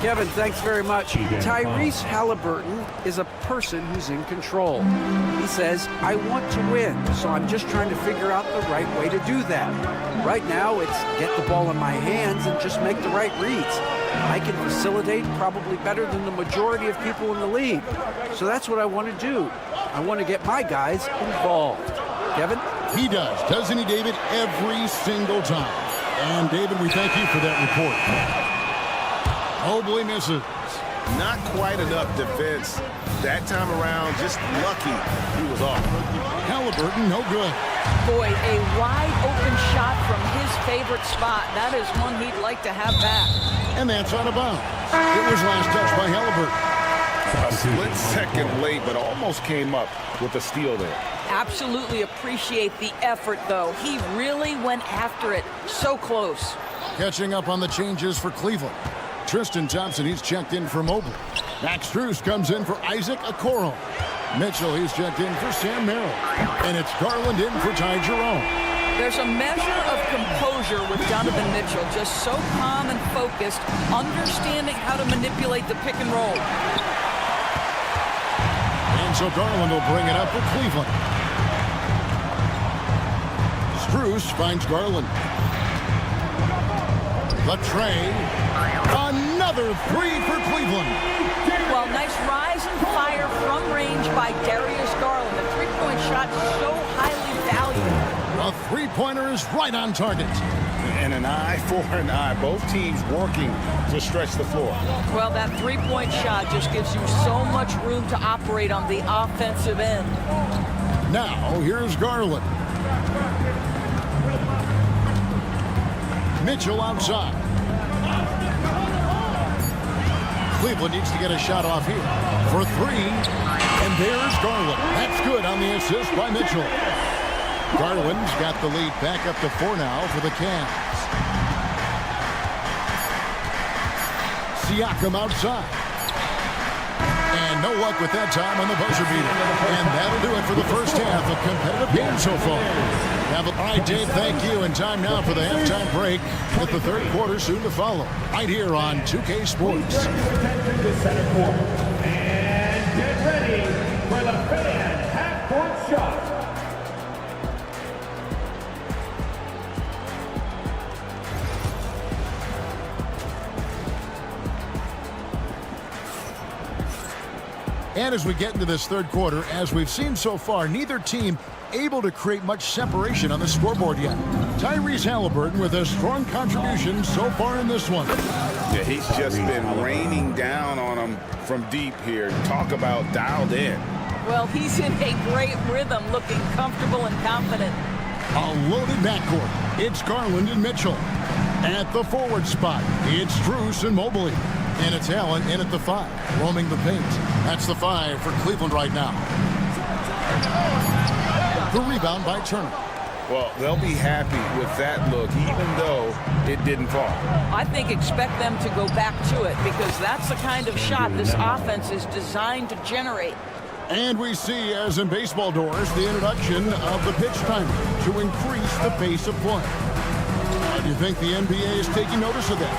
Kevin, thanks very much. Tyrese Halliburton is a person who's in control. He says, I want to win, so I'm just trying to figure out the right way to do that. Right now, it's get the ball in my hands and just make the right reads. I can facilitate probably better than the majority of people in the league. So that's what I want to do. I want to get my guys involved. Kevin? He does, doesn't he, David? Every single time. And, David, we thank you for that report. Mobley misses. Not quite enough defense. That time around, just lucky he was off. Halliburton, no good. Boy, a wide open shot from his favorite spot. That is one he'd like to have back. And that's out of bounds. It was last touched by Halliburton. A split second late, but almost came up with a steal there. Absolutely appreciate the effort, though. He really went after it. So close. Catching up on the changes for Cleveland. Tristan Thompson, he's checked in for Mobley. Max Strus comes in for Isaac Okoro. Mitchell, he's checked in for Sam Merrill. And it's Garland in for Ty Jerome. There's a measure of composure with Donovan Mitchell, just so calm and focused, understanding how to manipulate the pick and roll. And so Garland will bring it up for Cleveland. Strus finds Garland. Latrey. Another three for Cleveland. Well, nice rise and fire from range by Darius Garland. The three-point shot so highly valued. A three-pointer is right on target. And an eye for an eye. Both teams working to stretch the floor. Well, that three-point shot just gives you so much room to operate on the offensive end. Now, here's Garland. Mitchell outside. Cleveland needs to get a shot off here for three. And there's Garland. That's good on the assist by Mitchell. Garland's got the lead back up to 4 now for the Cavs. Siakam outside. And no luck with that time on the buzzer beater. And that'll do it for the first half. A competitive game so far. All right, Dave, thank you. And time now for the halftime break with the third quarter soon to follow. Right here on 2K Sports. And get ready for the fan half-court shot. And as we get into this third quarter, as we've seen so far, neither team able to create much separation on the scoreboard yet. Tyrese Halliburton with a strong contribution so far in this one. Yeah, he's just been raining down on him from deep here. Talk about dialed in. Well, he's in a great rhythm, looking comfortable and confident. A loaded backcourt. It's Garland and Mitchell. At the forward spot, it's Strus and Mobley. And it's Allen in at the 5, roaming the paint. That's the 5 for Cleveland right now. The rebound by Turner. Well, they'll be happy with that look, even though it didn't fall. I think expect them to go back to it because that's the kind of shot this offense is designed to generate. And we see, as in baseball doors, the introduction of the pitch timer to increase the pace of play. Do you think the NBA is taking notice of that?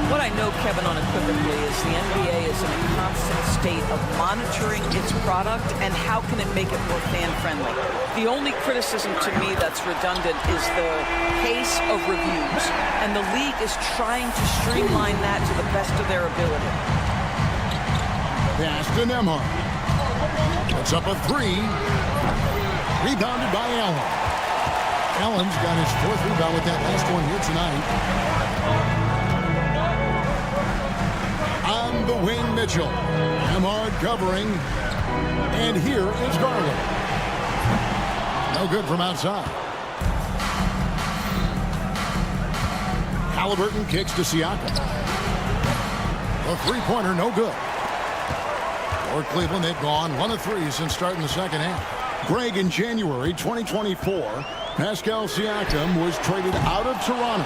What I know, Kevin, unequivocally is the NBA is in a constant state of monitoring its product and how can it make it more fan-friendly. The only criticism to me that's redundant is the pace of reviews, and the league is trying to streamline that to the best of their ability. Pass to Nembhard. Puts up a 3. Rebounded by Allen. Allen's got his 4th rebound with that last one here tonight. On the wing, Mitchell. Nembhard covering. And here is Garland. No good from outside. Halliburton kicks to Siakam. The three-pointer, no good. For Cleveland, they've gone 1 of 3 since starting the second half. Greg, in January 2024, Pascal Siakam was traded out of Toronto.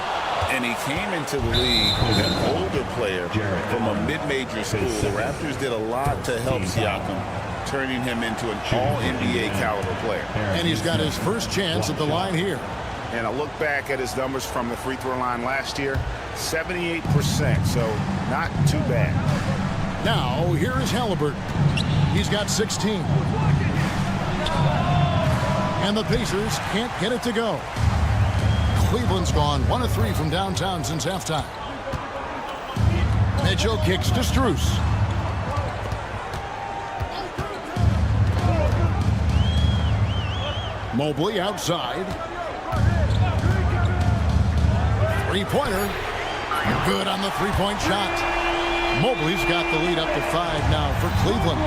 And he came into the league as an older player from a mid-major school. The Raptors did a lot to help Siakam, turning him into an all-NBA caliber player. And he's got his first chance at the line here. And I look back at his numbers from the free throw line last year, 78%, so not too bad. Now, here is Halliburton. He's got 16. And the Pacers can't get it to go. Cleveland's gone 1 of 3 from downtown since halftime. Mitchell kicks to Strus. Mobley outside. Three-pointer. Good on the three-point shot. Mobley's got the lead up to 5 now for Cleveland.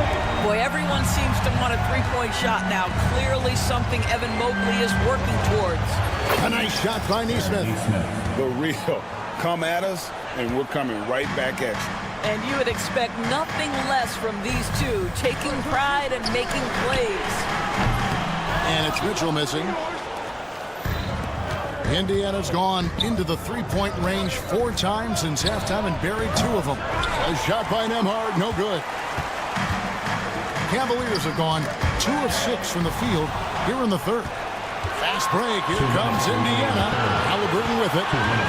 Boy, everyone seems to want a three-point shot now. Clearly something Evan Mobley is working towards. A nice shot by Neesmith. The real. Come at us, and we're coming right back at you. And you would expect nothing less from these two, taking pride and making plays. And it's Mitchell missing. Indiana's gone into the three-point range 4 times since halftime and buried 2 of them. A shot by Nembhard, no good. Cavaliers have gone 2 of 6 from the field here in the third. Fast break, here comes Indiana. Halliburton with it.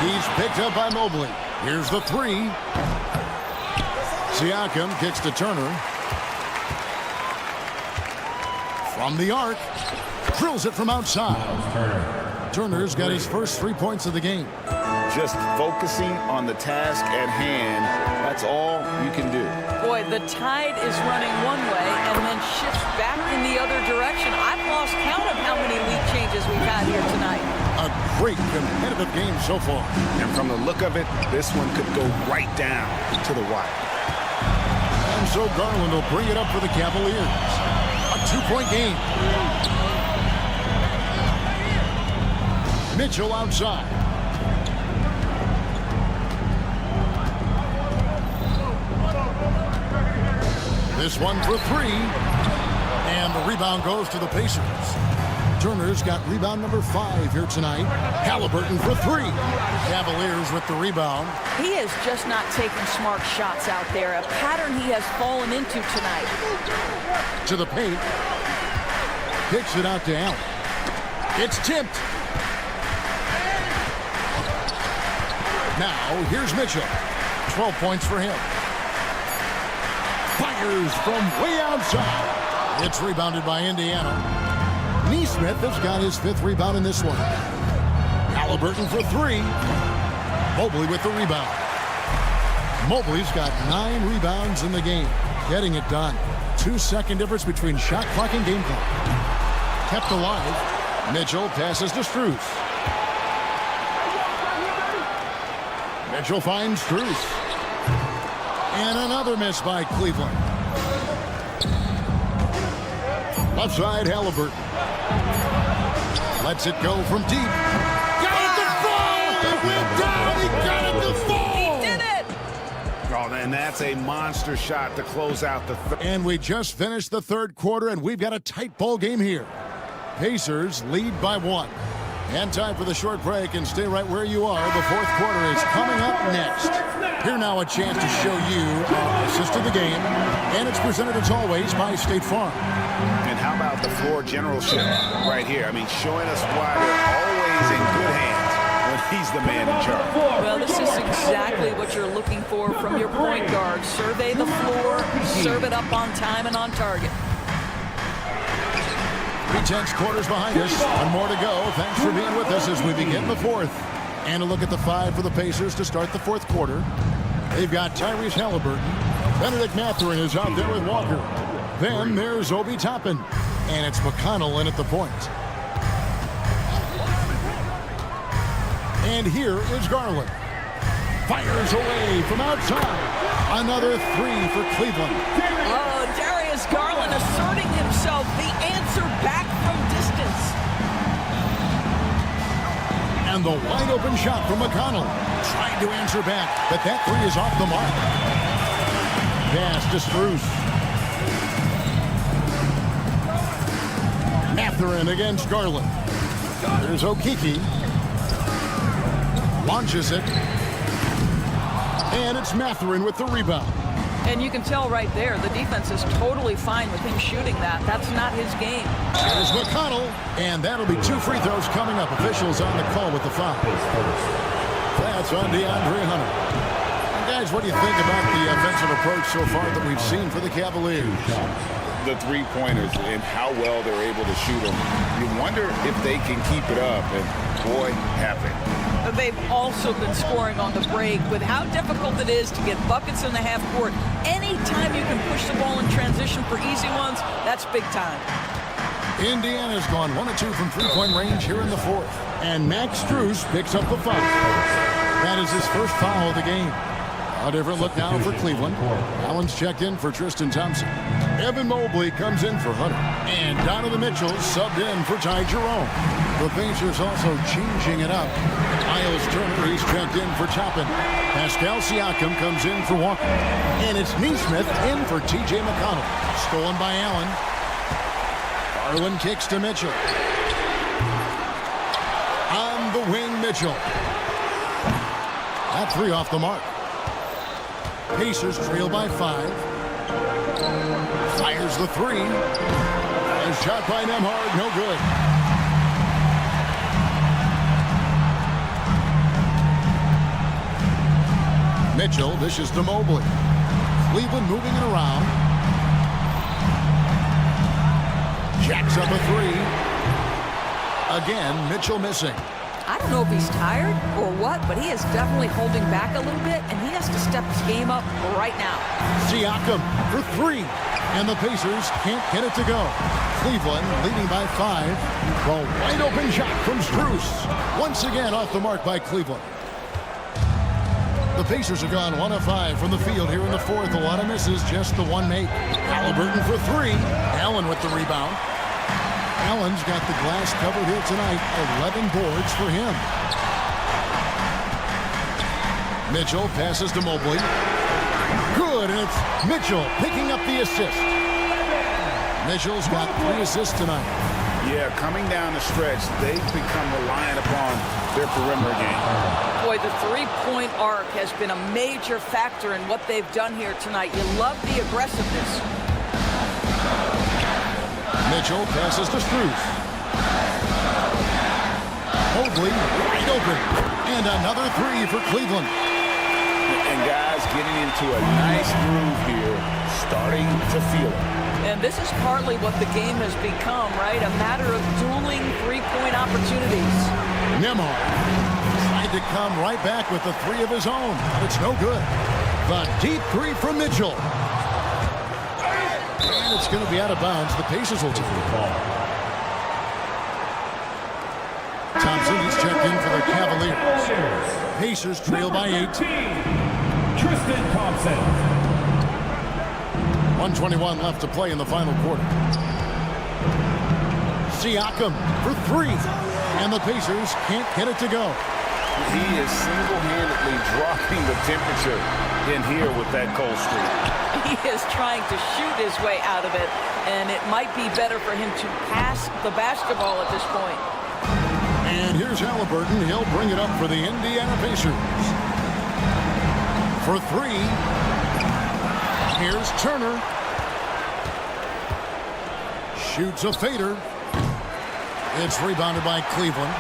He's picked up by Mobley. Here's the 3. Siakam kicks to Turner. From the arc. Drills it from outside. Turner's got his first 3 points of the game. Just focusing on the task at hand, that's all you can do. Boy, the tide is running one way and then shifts back in the other direction. I've lost count of how many lead changes we've had here tonight. A great competitive game so far. And from the look of it, this one could go right down to the wire. And so Garland will bring it up for the Cavaliers. A 2-point game. Mitchell outside. This one for 3. And the rebound goes to the Pacers. Turner's got rebound number 5 here tonight. Halliburton for 3. Cavaliers with the rebound. He is just not taking smart shots out there, a pattern he has fallen into tonight. To the paint. Kicks it out to Allen. It's tipped. Now, here's Mitchell. 12 points for him. Fires from way outside. It's rebounded by Indiana. Neesmith has got his 5th rebound in this one. Halliburton for 3. Mobley with the rebound. Mobley's got 9 rebounds in the game. Getting it done. 2-second difference between shot clock and game clock. Kept alive. Mitchell passes to Strus. Mitchell finds Strus. And another miss by Cleveland. Left side, Halliburton. Lets it go from deep. Got it to fall! It went down! He got it to fall! He did it! Oh, and that's a monster shot to close out the third. And we just finished the third quarter, and we've got a tight ball game here. Pacers lead by 1. And time for the short break, and stay right where you are. The fourth quarter is coming up next. Here now a chance to show you our assist of the game, and it's presented as always by State Farm. And how about the floor generalship right here? I mean, showing us why they're always in good hands when he's the man in charge. Well, this is exactly what you're looking for from your point guard. Survey the floor, serve it up on time and on target. 3/10 quarters behind us. 1 more to go. Thanks for being with us as we begin the fourth. And a look at the 5 for the Pacers to start the fourth quarter. They've got Tyrese Halliburton. Benedict Mathurin is out there with Walker. Then there's Obi Toppin. And it's McConnell in at the point. And here is Garland. Fires away from outside. Another 3 for Cleveland. Oh, Darius Garland asserting himself, the answer back from distance. And the wide open shot from McConnell. Trying to answer back, but that 3 is off the mark. Pass to Strus. Mathurin against Garland. There's Okeke. Launches it. And it's Mathurin with the rebound. And you can tell right there, the defense is totally fine with him shooting that. That's not his game. There's McConnell, and that'll be 2 free throws coming up. Officials on the call with the foul. That's on DeAndre Hunter. And guys, what do you think about the offensive approach so far that we've seen for the Cavaliers? The 3-pointers and how well they're able to shoot them. You wonder if they can keep it up, and boy, have they. They've also been scoring on the break with how difficult it is to get buckets in the half court. Anytime you can push the ball in transition for easy ones, that's big time. Indiana's gone 1 of 2 from 3-point range here in the fourth. And Max Strus picks up the foul. That is his first foul of the game. A different look now for Cleveland. Allen's checked in for Tristan Thompson. Evan Mobley comes in for Hunter. And Donovan Mitchell subbed in for Ty Jerome. The Pacers also changing it up. Miles Turner, he's checked in for Toppin. Pascal Siakam comes in for Walker. And it's Neesmith in for T.J. McConnell. Stolen by Allen. Garland kicks to Mitchell. On the wing, Mitchell. That three off the mark. Pacers trail by 5. Fires the three. And shot by Nembhard, no good. Mitchell dishes to Mobley. Cleveland moving it around. Jacks up a three. Again, Mitchell missing. I don't know if he's tired or what, but he is definitely holding back a little bit, and he has to step his game up right now. Siakam for 3, and the Pacers can't get it to go. Cleveland leading by 5. The wide open shot from Strus. Once again off the mark by Cleveland. The Pacers have gone 1 of 5 from the field here in the fourth. A lot of misses, just the one make. Halliburton for 3. Allen with the rebound. Allen's got the glass covered here tonight. 11 boards for him. Mitchell passes to Mobley. Good, and it's Mitchell picking up the assist. Mitchell's got 3 assists tonight. Yeah, coming down the stretch, they've become reliant upon their perimeter game. Boy, the three-point arc has been a major factor in what they've done here tonight. You love the aggressiveness. Mitchell passes to Strus. Mobley wide open. And another 3 for Cleveland. And guys getting into a nice groove here, starting to feel it. And this is partly what the game has become, right? A matter of dueling three-point opportunities. Nembhard tried to come right back with the 3 of his own, but it's no good. The deep 3 from Mitchell. And it's going to be out of bounds. The Pacers will take the ball. Thompson is checked in for the Cavaliers. Pacers trail by 8. Tristan Thompson. 1:21 left to play in the final quarter. Siakam for 3. And the Pacers can't get it to go. He is single-handedly dropping the temperature in here with that cold streak. He is trying to shoot his way out of it, and it might be better for him to pass the basketball at this point. And here's Halliburton. He'll bring it up for the Indiana Pacers. For 3. Here's Turner. Shoots a fader. It's rebounded by Cleveland.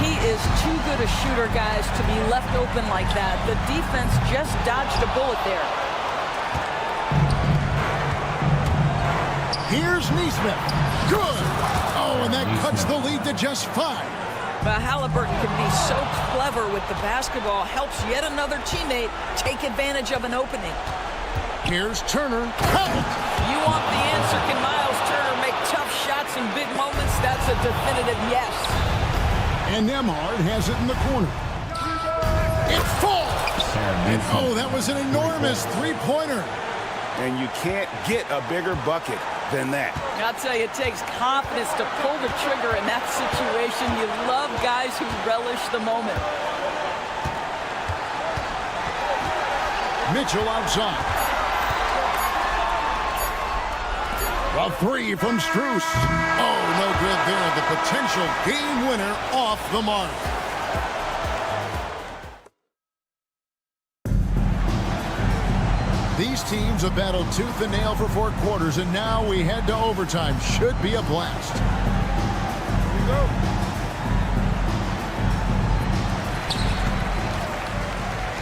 He is too good a shooter, guys, to be left open like that. The defense just dodged a bullet there. Here's Neesmith. Good. Oh, and that cuts the lead to just 5. But Halliburton can be so clever with the basketball. Helps yet another teammate take advantage of an opening. Here's Turner. You want the answer. Can Miles Turner make tough shots in big moments? That's a definitive yes. And Nembhard has it in the corner. It falls. And oh, that was an enormous three-pointer. And you can't get a bigger bucket than that. I'll tell you, it takes confidence to pull the trigger in that situation. You love guys who relish the moment. Mitchell outside. A 3 from Strus. Oh, no good there. The potential game winner off the mark. These teams have battled tooth and nail for 4 quarters, and now we head to overtime. Should be a blast. Here we go.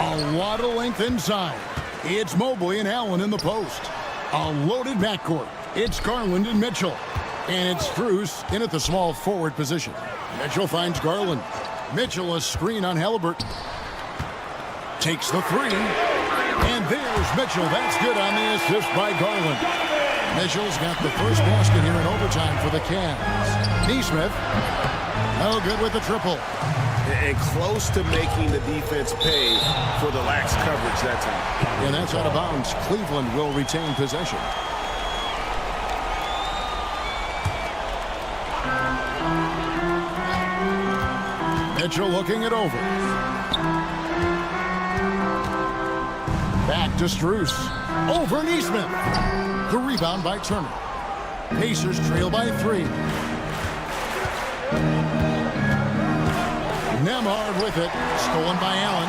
A lot of length inside. It's Mobley and Allen in the post. A loaded backcourt. It's Garland and Mitchell. And it's Strus in at the small forward position. Mitchell finds Garland. Mitchell a screen on Halliburton. Takes the 3. And there's Mitchell. That's good on the assist by Garland. Mitchell's got the first basket here in overtime for the Cavs. Neesmith. No good with the triple. and close to making the defense pay for the lax coverage that time. And that's out of bounds. Cleveland will retain possession. Mitchell looking it over. Back to Strus. Over Neesmith. The rebound by Turner. Pacers trail by 3. Nembhard with it. Stolen by Allen.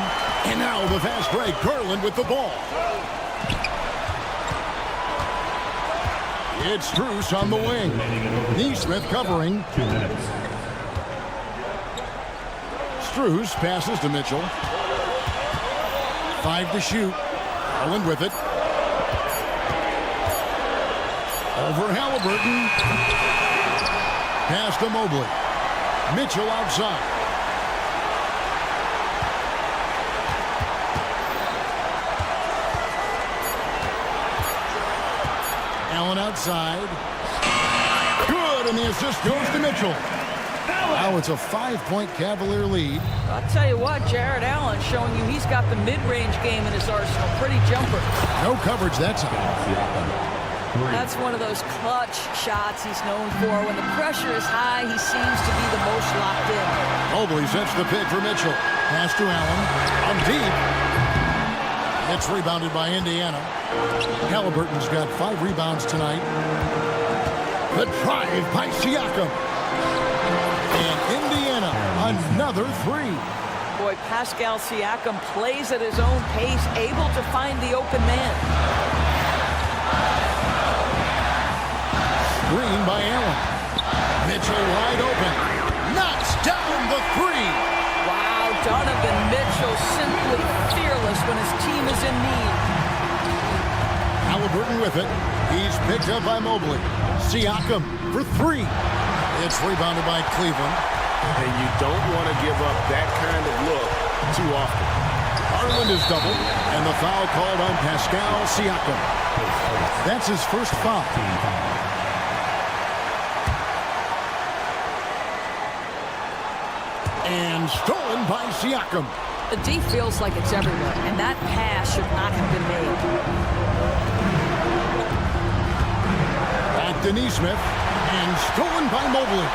And now the fast break. Garland with the ball. It's Strus on the wing. Neesmith covering. 2 minutes. Strus passes to Mitchell. 5 to shoot. Garland with it. Over Halliburton. Pass to Mobley. Mitchell outside. Allen outside. Good, and the assist goes to Mitchell. Now it's a 5-point Cavalier lead. I'll tell you what, Jared Allen showing you he's got the mid-range game in his arsenal. Pretty jumper. No coverage that time. That's one of those clutch shots he's known for. When the pressure is high, he seems to be the most locked in. Mobley sets the pick for Mitchell. Pass to Allen. On deep. It's rebounded by Indiana. Halliburton's got 5 rebounds tonight. The drive by Siakam. And Indiana, another 3. Boy, Pascal Siakam plays at his own pace, able to find the open man. Screen by Allen. Mitchell wide open. Knocks down the 3. Wow, Donovan Mitchell simply fearless when his team is in need. Halliburton with it. He's picked up by Mobley. Siakam for 3. It's rebounded by Cleveland. And you don't want to give up that kind of look too often. Garland is doubled, and the foul called on Pascal Siakam. That's his first foul. And stolen by Siakam. The D feels like it's everywhere, and that pass should not have been made. Back to Neesmith, and stolen by Mobley.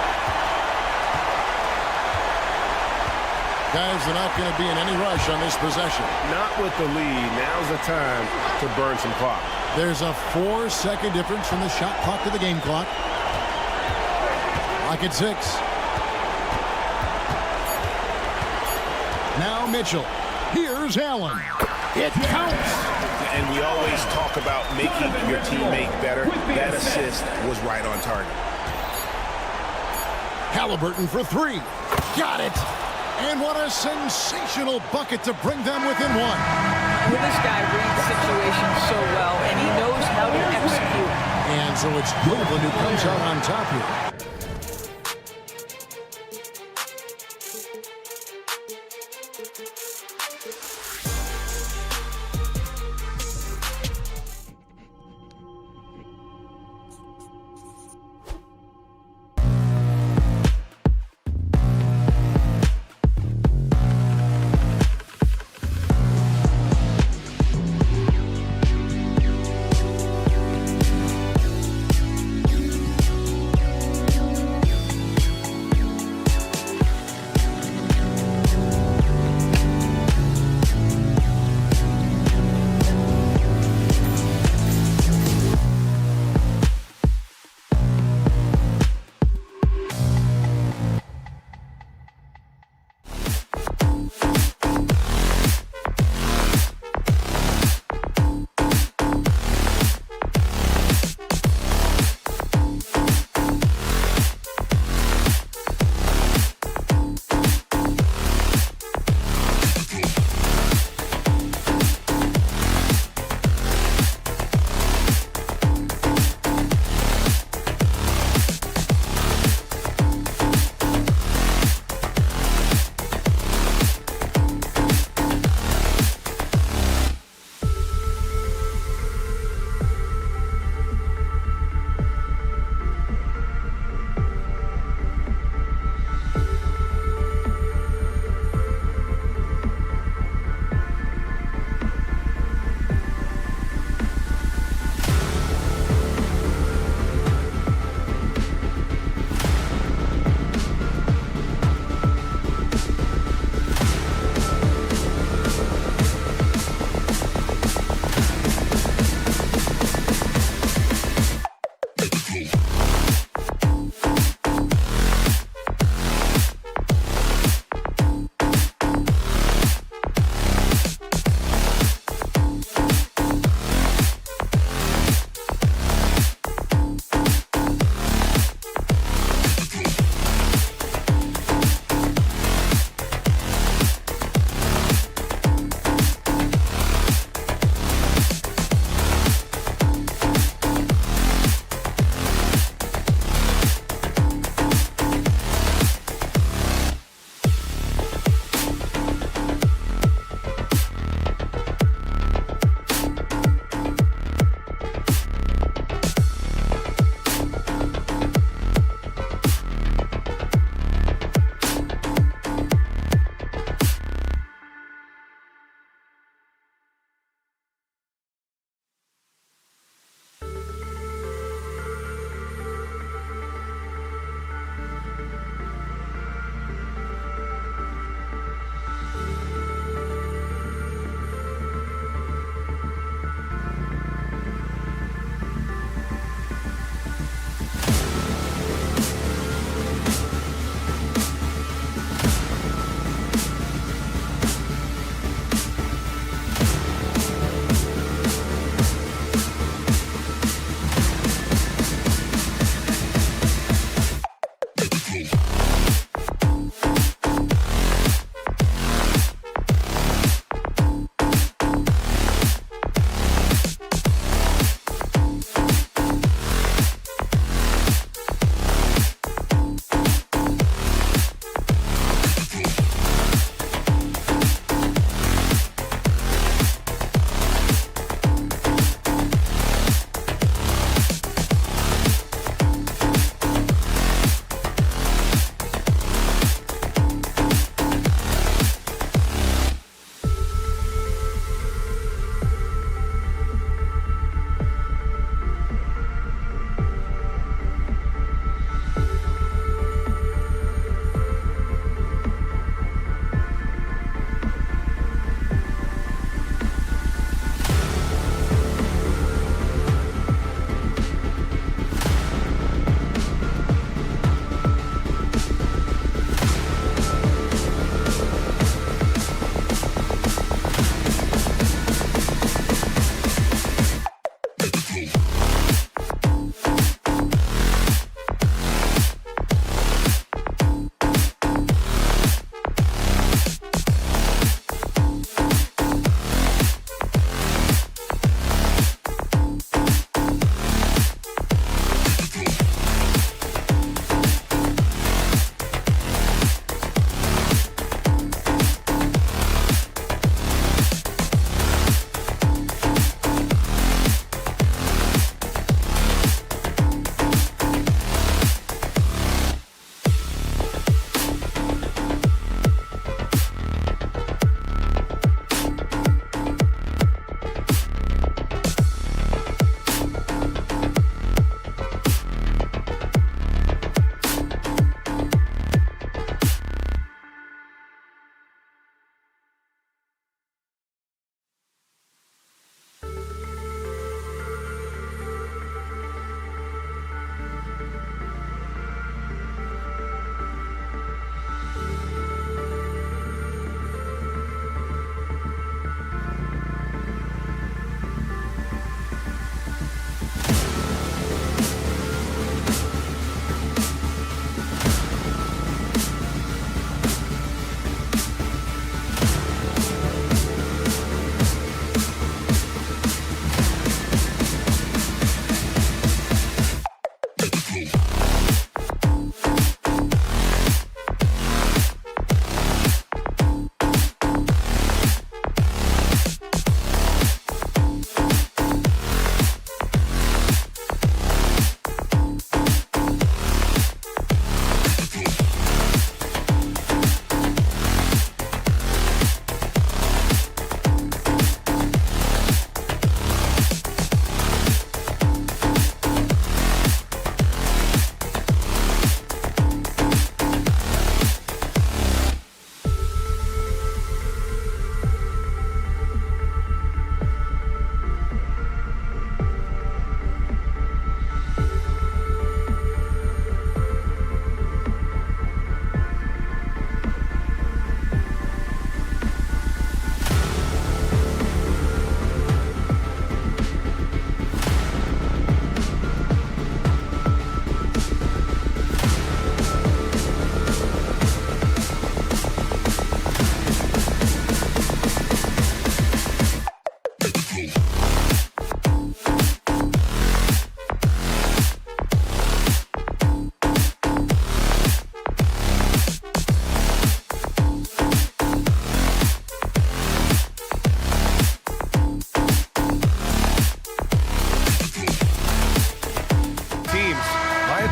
Guys, they're not going to be in any rush on this possession. Not with the lead. Now's the time to burn some clock. There's a 4-second difference from the shot clock to the game clock. Clock at 6. Now Mitchell. Here's Allen. It counts. And we always talk about making your teammate better. That assist was right on target. Halliburton for 3. Got it. And what a sensational bucket to bring them within 1. Well, this guy reads situations so well, and he knows how to execute. And so it's Cleveland who comes out on top here.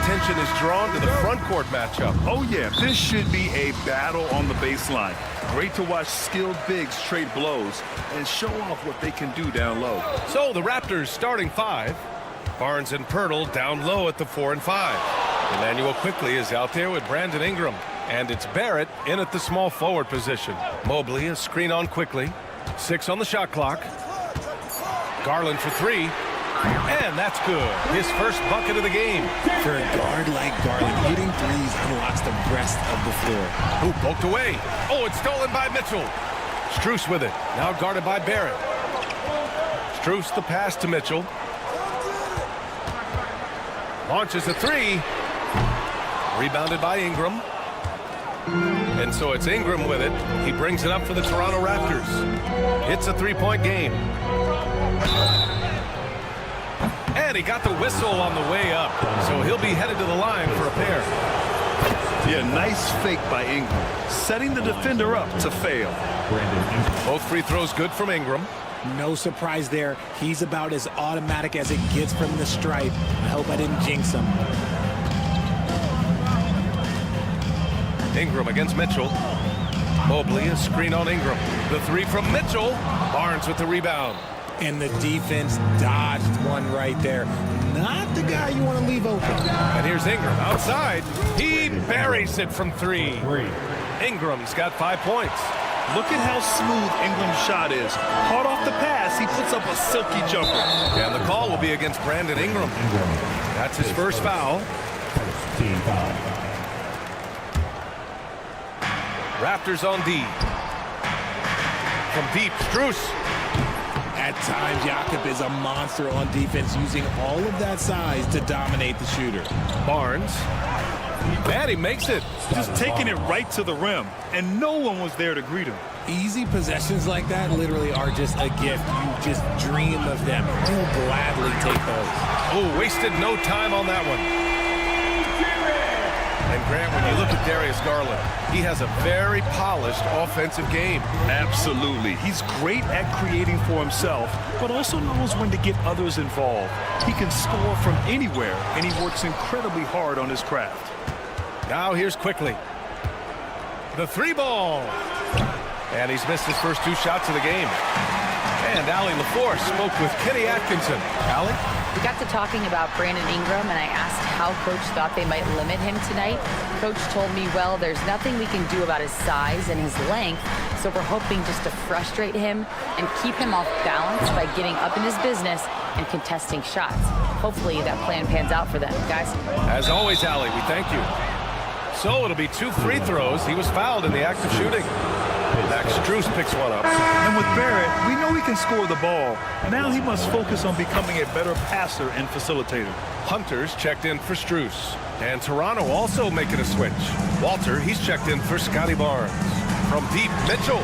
attention is drawn to the front court matchup. Oh, yeah, this should be a battle on the baseline. Great to watch skilled bigs trade blows and show off what they can do down low. So the Raptors starting five. Barnes and Pirtle down low at the 4 and 5. Emmanuel quickly is out there with Brandon Ingram. And it's Barrett in at the small forward position. Mobley a screen on quickly. 6 on the shot clock. Garland for 3. And that's good. His first bucket of the game. For a guard like Garland, hitting threes unlocks the rest of the floor. Who poked away. Oh, it's stolen by Mitchell. Strus with it. Now guarded by Barrett. Strus the pass to Mitchell. Launches a 3. Rebounded by Ingram. And so it's Ingram with it. He brings it up for the Toronto Raptors. It's a three-point game. And he got the whistle on the way up. So he'll be headed to the line for a pair. Yeah, nice fake by Ingram. Setting the defender up to fail. Both free throws good from Ingram. No surprise there. He's about as automatic as it gets from the stripe. I hope I didn't jinx him. Ingram against Mitchell. Mobley, a screen on Ingram. The three from Mitchell. Barnes with the rebound. And the defense dodged one right there. Not the guy you want to leave open. And here's Ingram outside. He buries it from three. Ingram's got 5 points. Look at how smooth Ingram's shot is. Hard off the pass, he puts up a silky jumper. And the call will be against Brandon Ingram. That's his first foul. Team foul. Raptors on D. From deep, Strus. At times, Jakob is a monster on defense, using all of that size to dominate the shooter. Barnes. And he makes it. Just taking it right to the rim, and no one was there to greet him. Easy possessions like that literally are just a gift. You just dream of them. You'll gladly take those. Oh, wasted no time on that one. And Grant, when you look at Darius Garland, he has a very polished offensive game. Absolutely. He's great at creating for himself, but also knows when to get others involved. He can score from anywhere, and he works incredibly hard on his craft. Now here's Quickly. The three ball. And he's missed his first 2 shots of the game. And Allie LaForce spoke with Kenny Atkinson. Allie? We got to talking about Brandon Ingram, and I asked how Coach thought they might limit him tonight. Coach told me, well, there's nothing we can do about his size and his length, so we're hoping just to frustrate him and keep him off balance by getting up in his business and contesting shots. Hopefully that plan pans out for them, guys. As always, Allie, we thank you. So it'll be 2 free throws. He was fouled in the act of shooting. Max Strus picks one up. And with Barrett, we know he can score the ball. Now he must focus on becoming a better passer and facilitator. Hunter's checked in for Strus. And Toronto also making a switch. Walter, he's checked in for Scotty Barnes. From deep, Mitchell.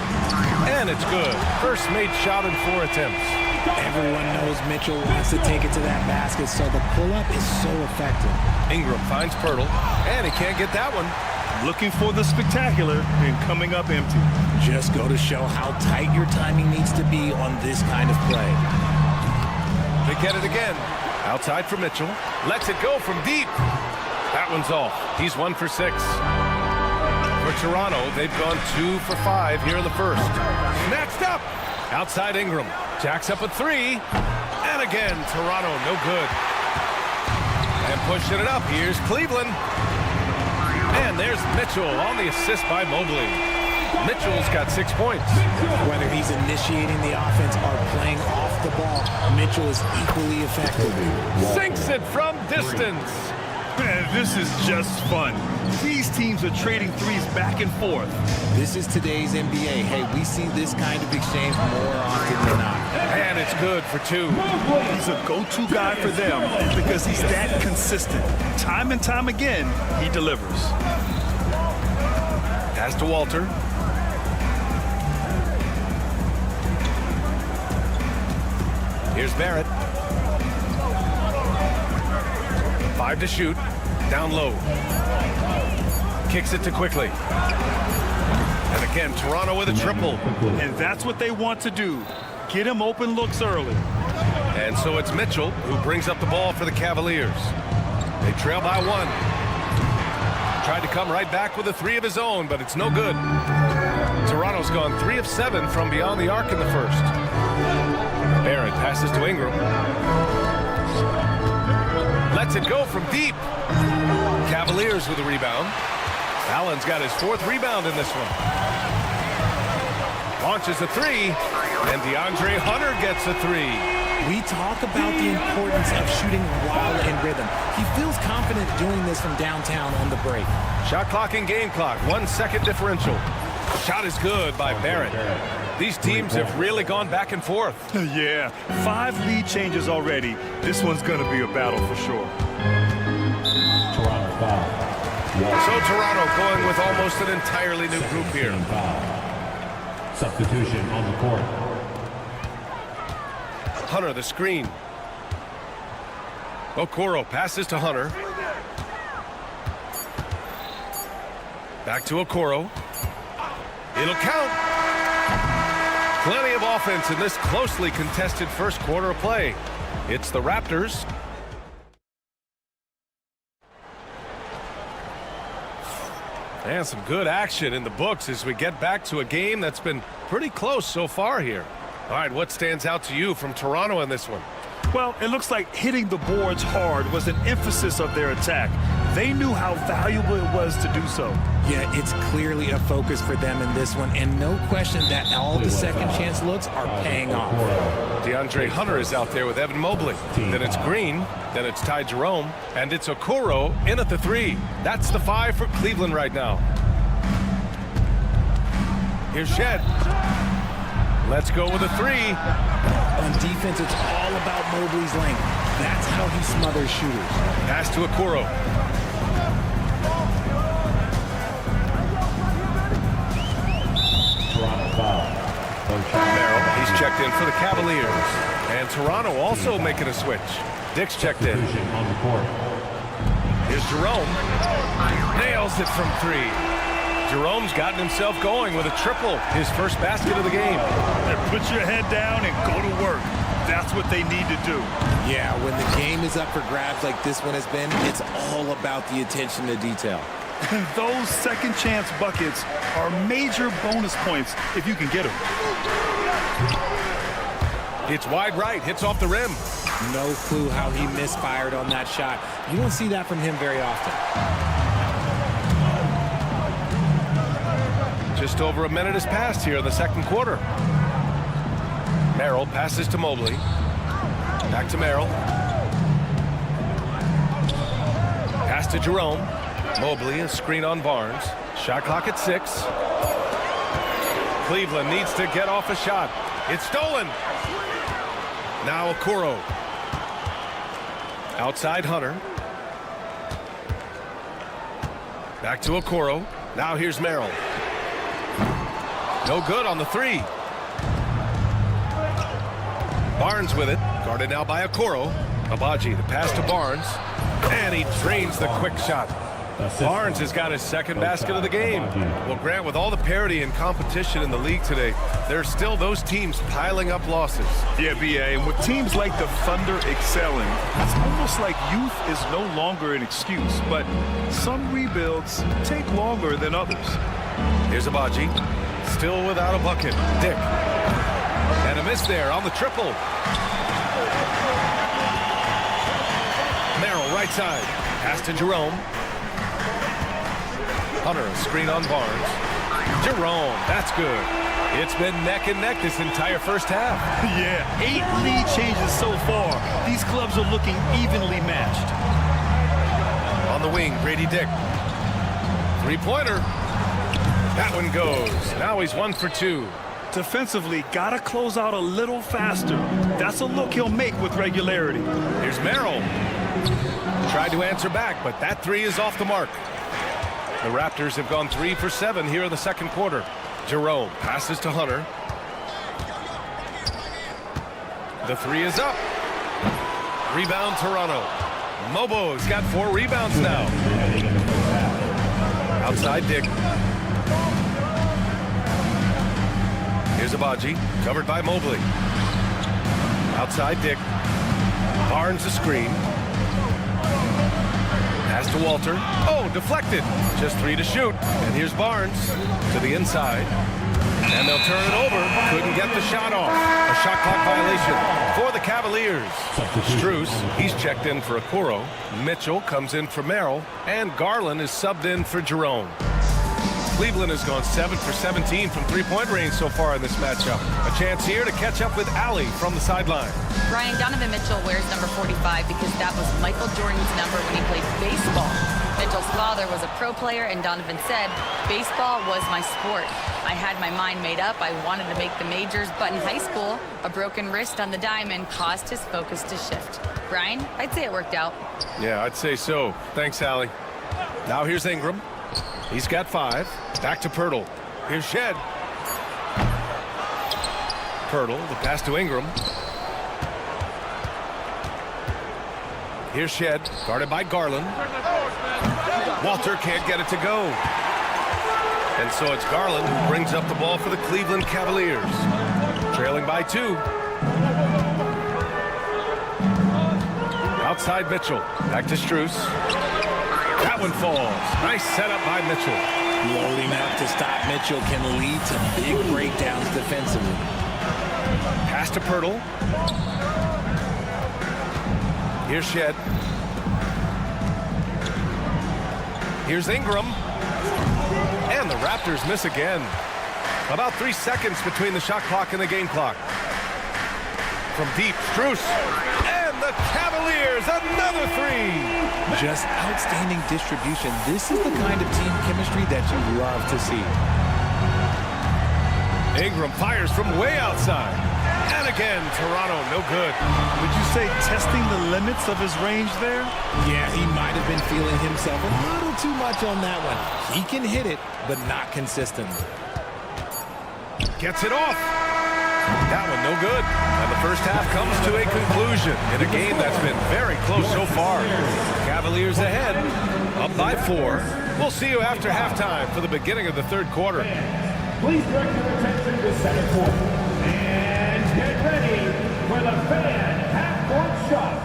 And it's good. First made shot in 4 attempts. Everyone knows Mitchell wants to take it to that basket, so the pull-up is so effective. Ingram finds Pirtle, and he can't get that one. Looking for the spectacular and coming up empty. Just go to show how tight your timing needs to be on this kind of play. They get it again. Outside for Mitchell. Lets it go from deep. That one's off. He's 1 for 6. For Toronto, they've gone 2 for 5 here in the first. Snatched up. Outside Ingram. Jacks up a 3. And again, Toronto, no good. And pushing it up. Here's Cleveland. And there's Mitchell on the assist by Mobley. Mitchell's got 6 points. Whether he's initiating the offense or playing off the ball, Mitchell is equally effective. Sinks it from distance. Man, this is just fun. These teams are trading threes back and forth. This is today's NBA. Hey, we see this kind of exchange more often than not. And it's good for 2. He's a go-to guy for them because he's that consistent. Time and time again, he delivers. Pass to Walter. Here's Barrett. 5 to shoot. Down low. Kicks it to Quickly. And again, Toronto with a triple. And that's what they want to do. Get him open looks early. And so it's Mitchell who brings up the ball for the Cavaliers. They trail by 1. Tried to come right back with a 3 of his own, but it's no good. Toronto's gone 3 of 7 from beyond the arc in the first. Barrett passes to Ingram. Lets it go from deep. Cavaliers with a rebound. Allen's got his 4th rebound in this one. Launches a 3, and DeAndre Hunter gets a 3. We talk about the importance of shooting while in rhythm. He feels confident doing this from downtown on the break. Shot clock and game clock, 1 second differential. Shot is good by Barrett. These teams have really gone back and forth. Yeah, 5 lead changes already. This one's going to be a battle for sure. Toronto foul. So Toronto going with almost an entirely new group here. Substitution on the court. Hunter, the screen. Okoro passes to Hunter. Back to Okoro. It'll count. Plenty of offense in this closely contested first quarter of play. It's the Raptors. And some good action in the books as we get back to a game that's been pretty close so far here. All right, what stands out to you from Toronto in this one? Well, it looks like hitting the boards hard was an emphasis of their attack. They knew how valuable it was to do so. Yeah, it's clearly a focus for them in this one, and no question that all the second chance looks are paying off. DeAndre Hunter is out there with Evan Mobley. Then it's Green, then it's Ty Jerome, and it's Okoro in at the 3. That's the 5 for Cleveland right now. Here's Shed. Let's go with a 3. On defense, it's all about Mobley's length. That's how he smothers shooters. Pass to Okoro. Merrill, he's checked in for the Cavaliers. And Toronto also making a switch. Dick's checked in. Here's Jerome. Nails it from 3. Jerome's gotten himself going with a triple, his first basket of the game. Put your head down and go to work. That's what they need to do. Yeah, when the game is up for grabs like this one has been, it's all about the attention to detail. And those second chance buckets are major bonus points if you can get them. It's wide right, hits off the rim. No clue how he misfired on that shot. You don't see that from him very often. Just over a minute has passed here in the second quarter. Merrill passes to Mobley. Back to Merrill. Pass to Jerome. Mobley, a screen on Barnes. Shot clock at 6. Cleveland needs to get off a shot. It's stolen. Now Okoro. Outside Hunter. Back to Okoro. Now here's Merrill. No good on the 3. Barnes with it. Guarded now by Okoro. Abaji, the pass to Barnes. And he drains the quick shot. Barnes has got his second basket of the game. Well, Grant, with all the parity and competition in the league today, there's still those teams piling up losses. Yeah, B.A., and with teams like the Thunder excelling, it's almost like youth is no longer an excuse, but some rebuilds take longer than others. Here's Abaji, still without a bucket. Dick. And a miss there on the triple. Merrill, right side. Pass to Jerome. Hunter, a screen on Barnes. Jerome, that's good. It's been neck and neck this entire first half. Yeah, 8 lead changes so far. These clubs are looking evenly matched. On the wing, Grady Dick. 3-pointer. That one goes. Now he's 1 for 2. Defensively, gotta close out a little faster. That's a look he'll make with regularity. Here's Merrill. Tried to answer back, but that 3 is off the mark. The Raptors have gone 3 for 7 here in the second quarter. Jerome passes to Hunter. The 3 is up. Rebound Toronto. Mobo's got 4 rebounds now. Outside Dick. Here's Abaji, covered by Mobley. Outside Dick. Barnes the screen. Pass to Walter. Oh, deflected. Just 3 to shoot. And here's Barnes to the inside. And they'll turn it over. Couldn't get the shot off. A shot clock violation for the Cavaliers. Strus, he's checked in for Okoro. Mitchell comes in for Merrill. And Garland is subbed in for Jerome. Cleveland has gone 7 for 17 from 3-point range so far in this matchup. A chance here to catch up with Allie from the sideline. Brian, Donovan Mitchell wears number 45 because that was Michael Jordan's number when he played baseball. Mitchell's father was a pro player, and Donovan said, baseball was my sport. I had my mind made up. I wanted to make the majors, but in high school, a broken wrist on the diamond caused his focus to shift. Brian, I'd say it worked out. Yeah, I'd say so. Thanks, Allie. Now here's Ingram. He's got 5. Back to Pirtle. Here's Shed. Pirtle, the pass to Ingram. Here's Shed, guarded by Garland. Walter can't get it to go. And so it's Garland who brings up the ball for the Cleveland Cavaliers. Trailing by 2. Outside Mitchell. Back to Strus. That one falls. Nice setup by Mitchell. Loading up to stop Mitchell can lead to big breakdowns defensively. Pass to Pirtle. Here's Shed. Here's Ingram. And the Raptors miss again. About 3 seconds between the shot clock and the game clock. From deep, Strus. And the Cavaliers, another 3. Just outstanding distribution. This is the kind of team chemistry that you love to see. Ingram fires from way outside. And again, Toronto, no good. Would you say testing the limits of his range there? Yeah, he might have been feeling himself a little too much on that one. He can hit it, but not consistently. Gets it off. That one no good. And the first half comes to a conclusion in a game that's been very close so far. Cavaliers ahead, up by 4. We'll see you after halftime for the beginning of the third quarter. Please direct your attention to center court. And get ready for the fan half-court shot.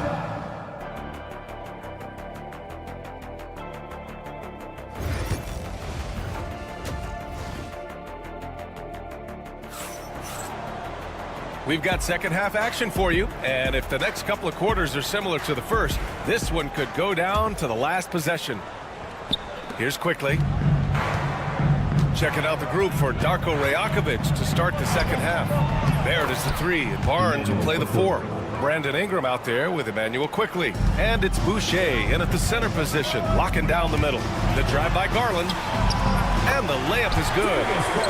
We've got second half action for you, and if the next couple of quarters are similar to the first, this one could go down to the last possession. Here's Quickly. Checking out the group for Darko Rajakovic to start the second half. Barrett is the 3, and Barnes will play the 4. Brandon Ingram out there with Emmanuel Quickly. And it's Boucher in at the center position, locking down the middle. The drive by Garland. And the layup is good.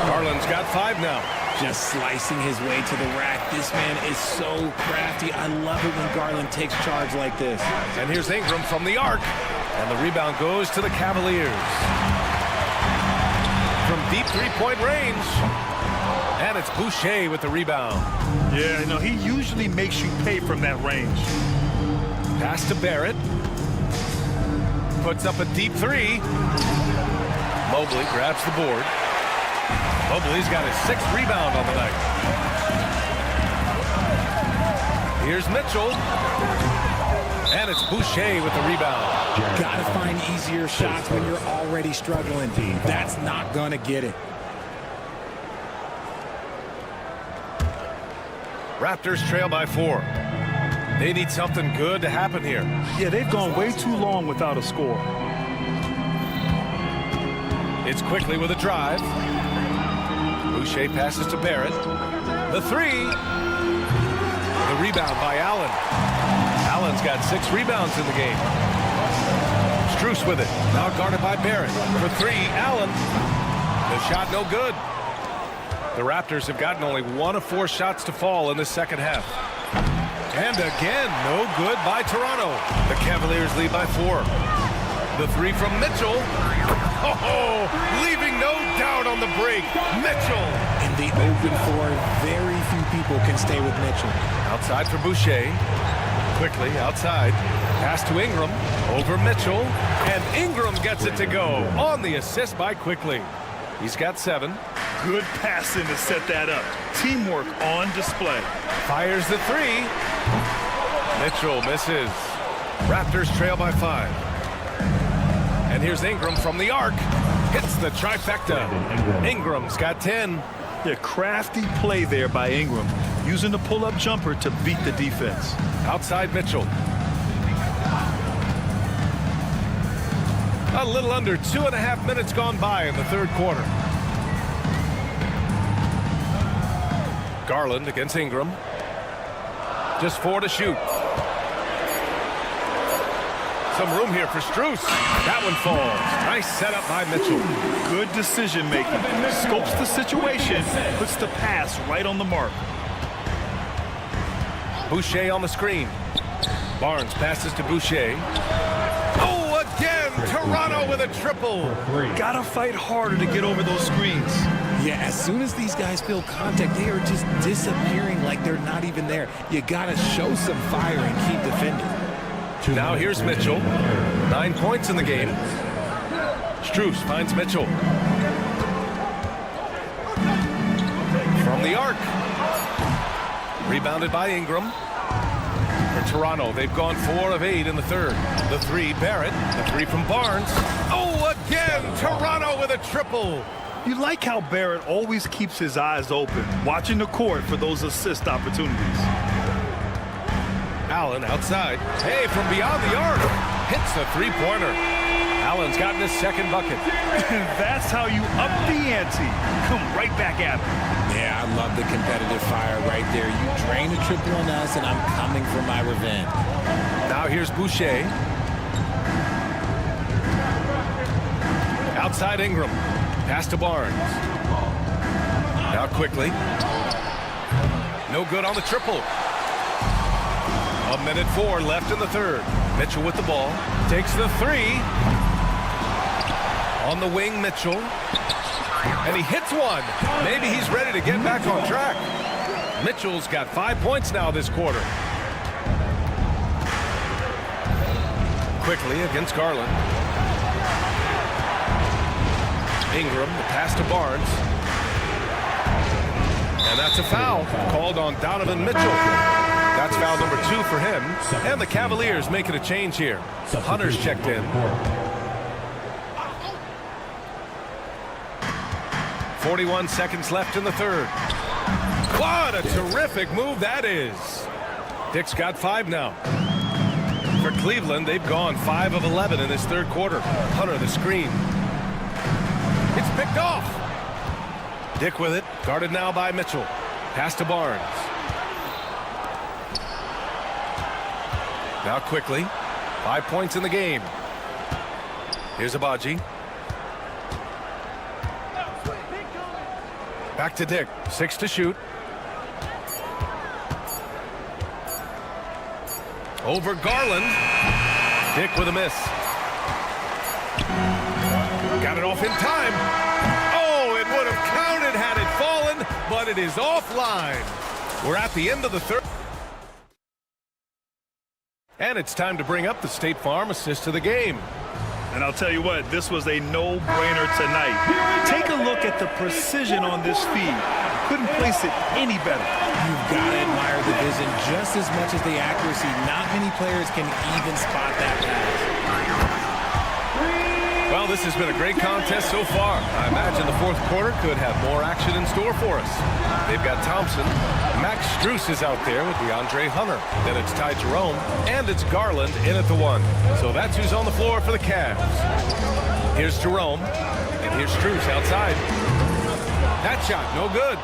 Garland's got 5 now. Just slicing his way to the rack. This man is so crafty. I love it when Garland takes charge like this. And here's Ingram from the arc. And the rebound goes to the Cavaliers. From deep three-point range. And it's Boucher with the rebound. Yeah, you know, he usually makes you pay from that range. Pass to Barrett. Puts up a deep 3. Mobley grabs the board. Mobley's got his 6th rebound on the night. Here's Mitchell. And it's Boucher with the rebound. Gotta find easier shots when you're already struggling. That's not gonna get it. Raptors trail by 4. They need something good to happen here. Yeah, they've gone way too long without a score. It's Quickly with a drive. Boucher passes to Barrett. The 3. The rebound by Allen. Allen's got 6 rebounds in the game. Strus with it. Now guarded by Barrett. For 3, Allen. The shot no good. The Raptors have gotten only 1 of 4 shots to fall in the second half. And again, no good by Toronto. The Cavaliers lead by 4. The 3 from Mitchell. Oh, leaving no doubt on the break. Mitchell. In the open floor, very few people can stay with Mitchell. Outside for Boucher. Quickly outside. Pass to Ingram. Over Mitchell. And Ingram gets it to go on the assist by Quickly. He's got 7. Good passing to set that up. Teamwork on display. Fires the 3. Mitchell misses. Raptors trail by 5. And here's Ingram from the arc. Hits the trifecta. Ingram's got 10. Yeah, crafty play there by Ingram, using the pull-up jumper to beat the defense. Outside Mitchell. A little under 2.5 minutes gone by in the third quarter. Garland against Ingram. Just 4 to shoot. Some room here for Strus. That one falls. Nice setup by Mitchell. Good decision making. Scopes the situation, puts the pass right on the mark. Boucher on the screen. Barnes passes to Boucher. Oh, again, Toronto with a triple. Gotta fight harder to get over those screens. Yeah, as soon as these guys feel contact, they are just disappearing like they're not even there. You gotta show some fire and keep defending. Now here's Mitchell. 9 points in the game. Strus finds Mitchell. From the arc. Rebounded by Ingram. For Toronto, they've gone 4 of 8 in the third. The 3, Barrett. The 3 from Barnes. Oh, again, Toronto with a triple. You like how Barrett always keeps his eyes open, watching the court for those assist opportunities. Allen outside. Hey, from beyond the arc. Hits the three-pointer. Allen's gotten his second bucket. That's how you up the ante. Come right back at him. Yeah, I love the competitive fire right there. You drain a triple on us, and I'm coming for my revenge. Now here's Boucher. Outside Ingram. Pass to Barnes. Now quickly. No good on the triple. 1:04 left in the third. Mitchell with the ball. Takes the 3. On the wing, Mitchell. And he hits one. Maybe he's ready to get back on track. Mitchell's got 5 points now this quarter. Quickly against Garland. Ingram, the pass to Barnes. And that's a foul called on Donovan Mitchell. That's foul number 2 for him. And the Cavaliers making a change here. Hunter's checked in. 41 seconds left in the third. What a terrific move that is. Dick's got 5 now. For Cleveland, they've gone 5 of 11 in this third quarter. Hunter the screen. It's picked off. Dick with it. Guarded now by Mitchell. Pass to Barnes. Now quickly. 5 points in the game. Here's Abaji. Back to Dick. 6 to shoot. Over Garland. Dick with a miss. Got it off in time. Oh, it would have counted had it fallen, but it is offline. We're at the end of the third. And it's time to bring up the State Farm assist of the game. And I'll tell you what, this was a no-brainer tonight. Take a look at the precision on this feed. Couldn't place it any better. You've got to admire the vision just as much as the accuracy. Not many players can even spot that pass. Well, this has been a great contest so far. I imagine the fourth quarter could have more action in store for us. They've got Thompson. Max Strus is out there with DeAndre Hunter. Then it's Ty Jerome, and it's Garland in at the 1. So that's who's on the floor for the Cavs. Here's Jerome, and here's Strus outside. That shot, no good.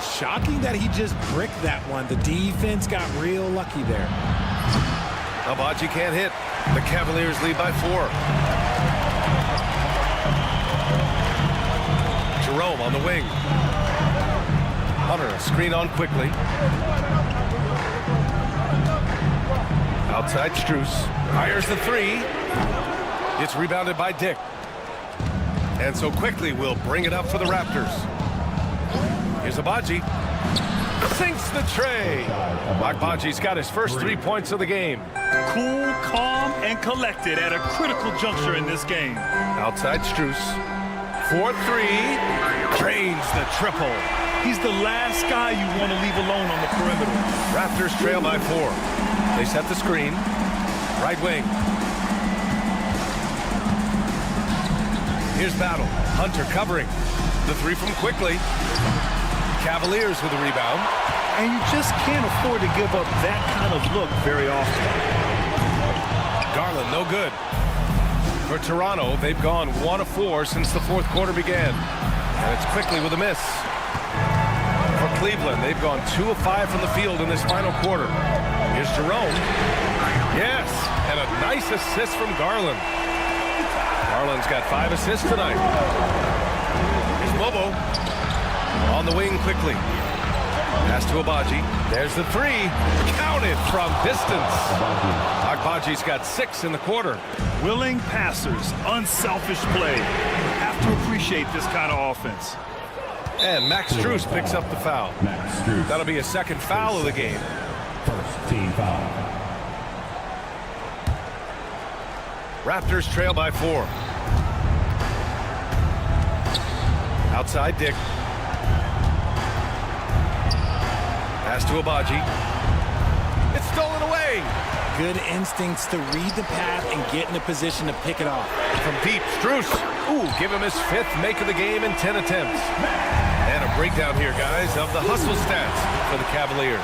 Shocking that he just bricked that one. The defense got real lucky there. Abaji can't hit. The Cavaliers lead by 4. Jerome on the wing. Hunter, a screen on quickly. Outside Strus. Fires the 3. It's rebounded by Dick. And so quickly we'll bring it up for the Raptors. Here's Abaji. Sinks the tray. Abaji's got his first 3 points of the game. Cool, calm, and collected at a critical juncture in this game. Outside Strus. 4-3. Drains the triple. He's the last guy you want to leave alone on the perimeter. Raptors trail by 4. They set the screen. Right wing. Here's Battle. Hunter covering. The 3 from quickly. Cavaliers with a rebound. And you just can't afford to give up that kind of look very often. Garland, no good. For Toronto, they've gone 1 of 4 since the fourth quarter began. And it's quickly with a miss. For Cleveland, they've gone 2 of 5 from the field in this final quarter. Here's Jerome. Yes, and a nice assist from Garland. Garland's got 5 assists tonight. Here's Bobo. On the wing quickly. Pass to Agbaji. There's the three. Counted from distance. Agbaji's got 6 in the quarter. Willing passers, unselfish play. Have to appreciate this kind of offense. And Max Strus picks up the foul. That'll be a second foul of the game. First team foul. Raptors trail by 4. Outside Dick. Pass to Agbaji. It's stolen away. Good instincts to read the path and get in a position to pick it off. From deep, Strus. Ooh, give him his 5th make of the game in 10 attempts. And a breakdown here, guys, of the hustle stats for the Cavaliers.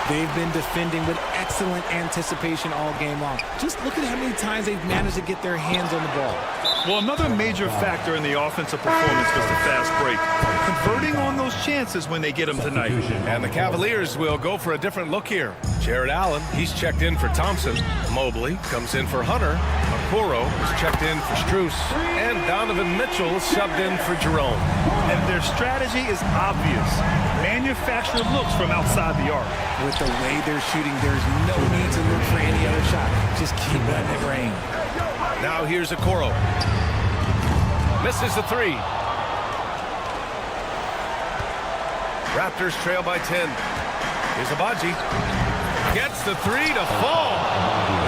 They've been defending with excellent anticipation all game long. Just look at how many times they've managed to get their hands on the ball. Well, another major factor in the offensive performance was the fast break. Converting on those chances when they get them tonight. And the Cavaliers will go for a different look here. Jared Allen, he's checked in for Thompson. Mobley comes in for Hunter. Okoro is checked in for Strus. And Donovan Mitchell is subbed in for Jerome. And their strategy is obvious. Manufacture looks from outside the arc. With the way they're shooting, there's no need to look for any other shot. Just keep letting it rain. Now here's Okoro. Misses the 3. Raptors trail by 10. Here's Agbaji. Gets the 3 to fall.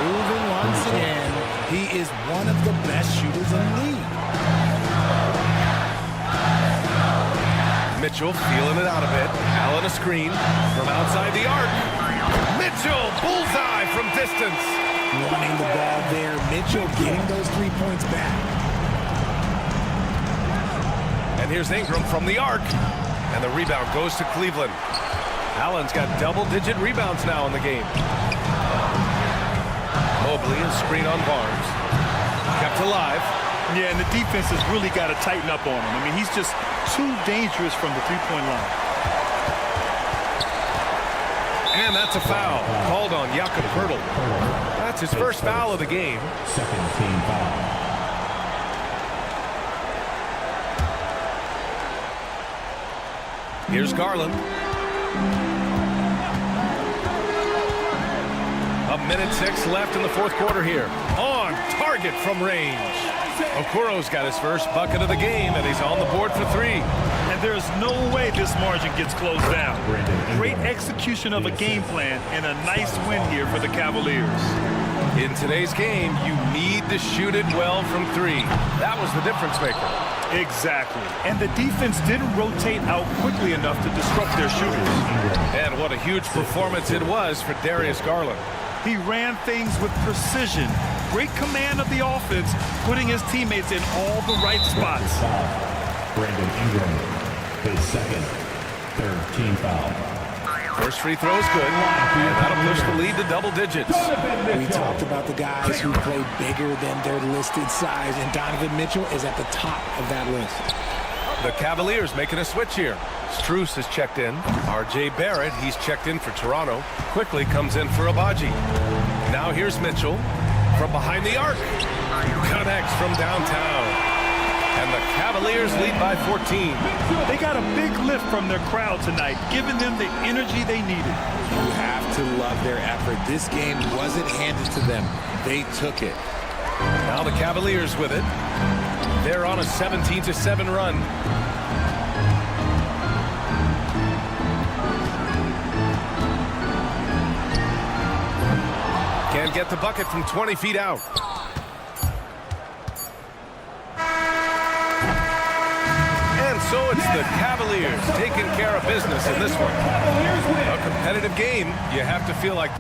Moving once again. He is one of the best shooters in the league. Mitchell feeling it out a bit. Allen a screen from outside the arc. Mitchell, bullseye from distance. Running the ball there. Mitchell getting those 3 points back. And here's Ingram from the arc. And the rebound goes to Cleveland. Allen's got double-digit rebounds now in the game. Mobley and screen on Barnes. Kept alive. Yeah, and the defense has really got to tighten up on him. I mean, he's just too dangerous from the three-point line. And that's a foul called on Jakob Poeltl. That's his first foul of the game. Second team foul. Here's Garland. A minute 6 left in the fourth quarter here. On target from range. Okoro's got his first bucket of the game, and he's on the board for 3. And there's no way this margin gets closed down. Great execution of a game plan and a nice win here for the Cavaliers. In today's game, you need to shoot it well from 3. That was the difference maker. Exactly. And the defense didn't rotate out quickly enough to disrupt their shooters. And what a huge performance it was for Darius Garland. He ran things with precision. Great command of the offense, putting his teammates in all the right spots. Brandon Ingram, his second, third team foul. First free throw is good, and that'll push the lead to double digits. We talked about the guys who play bigger than their listed size, and Donovan Mitchell is at the top of that list. The Cavaliers making a switch here. Strus is checked in. R.J. Barrett, he's checked in for Toronto. Quickly comes in for Agbaji. Now here's Mitchell from behind the arc. Connects from downtown. And the Cavaliers lead by 14. They got a big lift from their crowd tonight, giving them the energy they needed. You have to love their effort. This game wasn't handed to them. They took it. Now the Cavaliers with it. They're on a 17-7 run. Can't get the bucket from 20 feet out. And so it's the Cavaliers taking care of business in this one. A competitive game, you have to feel like